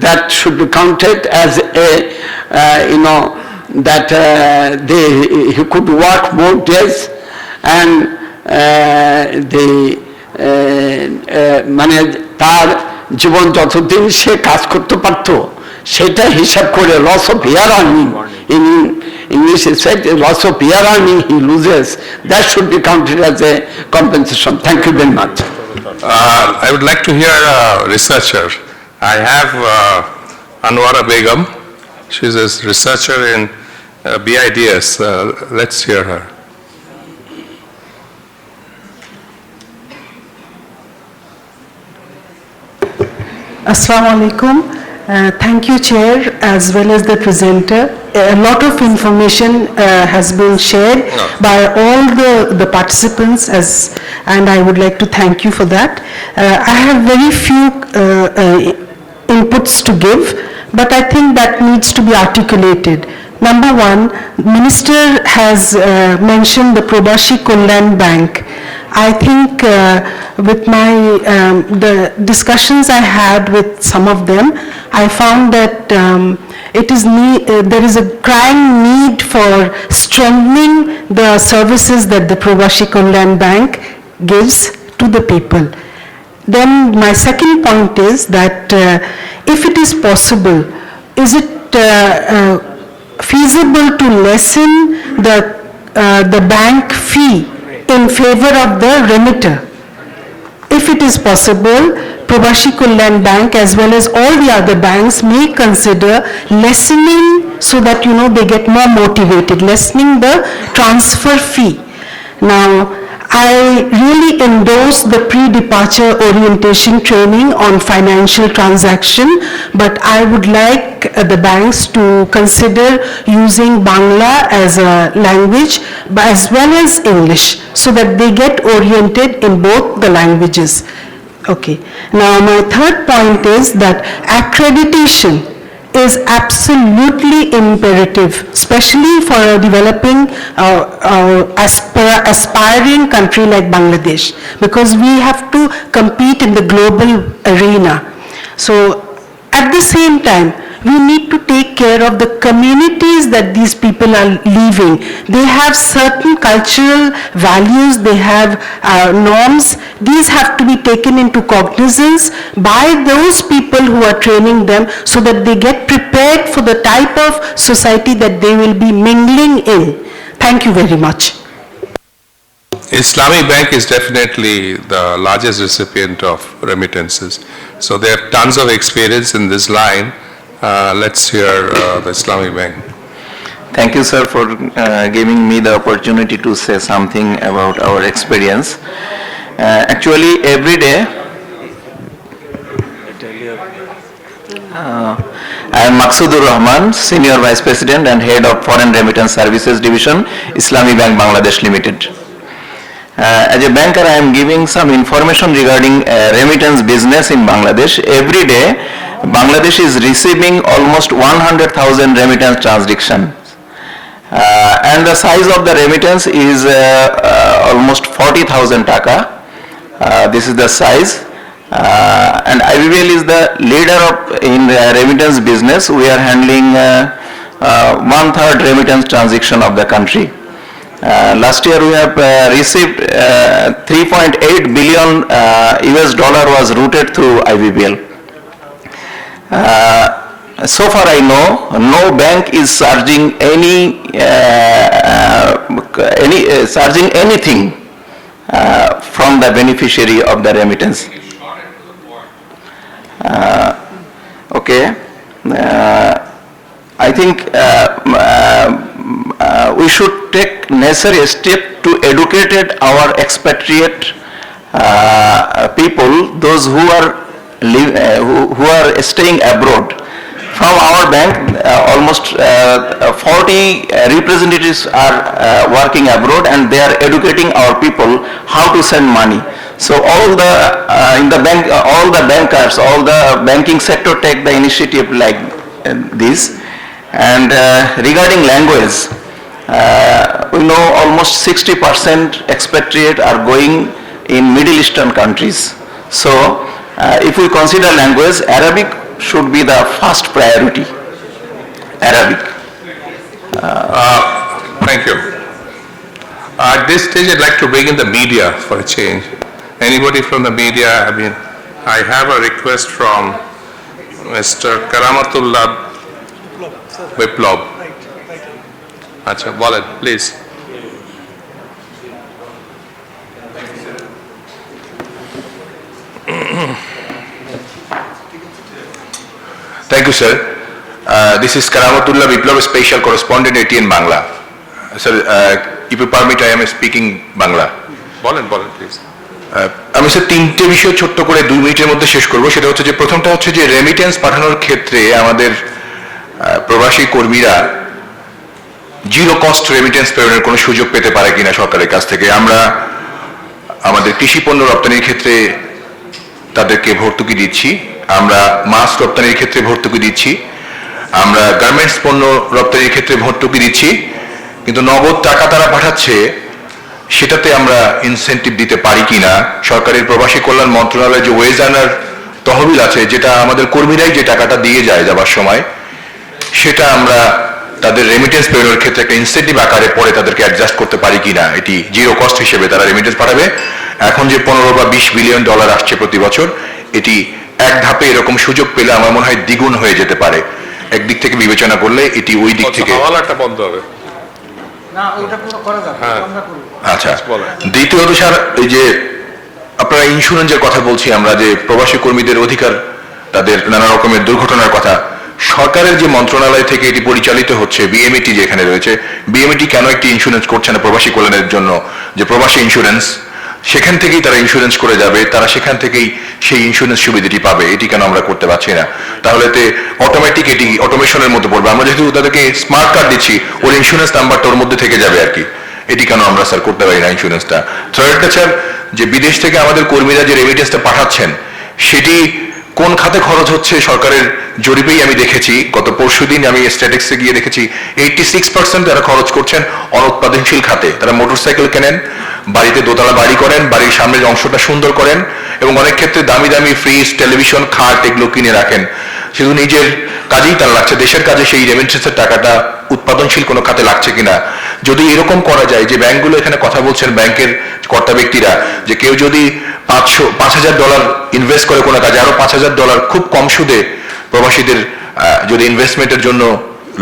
that should be counted as a, that he could work more days, and মানে তার জীবন যতদিন সে কাজ করতে পারত সেটা হিসাব করে loss of year earning, in English it said loss of year earning he loses, that should be counted as a compensation. Thank you very much. I would like to hear a researcher. I have Anwara Begum. She's a researcher in BIDS. Let's hear her. Assalamu alaikum. Thank you, Chair, as well as the presenter. A lot of information has been shared by all the participants, and I would like to thank you for that. I have very few inputs to give, but I think that needs to be articulated. Number one, Minister has mentioned the Probashi Kullan Bank. I think with the discussions I had with some of them, I found that there is a crying need for strengthening the services that the Probashi Kullan Bank gives to the people. Then my second point is that if it is possible, is it feasible to lessen the bank fee in favor of the remitter? If it is possible, Probashi Kullan Bank as well as all the other banks may consider lessening, so that they get more motivated, lessening the transfer fee. Now, I really endorse the pre-departure orientation training on financial transaction, but I would like the banks to consider using Bangla as a language as well as English, so that they get oriented in both the languages. Okay. Now my third point is that accreditation is absolutely imperative, especially for a developing aspiring country like Bangladesh, because we have to compete in the global arena. So at the same time, we need to take care of the communities that these people are leaving. They have certain cultural values, they have norms. These have to be taken into cognizance by those people who are training them, so that they get prepared for the type of society that they will be mingling in. Thank you very much. Islamic Bank is definitely the largest recipient of remittances. So they have tons of experience in this line. Let's hear the Islamic Bank. Thank you, sir, for giving me the opportunity to say something about our experience. Actually, every day, I am Maqsudur Rahman, Senior Vice President and Head of Foreign Remittance Services Division, Islamic Bank Bangladesh Limited. As a banker, I am giving some information regarding remittance business in Bangladesh. Every day, Bangladesh is receiving almost 100,000 remittance transactions. And the size of the remittance is almost 40,000 taka. This is the size. And IBBL is the leader in remittance business. We are handling 1/3 remittance transaction of the country. Last year we have received 3.8 billion US dollar was routed through IBBL. So far I know, no bank is charging charging anything from the beneficiary of the remittance. Okay. I think we should take necessary step to educate our expatriate people, those who are staying abroad. From our bank, almost 40 representatives are working abroad, and they are educating our people how to send money. So all the in the bank, all the bankers, all the banking sector take the initiative like this. And regarding language, we know almost 60% expatriate are going in Middle Eastern countries. So if we consider language, Arabic should be the first priority. Arabic. Thank you. At this stage, I'd like to bring in the media for a change. Anybody from the media? I have a request from Mr. Karamatullah Biplab. Acha, Walid, please. Thank you, sir. This is Karamatullah Biplab, Special Correspondent, ATN Bangla. Sir, if you permit, I am speaking Bangla. Walid, please. আমি sir তিনটে বিষয় ছোট্ট করে 2 মিনিটের মধ্যে শেষ করব। সেটা হচ্ছে যে প্রথমটা হচ্ছে যে রেমিটেন্স পাঠানোর ক্ষেত্রে আমাদের প্রবাসী কর্মীরা জিরো কস্ট রেমিটেন্স প্রেরণের কোনো সুযোগ পেতে পারে কিনা সরকারের কাছ থেকে। আমরা আমাদের কৃষি পণ্য রপ্তানির ক্ষেত্রে তাদেরকে ভর্তুকি দিচ্ছি, আমরা মাছ রপ্তানির ক্ষেত্রে ভর্তুকি দিচ্ছি, আমরা গার্মেন্টস পণ্য রপ্তানির ক্ষেত্রে ভর্তুকি দিচ্ছি, কিন্তু নগদ টাকা তারা পাঠাচ্ছে সেটাতে আমরা ইনসেন্টিভ দিতে পারি কিনা। সরকারের প্রবাসী কল্যাণ মন্ত্রণালয়ের যে ওয়েজ আর্নার তহবিল আছে, যেটা আমাদের কর্মীরাই যে টাকাটা দিয়ে যায় যাবার সময়, সেটা আমরা তাদের রেমিটেন্স প্রেরণের ক্ষেত্রে একটা ইনসেন্টিভ আকারে পরে তাদেরকে অ্যাডজাস্ট করতে পারি কিনা। এটি জিরো কস্ট হিসেবে তারা রেমিটেন্স পাঠাবে। এখন যে 15 বা 20 বিলিয়ন ডলার আসছে প্রতি বছর, এটি এক ধাপে এরকম সুযোগ পেলে আমার মনে হয় দ্বিগুণ হয়ে যেতে পারে। একদিক থেকে বিবেচনা করলে এটি ওই দিক থেকে বন্ধ হবে। আচ্ছা, দ্বিতীয়ত স্যার, এই যে আপনারা ইন্স্যুরেন্সের কথা বলছি আমরা, যে প্রবাসী কর্মীদের অধিকার, তাদের নানা রকমের দুর্ঘটনার কথা, সরকারের যে মন্ত্রণালয় থেকে এটি পরিচালিত হচ্ছে, বিএমইটি যেখানে রয়েছে, বিএমইটি কেন একটি ইন্স্যুরেন্স করছে না প্রবাসী কল্যাণের জন্য, যে প্রবাসী ইন্স্যুরেন্স, সেখান থেকেই তারা ইন্স্যুরেন্স করে যাবে, তারা সেখান থেকেই সেই ইন্স্যুরেন্স সুবিধাটি পাবে, এটি কেন আমরা করতে পারছি না? তাহলে অটোমেটিক এটি অটোমেশনের মধ্যে পড়বে। আমরা যেহেতু তাদেরকে স্মার্ট কার্ড দিচ্ছি, ওর ইন্স্যুরেন্স নাম্বারটা ওর মধ্যে থেকে যাবে আর কি। এটি কেন আমরা স্যার করতে পারি না ইন্স্যুরেন্সটা? থার্ডটা স্যার, যে বিদেশ থেকে আমাদের কর্মীরা যে রেমিটেন্সটা পাঠাচ্ছেন, সেটি কোন খাতে খরচ হচ্ছে সরকারের জরিপেই আমি দেখেছি, গত পরশুদিন আমি স্ট্যাটিস্টিক্সে গিয়ে দেখেছি 86% তারা খরচ করছেন অনুৎপাদনশীল খাতে। তারা মোটরসাইকেল কেনেন, বাড়িতে দোতলা বাড়ি করেন, বাড়ির সামনের অংশটা সুন্দর করেন, এবং অনেক ক্ষেত্রে দামি দামি ফ্রিজ, টেলিভিশন, খাট এগুলো কিনে রাখেন। শুধু নিজের কাজেই তার লাগছে, দেশের কাজে সেই রেমিটেন্সের টাকাটা উৎপাদনশীল কোনো খাতে লাগছে কিনা। যদি এরকম করা যায়, যে ব্যাংকগুলো এখানে কথা বলছেন, ব্যাংকের কর্তা ব্যক্তিরা, যে কেউ যদি $5,000 ইনভেস্ট করে কোনো কাজে, আরো $5,000 খুব কম সুদে প্রবাসীদের যদি ইনভেস্টমেন্টের জন্য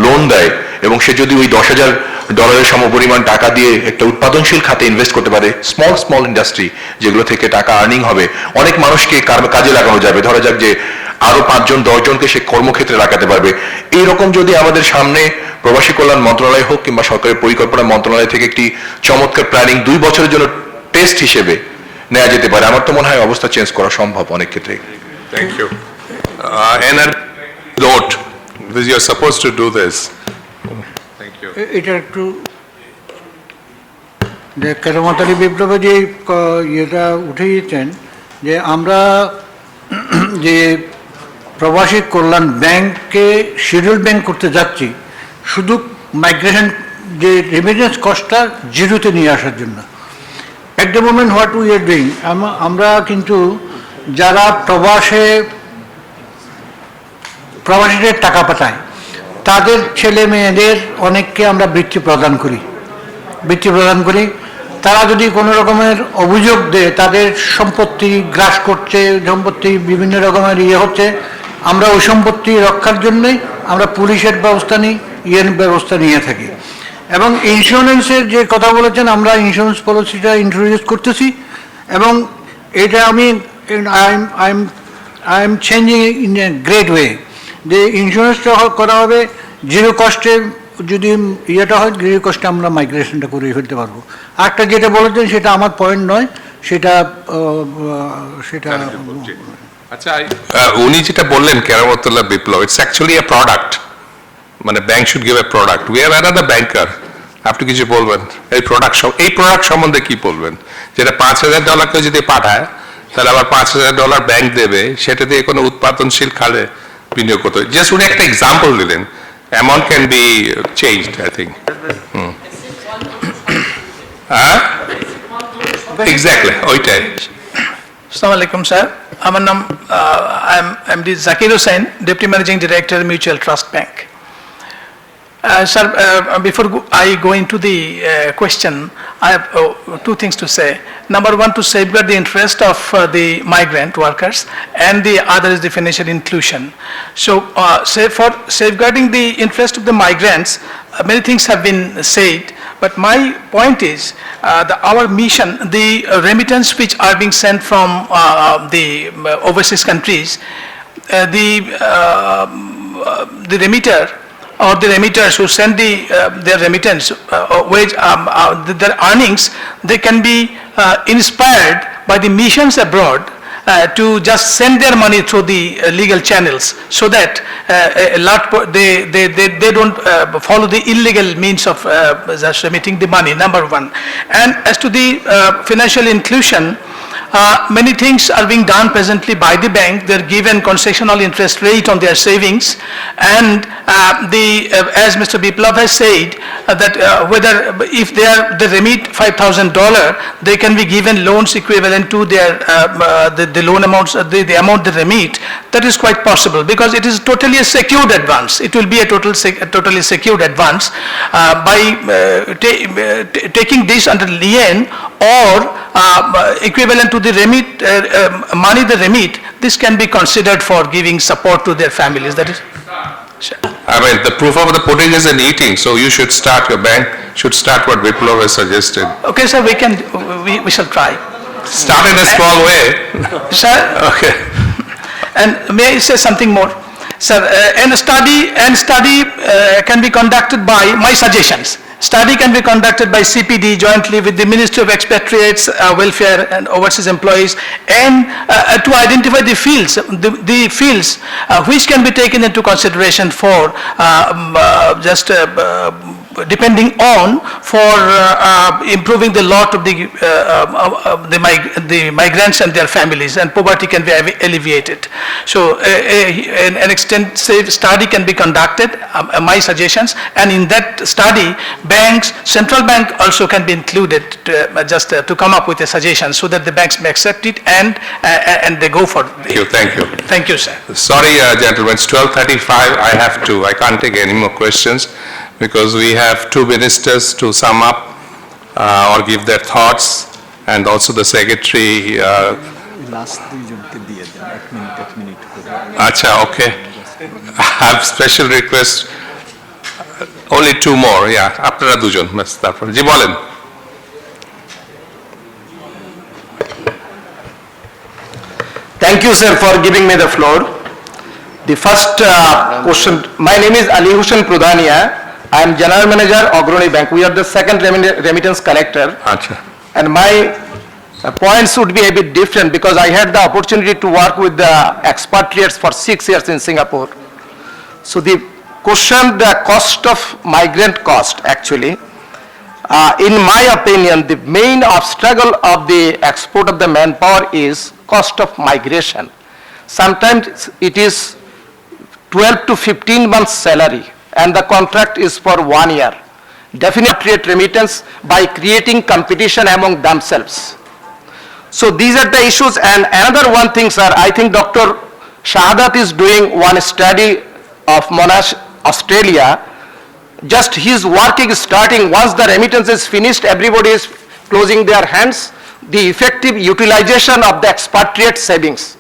লোন দেয়, এবং সে যদি ওই $10,000 সমপরিমাণ টাকা দিয়ে একটা উৎপাদনশীল খাতে ইনভেস্ট করতে পারে, স্মল ইন্ডাস্ট্রি যেগুলো থেকে টাকা আর্নিং হবে, অনেক মানুষকে কাজে লাগানো যাবে। ধরা যাক যে আরো 5-10 জনকে সে কর্মক্ষেত্রে লাগাতে পারবে। এইরকম যদি আমাদের সামনে প্রবাসী কল্যাণ মন্ত্রণালয় হোক কিংবা সরকারের পরিকল্পনা মন্ত্রণালয় থেকে একটি চমৎকার প্ল্যানিং 2 বছরের জন্য টেস্ট হিসেবে নেওয়া যেতে পারে, আমার তো মনে হয় অবস্থা চেঞ্জ করা সম্ভব অনেক ক্ষেত্রে। Thank you. Note, because you are supposed to do this. Thank you. এটা একটু যে কেরামতালী বিপ্লবে যে ইয়েটা উঠে দিয়েছেন যে আমরা যে প্রবাসী কল্যাণ ব্যাংককে শিডিউল ব্যাংক করতে যাচ্ছি শুধু মাইগ্রেশন যে রেমিটেন্স কস্টটা জিরোতে নিয়ে আসার জন্য। At the moment what we are doing, আমরা কিন্তু যারা প্রবাসীদের টাকা পাঠায় তাদের ছেলে মেয়েদের অনেককে আমরা বৃত্তি প্রদান করি। তারা যদি কোনো রকমের অভিযোগ দেয় তাদের সম্পত্তি গ্রাস করছে, সম্পত্তি বিভিন্ন রকমের হচ্ছে, আমরা ওই সম্পত্তি রক্ষার জন্যই আমরা পুলিশের ব্যবস্থা নিই, ব্যবস্থা নিয়ে থাকি। এবং ইন্স্যুরেন্সের যে কথা বলেছেন, আমরা ইন্স্যুরেন্স পলিসিটা ইন্ট্রোডিউস করতেছি এবং এটা I am changing in a great way, যে ইন্স্যুরেন্সটা করা হবে জিরো কস্টে, যদি ইয়েটা হয় জিরো কস্টে আমরা মাইগ্রেশনটা করে ফেলতে পারবো। আরেকটা যেটা বলেছেন সেটা আমার পয়েন্ট নয়, সেটা আচ্ছা, উনি যেটা বললেন Keramatullah Biplob, it's actually a product, মানে bank should give a product. We have another banker, আপনি কিছু বলবেন এই প্রোডাক্ট সম্বন্ধে কি বলবেন? যেটা $5,000 যদি পাঠায় তাহলে আবার $5,000 ব্যাংক দেবে, সেটা দিয়ে কোনো উৎপাদনশীল খালে বিনিয়োগ করতে হবে। জাস্ট উনি একটা এক্সাম্পল দিলেন, amount can be changed, I think. Exactly ওইটাই। Assalamu alaikum, sir. আমার নাম I'm Zakir Hussain, Deputy Managing Director, Mutual Trust Bank. Sir, before I go into the question, I have two things to say. Number one, to safeguard the interest of the migrant workers, and the other is the financial inclusion. So, for safeguarding the interest of the migrants, many things have been said, but my point is our mission, the remittance which are being sent from the overseas countries, the remitter or the remitters who send their remittance, their earnings, they can be inspired by the missions abroad to just send their money through the legal channels, so that they don't follow the illegal means of just remitting the money, number one. And as to the financial inclusion, many things are being done presently by the bank. They're given concessional interest rate on their savings, and as Mr. Biplav has said, that whether if they remit $5,000, they can be given loans equivalent to their the loan amounts, the amount they remit. That is quite possible because it is totally a secured advance. It will be a totally secured advance by taking this under lien or equivalent to the money they remit. This can be considered for giving support to their families. That is. I mean, the proof of the pudding is in eating, so your bank should start what Biplav has suggested. Okay, sir, we shall try. Start in a small way. Sir. Okay. And may I say something more? Sir, study can be conducted by my suggestions. Study can be conducted by CPD jointly with the Ministry of Expatriates, Welfare and Overseas Employees, and to identify the fields which can be taken into consideration for depending on for improving the lot of the migrants and their families, and poverty can be alleviated. So an extensive study can be conducted, my suggestions, and in that study central bank also can be included to come up with a suggestion so that the banks may accept it and they go for it. Thank you, sir. Sorry, gentlemen, it's 12:35. I can't take any more questions because we have two ministers to sum up or give their thoughts, and also the secretary. Acha, okay. I have special request. Only two more, yeah. আপনারা দুজন, তারপর জি বলেন। Thank you, sir, for giving me the floor. The first question, my name is Ali Hussain Pradhania. I am General Manager, Ogroni Bank. We are the second remittance collector. Acha. And my points would be a bit different because I had the opportunity to work with the expatriates for 6 years in Singapore. So the question, the cost of migrant cost actually, In my opinion, the main obstacle of the export of the manpower is cost of migration. Sometimes it is 12 to 15 months salary and the contract is for 1 year. Definitely create remittance by creating competition among themselves. So these are the issues. And another one thing, sir, I think Dr. Shahadat is doing one study of Monash, Australia. Just his work is starting. Once the remittance is finished, everybody is closing their hands. The effective utilization of the expatriate savings.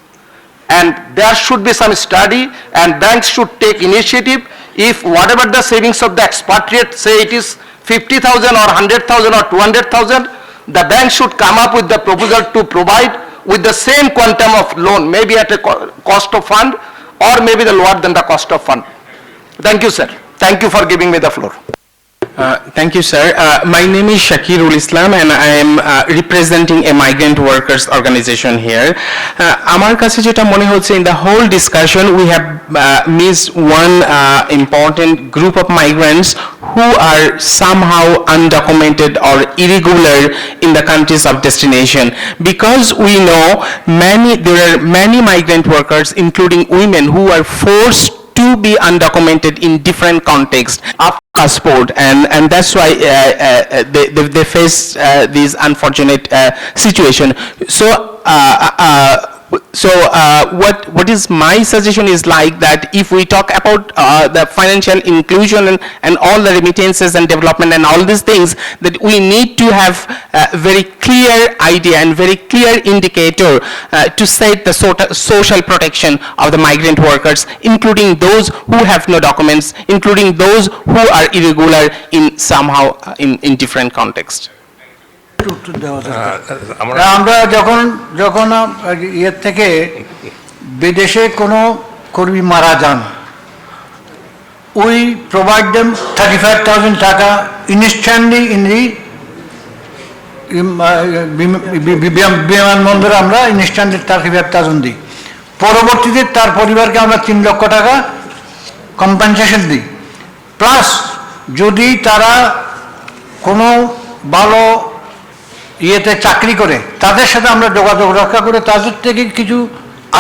And there should be some study, and banks should take initiative. If whatever the savings of the expatriate, say it is 50,000 or 100,000 or 200,000, the bank should come up with the proposal to provide with the same quantum of loan, maybe at a cost of fund or maybe the lower than the cost of fund. Thank you, sir. Thank you for giving me the floor. Thank you, sir. My name is Shakirul Islam and I am representing a migrant workers organization here. আমার কাছে যেটা মনে হচ্ছে in the whole discussion we have missed one important group of migrants who are somehow undocumented or irregular in the countries of destination. Because we know there are many migrant workers, including women, who are forced to be undocumented in different contexts of passport, and that's why they face this unfortunate situation. So what is my suggestion is like that if we talk about the financial inclusion and all the remittances and development and all these things, that we need to have a very clear idea and very clear indicator to set the social protection of the migrant workers, including those who have no documents, including those who are irregular in somehow in different contexts. আমরা যখন ইয়ের থেকে বিদেশে কোনো কর্মী মারা যান, we provide them 35,000 টাকা instantly in the বিমানবন্দরে আমরা instantly 35,000 দিই। পরবর্তীতে তার পরিবারকে আমরা 3 লক্ষ টাকা কম্পেনসেশন দিই। প্লাস যদি তারা কোনো ভালো ইয়েতে চাকরি করে তাদের সাথে আমরা যোগাযোগ রক্ষা করে তাদের থেকে কিছু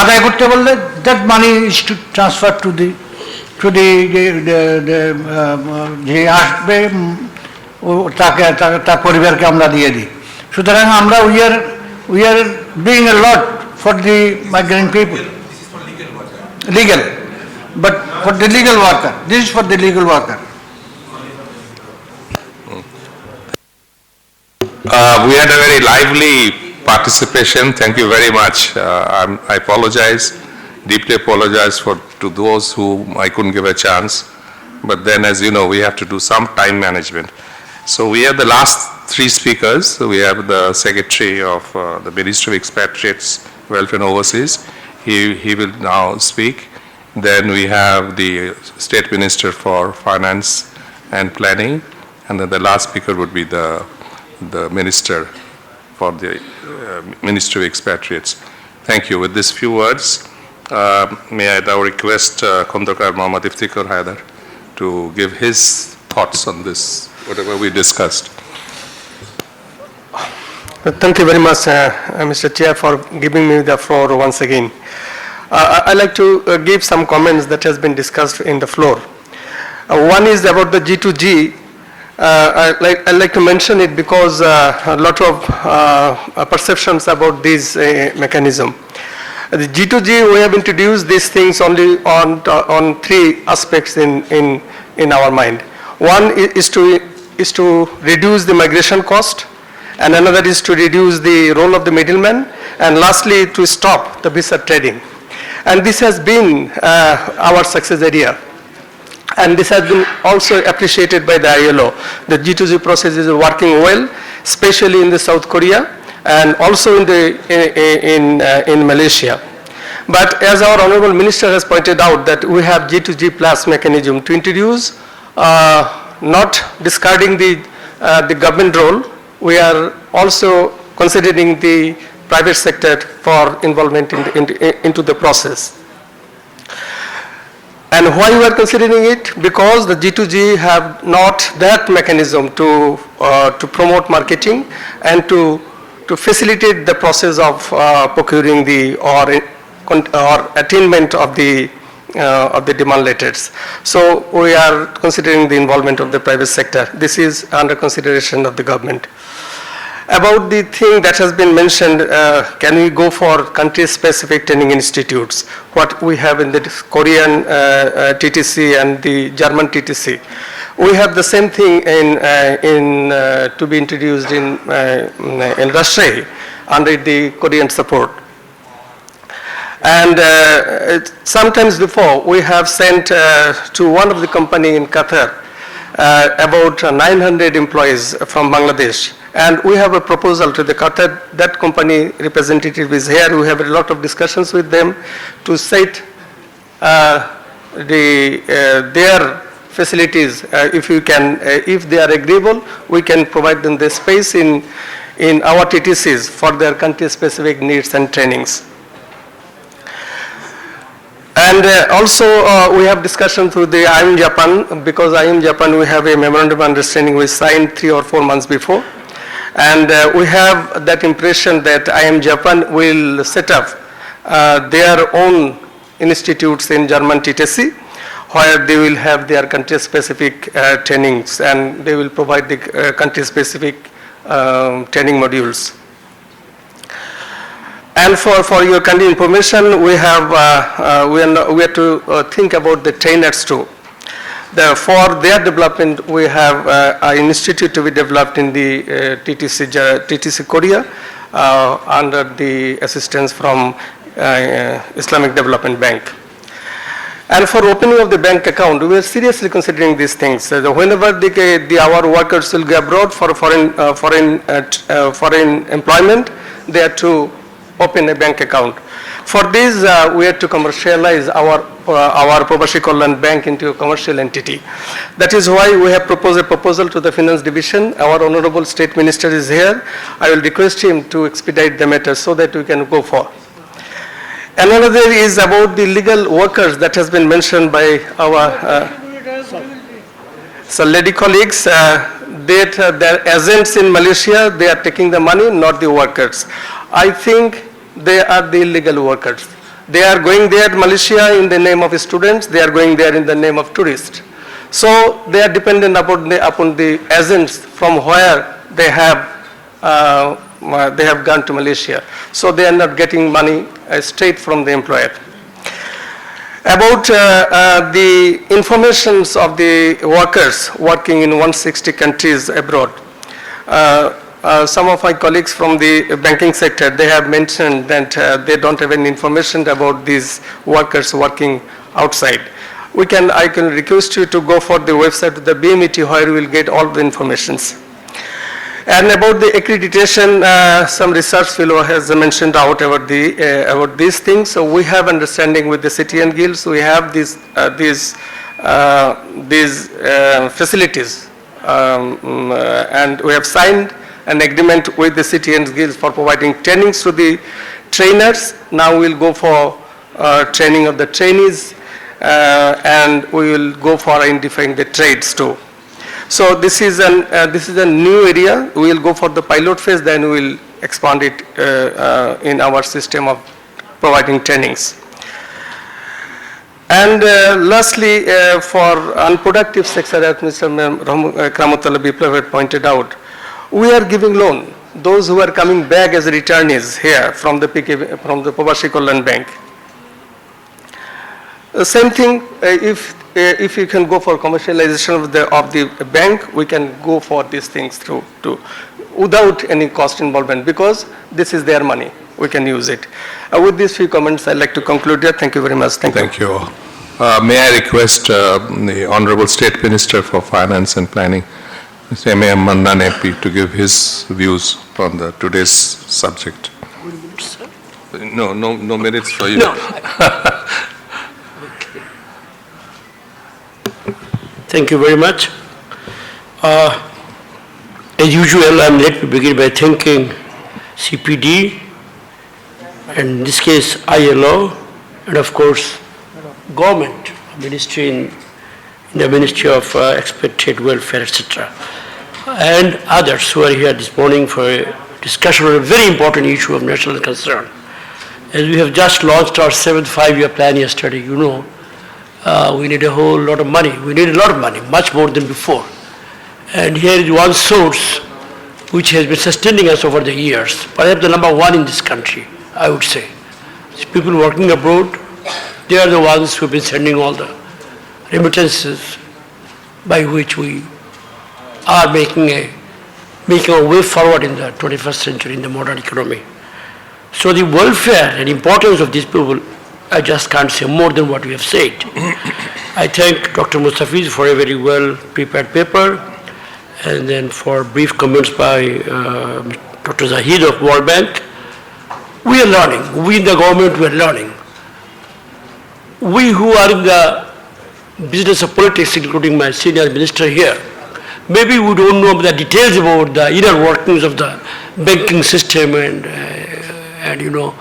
আদায় করতে বললে that money is to transfer to the যে আসবে তাকে তার পরিবারকে আমরা দিয়ে দিই। সুতরাং আমরা we are doing a lot for the migrant people legal, but for the legal worker, this is for the legal worker. We had a very lively participation. Thank you very much. I apologize, deeply apologize to those whom I couldn't give a chance. But then, as you know, we have to do some time management. So we have the last 3 speakers. So we have the Secretary of the Ministry of Expatriates, Welfare and Overseas. He will now speak. Then we have the State Minister for Finance and Planning. And then the last speaker would be the Minister for the Ministry of Expatriates. Thank you. With these few words, may I now request Khondakar Mohammad Iftikhar Haidar to give his thoughts on this, whatever we discussed. Thank you very much, Mr. Chair, for giving me the floor once again. I'd like to give some comments that has been discussed in the floor. One is about the G2G. I'd like to mention it because a lot of perceptions about this mechanism. The G2G, we have introduced these things only on 3 aspects in our mind. One is to reduce the migration cost, and another is to reduce the role of the middleman, and lastly to stop the visa trading. And this has been our success area. And this has been also appreciated by the ILO. The G2G process is working well, especially in the South Korea and also in Malaysia. But as our Honorable Minister has pointed out, that we have G2G plus mechanism to introduce, not discarding the government role. We are also considering the private sector for involvement into the process. And why we are considering it? Because the G2G have not that mechanism to promote marketing and to facilitate the process of procuring the or attainment of the demand letters. So we are considering the involvement of the private sector. This is under consideration of the government. About the thing that has been mentioned, can we go for country-specific training institutes? What we have in the Korean TTC and the German TTC. We have the same thing to be introduced in Russia under the Korean support. And sometimes before, we have sent to one of the company in Qatar about 900 employees from Bangladesh. And we have a proposal to the Qatar, that company representative is here. We have a lot of discussions with them to set their facilities. If they are agreeable, we can provide them the space in our TTCs for their country-specific needs and trainings. And also we have discussions with the IIM Japan, because IIM Japan we have a memorandum of understanding we signed 3 or 4 months before. And we have that impression that IIM Japan will set up their own institutes in German TTC, where they will have their country-specific trainings and they will provide the country-specific training modules. And for your kind information, we have to think about the trainers too. For their development, we have an institute to be developed in the TTC Korea under the assistance from Islamic Development Bank. And for opening of the bank account, we are seriously considering these things. Whenever our workers will go abroad for foreign employment, they are to open a bank account. For this, we have to commercialize our Probashi Kalyan Bank into a commercial entity. That is why we have proposed a proposal to the Finance Division. Our Honorable State Minister is here. I will request him to expedite the matter so that we can go for. Another is about the legal workers that has been mentioned by our lady colleagues. Their agents in Malaysia, they are taking the money, not the workers. I think they are the illegal workers. They are going there in Malaysia in the name of students, they are going there in the name of tourists. So they are dependent upon the agents from where they have gone to Malaysia. So they are not getting money straight from the employer. About the informations of the workers working in 160 countries abroad. Some of my colleagues from the banking sector, they have mentioned that they don't have any information about these workers working outside. I can request you to go for the website of the BMET where you will get all the informations. And about the accreditation, some research fellow has mentioned out about these things. So we have understanding with the city and guilds. We have these facilities, and we have signed an agreement with the city and guilds for providing trainings to the trainers. Now we will go for training of the trainees, and we will go for identifying the trades too. So this is a new area. We will go for the pilot phase, then we will expand it in our system of providing trainings. And lastly, for unproductive sector, as Mr. Kramutala Biplav had pointed out, we are giving loan. Those who are coming back as returnees here from the Probashi Kalyan Bank. The same thing, if you can go for commercialization of the bank, we can go for these things through without any cost involvement, because this is their money. We can use it. With these few comments, I'd like to conclude here. Thank you very much. Thank you. May I request the Honorable State Minister for Finance and Planning, Mr. M.A.M. Mandan MP, to give his views on today's subject. No minutes for you. No. Thank you very much. As usual, let me begin by thanking CPD, and in this case ILO, and of course government of ministry in the Ministry of Expected Welfare, etc., and others who are here this morning for a discussion on a very important issue of national concern. As we have just launched our 7th five-year plan yesterday, you know, we need a whole lot of money. We need a lot of money, much more than before. And here is one source which has been sustaining us over the years, perhaps the number one in this country, I would say. These people working abroad, they are the ones who have been sending all the remittances by which we are making a way forward in the 21st century in the modern economy. So the welfare and importance of these people, I just can't say more than what we have said. I thank Dr. Mustafiz for a very well prepared paper, and then for brief comments by Dr. Zahid of World Bank. We are learning. We in the government, we are learning. We who are in the business of politics, including my senior minister here, maybe we don't know the details about the inner workings of the banking system and you know,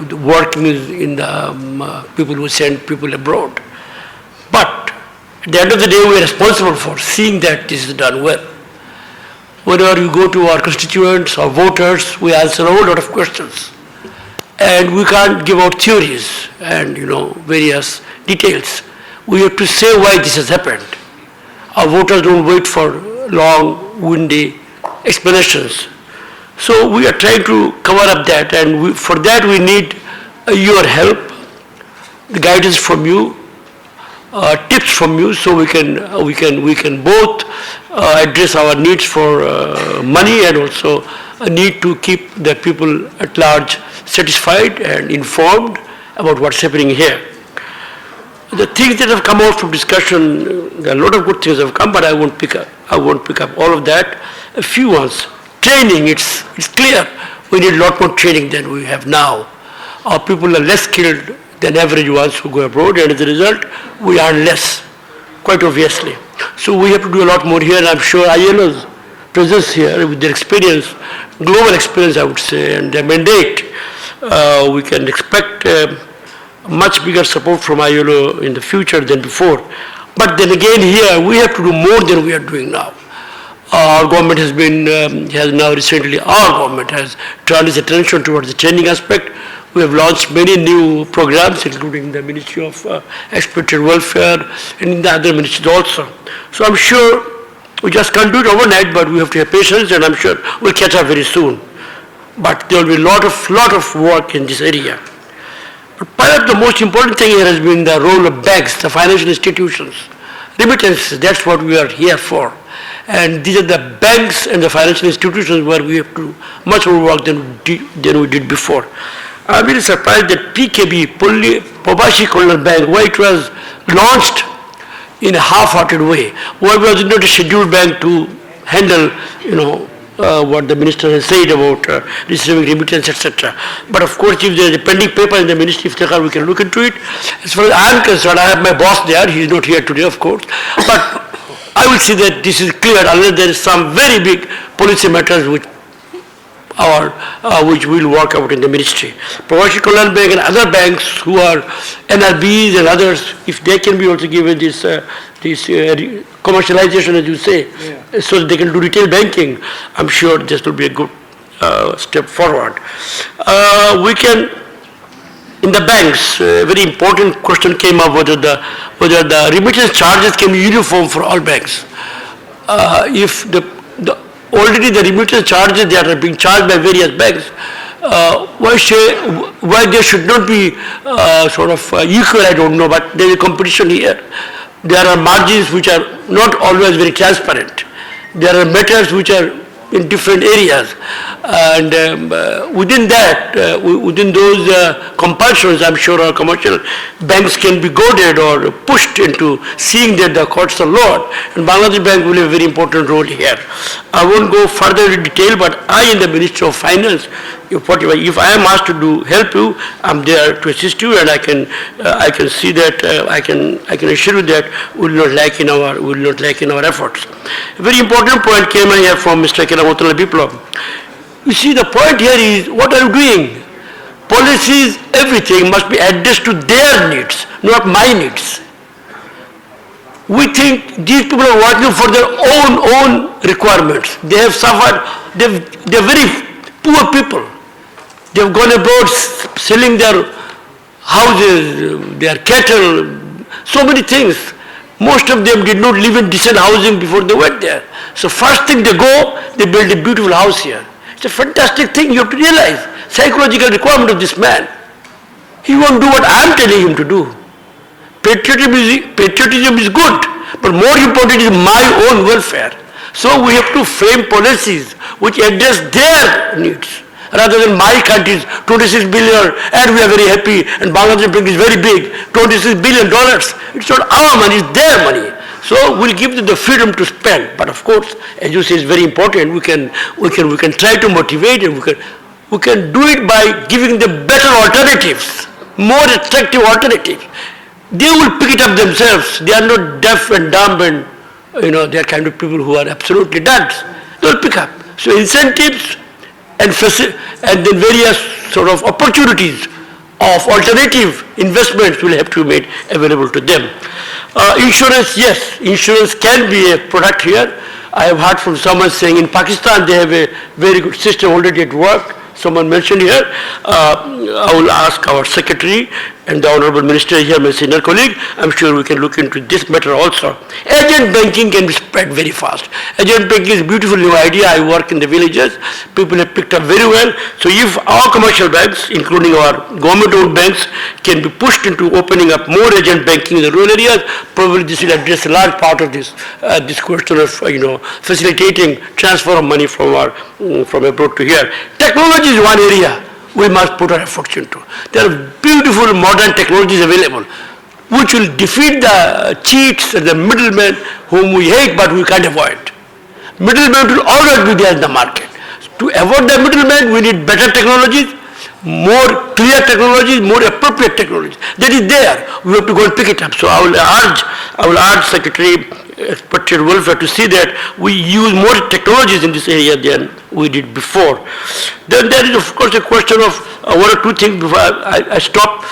the workings in the people who send people abroad. But at the end of the day, we are responsible for seeing that this is done well. Whenever you go to our constituents or voters, we answer a whole lot of questions. And we can't give out theories and, you know, various details. We have to say why this has happened. Our voters don't wait for long, windy explanations. So we are trying to cover up that, and for that we need your help, the guidance from you, tips from you, so we can both address our needs for money and also a need to keep the people at large satisfied and informed about what's happening here. The things that have come out from discussion, there are a lot of good things have come, but I won't pick up all of that. A few ones. Training, it's clear. We need a lot more training than we have now. Our people are less skilled than average ones who go abroad, and as a result, we earn less, quite obviously. So we have to do a lot more here, and I'm sure ILO's presence here with their experience, global experience I would say, and their mandate, we can expect much bigger support from ILO in the future than before. But then again here, we have to do more than we are doing now. Our government has turned its attention towards the training aspect. We have launched many new programs, including the Ministry of Expected Welfare and in the other ministries also. So I'm sure we just can't do it overnight, but we have to have patience, and I'm sure we'll catch up very soon. But there will be a lot of work in this area. But perhaps the most important thing here has been the role of banks, the financial institutions. Remittances, that's what we are here for. And these are the banks and the financial institutions where we have to do much more work than we did before. I'm really surprised that PKB, Probashi Kollar Bank, why it was launched in a half-hearted way, why was it not a scheduled bank to handle, you know, what the minister has said about receiving remittance, etc. But of course, if there is a pending paper in the Ministry of Iftihar, we can look into it. As far as I am concerned, I have my boss there. He is not here today, of course. But I will see that this is clear unless there is some very big policy matters which we'll work out in the ministry. Probashi Kollar Bank and other banks who are NRBs and others, if they can be also given this commercialization, as you say, so that they can do retail banking, I'm sure this will be a good step forward. We can, in the banks, a very important question came up whether the remittance charges can be uniform for all banks. If already the remittance charges that are being charged by various banks, why they should not be equal, I don't know, but there is a competition here. There are margins which are not always very transparent. There are matters which are in different areas, and within that, within those compulsions, I'm sure our commercial banks can be goaded or pushed into seeing that the costs are lowered, and Bangladesh Bank will have a very important role here. I won't go further in detail, but I, in the Ministry of Finance, if I am asked to help you, I'm there to assist you, and I can see that I can assure you that we will not lack in our efforts. A very important point came here from Mr. Keramatullah Biplab. You see, the point here is, what are you doing? policies, everything must be addressed to their needs, not my needs. We think these people are working for their own requirements. They have suffered, they're very poor people. They've gone abroad selling their houses, their cattle, so many things. Most of them did not live in decent housing before they went there. So first thing they go, they build a beautiful house here. It's a fantastic thing, you have to realize, psychological requirement of this man. He won't do what I'm telling him to do. Patriotism is good, but more important is my own welfare. So we have to frame policies which address their needs, rather than my country's 26 billion and we are very happy and Bangladesh bank is very big, $26 billion. It's not our money, it's their money. So we'll give them the freedom to spend. But of course, as you say, it's very important. We can try to motivate and we can do it by giving them better alternatives, more attractive alternatives. They will pick it up themselves. They are not deaf and dumb and they are kind of people who are absolutely dunce. They will pick up. So incentives and then various sort of opportunities of alternative investments will have to be made available to them. Insurance, yes, insurance can be a product here. I have heard from someone saying in Pakistan they have a very good system already at work. Someone mentioned here. I will ask our secretary and the Honorable Minister here, my senior colleague. I'm sure we can look into this matter also. Agent banking can be spread very fast. Agent banking is a beautiful new idea. I work in the villages. People have picked up very well. So if our commercial banks, including our government-owned banks, can be pushed into opening up more agent banking in the rural areas, probably this will address a large part of this question of facilitating transfer of money from abroad to here. Technology is one area we must put our efforts into. There are beautiful modern technologies available which will defeat the cheats and the middlemen whom we hate but we can't avoid. Middlemen will always be there in the market. To avoid the middlemen, we need better technologies, more clear technologies, more appropriate technologies. That is there. We have to go and pick it up. So I will urge Secretary Expatriate Welfare to see that we use more technologies in this area than we did before. Then there is of course a question of one or two things before I stop.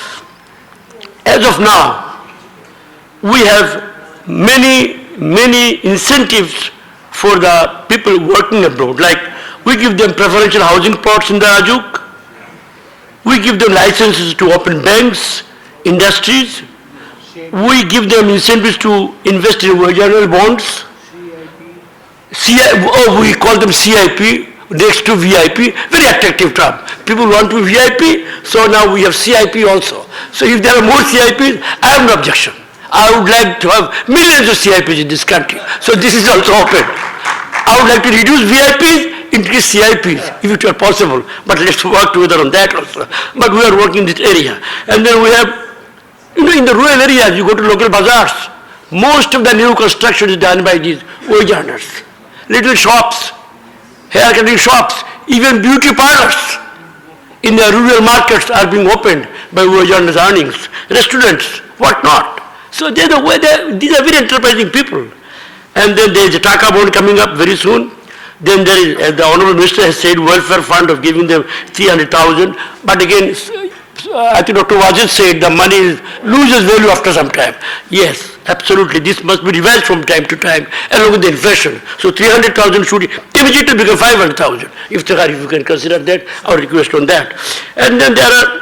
As of now, we have many incentives for the people working abroad. Like we give them preferential housing plots in the Rajuk. We give them licenses to open banks, industries. We give them incentives to invest in general bonds. We call them CIP, next to VIP, very attractive term. People want to be VIP, so now we have CIP also. So if there are more CIPs, I have no objection. I would like to have millions of CIPs in this country. So this is also open. I would like to reduce VIPs, increase CIPs, if it were possible. But let's work together on that also. But we are working in this area. And then we have, in the rural areas, you go to local bazaars. Most of the new construction is done by these wage earners. Little shops, hair cutting shops, even beauty parlors in the rural markets are being opened by wage earners' earnings. Restaurants, what not. So these are very enterprising people. And then there is a Taka bond coming up very soon. Then there is, as the Honorable Minister has said, welfare fund of giving them 300,000. But again, I think Dr. Wajid said the money loses value after some time. Yes, absolutely. This must be revised from time to time along with the inflation. So 300,000 should immediately become 500,000. If you can consider that, our request on that. And then there are,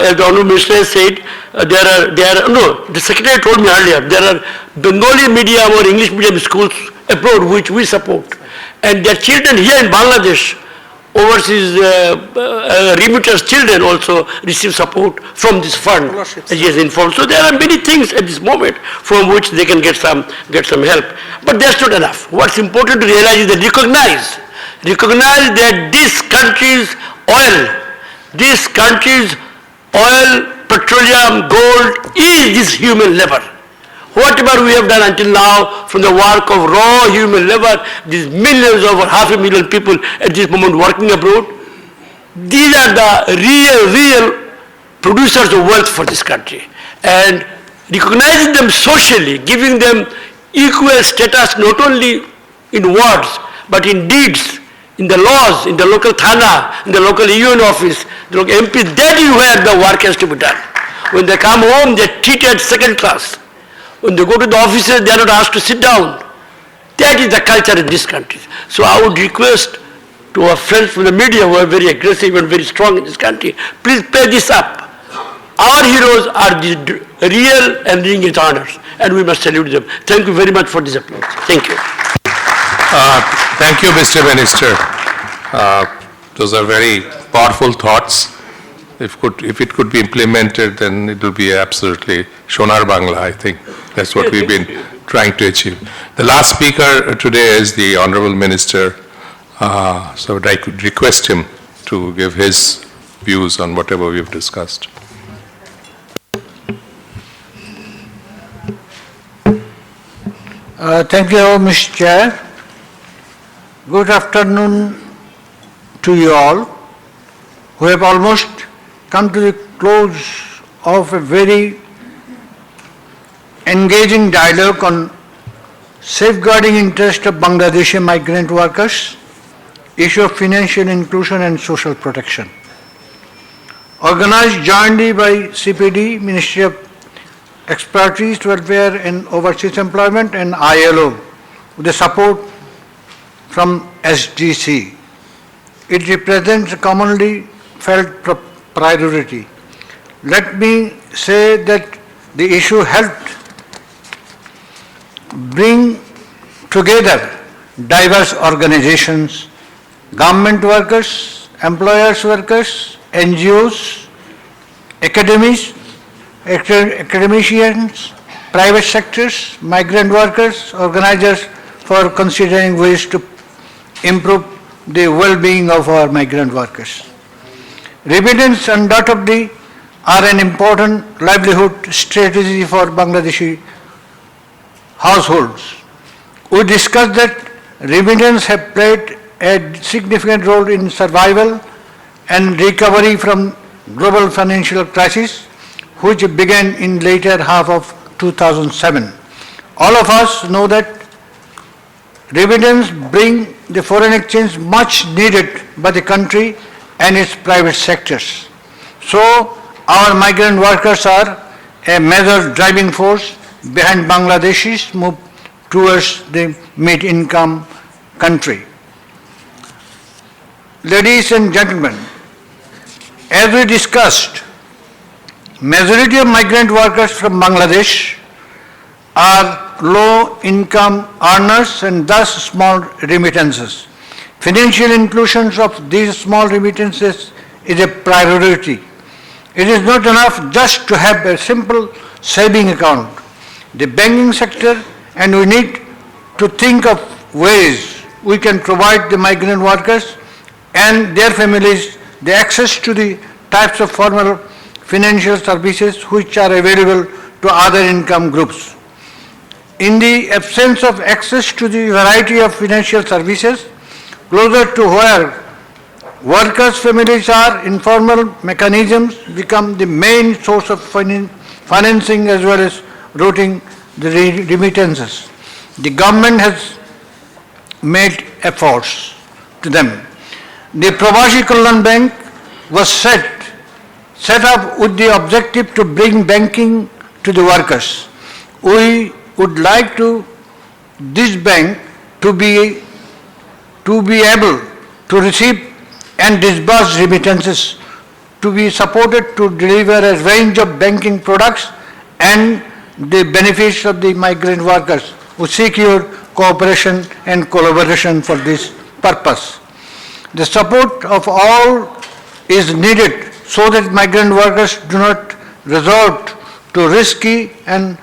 as the Honorable Minister has said, the Secretary told me earlier, there are Bengali medium or English medium schools abroad which we support. And their children here in Bangladesh, overseas remittance children also receive support from this fund, as he has informed. So there are many things at this moment from which they can get some help. But that's not enough. What's important to realize is that recognize that this country's oil, petroleum, gold is this human labor. Whatever we have done until now from the work of raw human labor, these millions, over 500,000 people at this moment working abroad, these are the real producers of wealth for this country. And recognizing them socially, giving them equal status not only in words but in deeds, in the laws, in the local thana, in the local union office, the local MP, that is where the work has to be done. When they come home, they are treated second class. When they go to the offices, they are not asked to sit down. That is the culture in this country. So I would request to our friends from the media who are very aggressive and very strong in this country, please play this up. Our heroes are the real and ringing honors, and we must salute them. Thank you very much for this applause. Thank you. Thank you, Mr. Minister. Those are very powerful thoughts. If it could be implemented, then it will be absolutely Shonar Bangla, I think. That's what we've been trying to achieve. The last speaker today is the Honorable Minister. So I could request him to give his views on whatever we've discussed. Thank you, Mr. Chair. Good afternoon to you all, who have almost come to the close of a very engaging dialogue on safeguarding interest of Bangladeshi migrant workers, issue of financial inclusion and social protection. Organized jointly by CPD, Ministry of Expertise, Welfare and Overseas Employment, and ILO, with the support from SDC. It represents a commonly felt priority. Let me say that the issue helped bring together diverse organizations, government workers, employers workers, NGOs, academicians, private sectors, migrant workers, organizers for considering ways to improve the well-being of our migrant workers. Remittance undoubtedly are an important livelihood strategy for Bangladeshi households. We discussed that remittance have played a significant role in survival and recovery from global financial crisis, which began in later half of 2007. All of us know that remittance bring the foreign exchange much needed by the country and its private sectors. So our migrant workers are a major driving force behind Bangladesh's move towards the mid-income country. Ladies and gentlemen, as we discussed, majority of migrant workers from Bangladesh are low-income earners and thus small remittances. Financial inclusion of these small remittances is a priority. It is not enough just to have a simple saving account. The banking sector, and we need to think of ways we can provide the migrant workers and their families the access to the types of formal financial services which are available to other income groups. In the absence of access to the variety of financial services, closer to where workers' families are, informal mechanisms become the main source of financing as well as routing the remittances. The government has made efforts to them. The Pravasi Kalyan Bank was set up with the objective to bring banking to the workers. We would like this bank to be able to receive and disburse remittances, to be supported to deliver a range of banking products and the benefits of the migrant workers who seek your cooperation and collaboration for this purpose. The support of all is needed so that migrant workers do not resort to risky and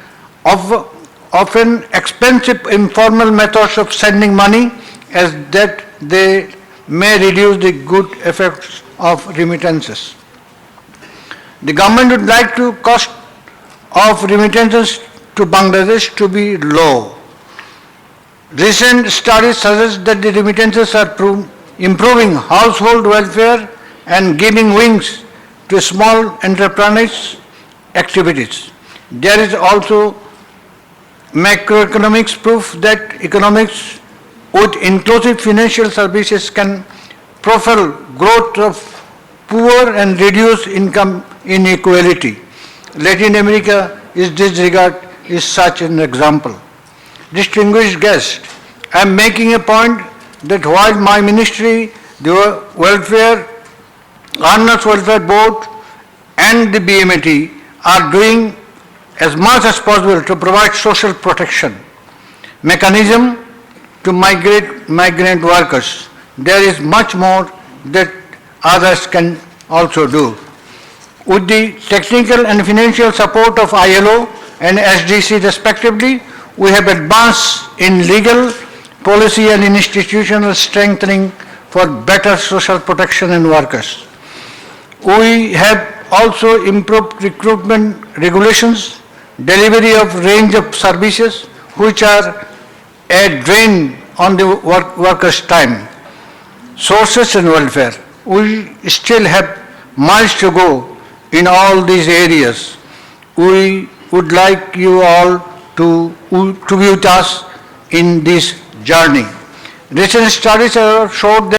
often expensive informal methods of sending money, as that they may reduce the good effects of remittances. The government would like the cost of remittances to Bangladesh to be low. Recent studies suggest that the remittances are improving household welfare and giving wings to small enterprise activities. There is also macroeconomics proof that economics with inclusive financial services can propel growth of poor and reduce income inequality. Latin America in this regard is such an example. Distinguished guests, I am making a point that while my ministry, the Earners Welfare Board and the BMAT are doing as much as possible to provide social protection mechanism to migrant workers, there is much more that others can also do. With the technical and financial support of ILO and SDC respectively, we have advanced in legal, policy and institutional strengthening for better social protection in workers. We have also improved recruitment regulations, delivery of range of services which are a drain on the workers' time, sources and welfare. We still have miles to go in all these areas. We would like you all to be with us in this journey. Recent studies have showed that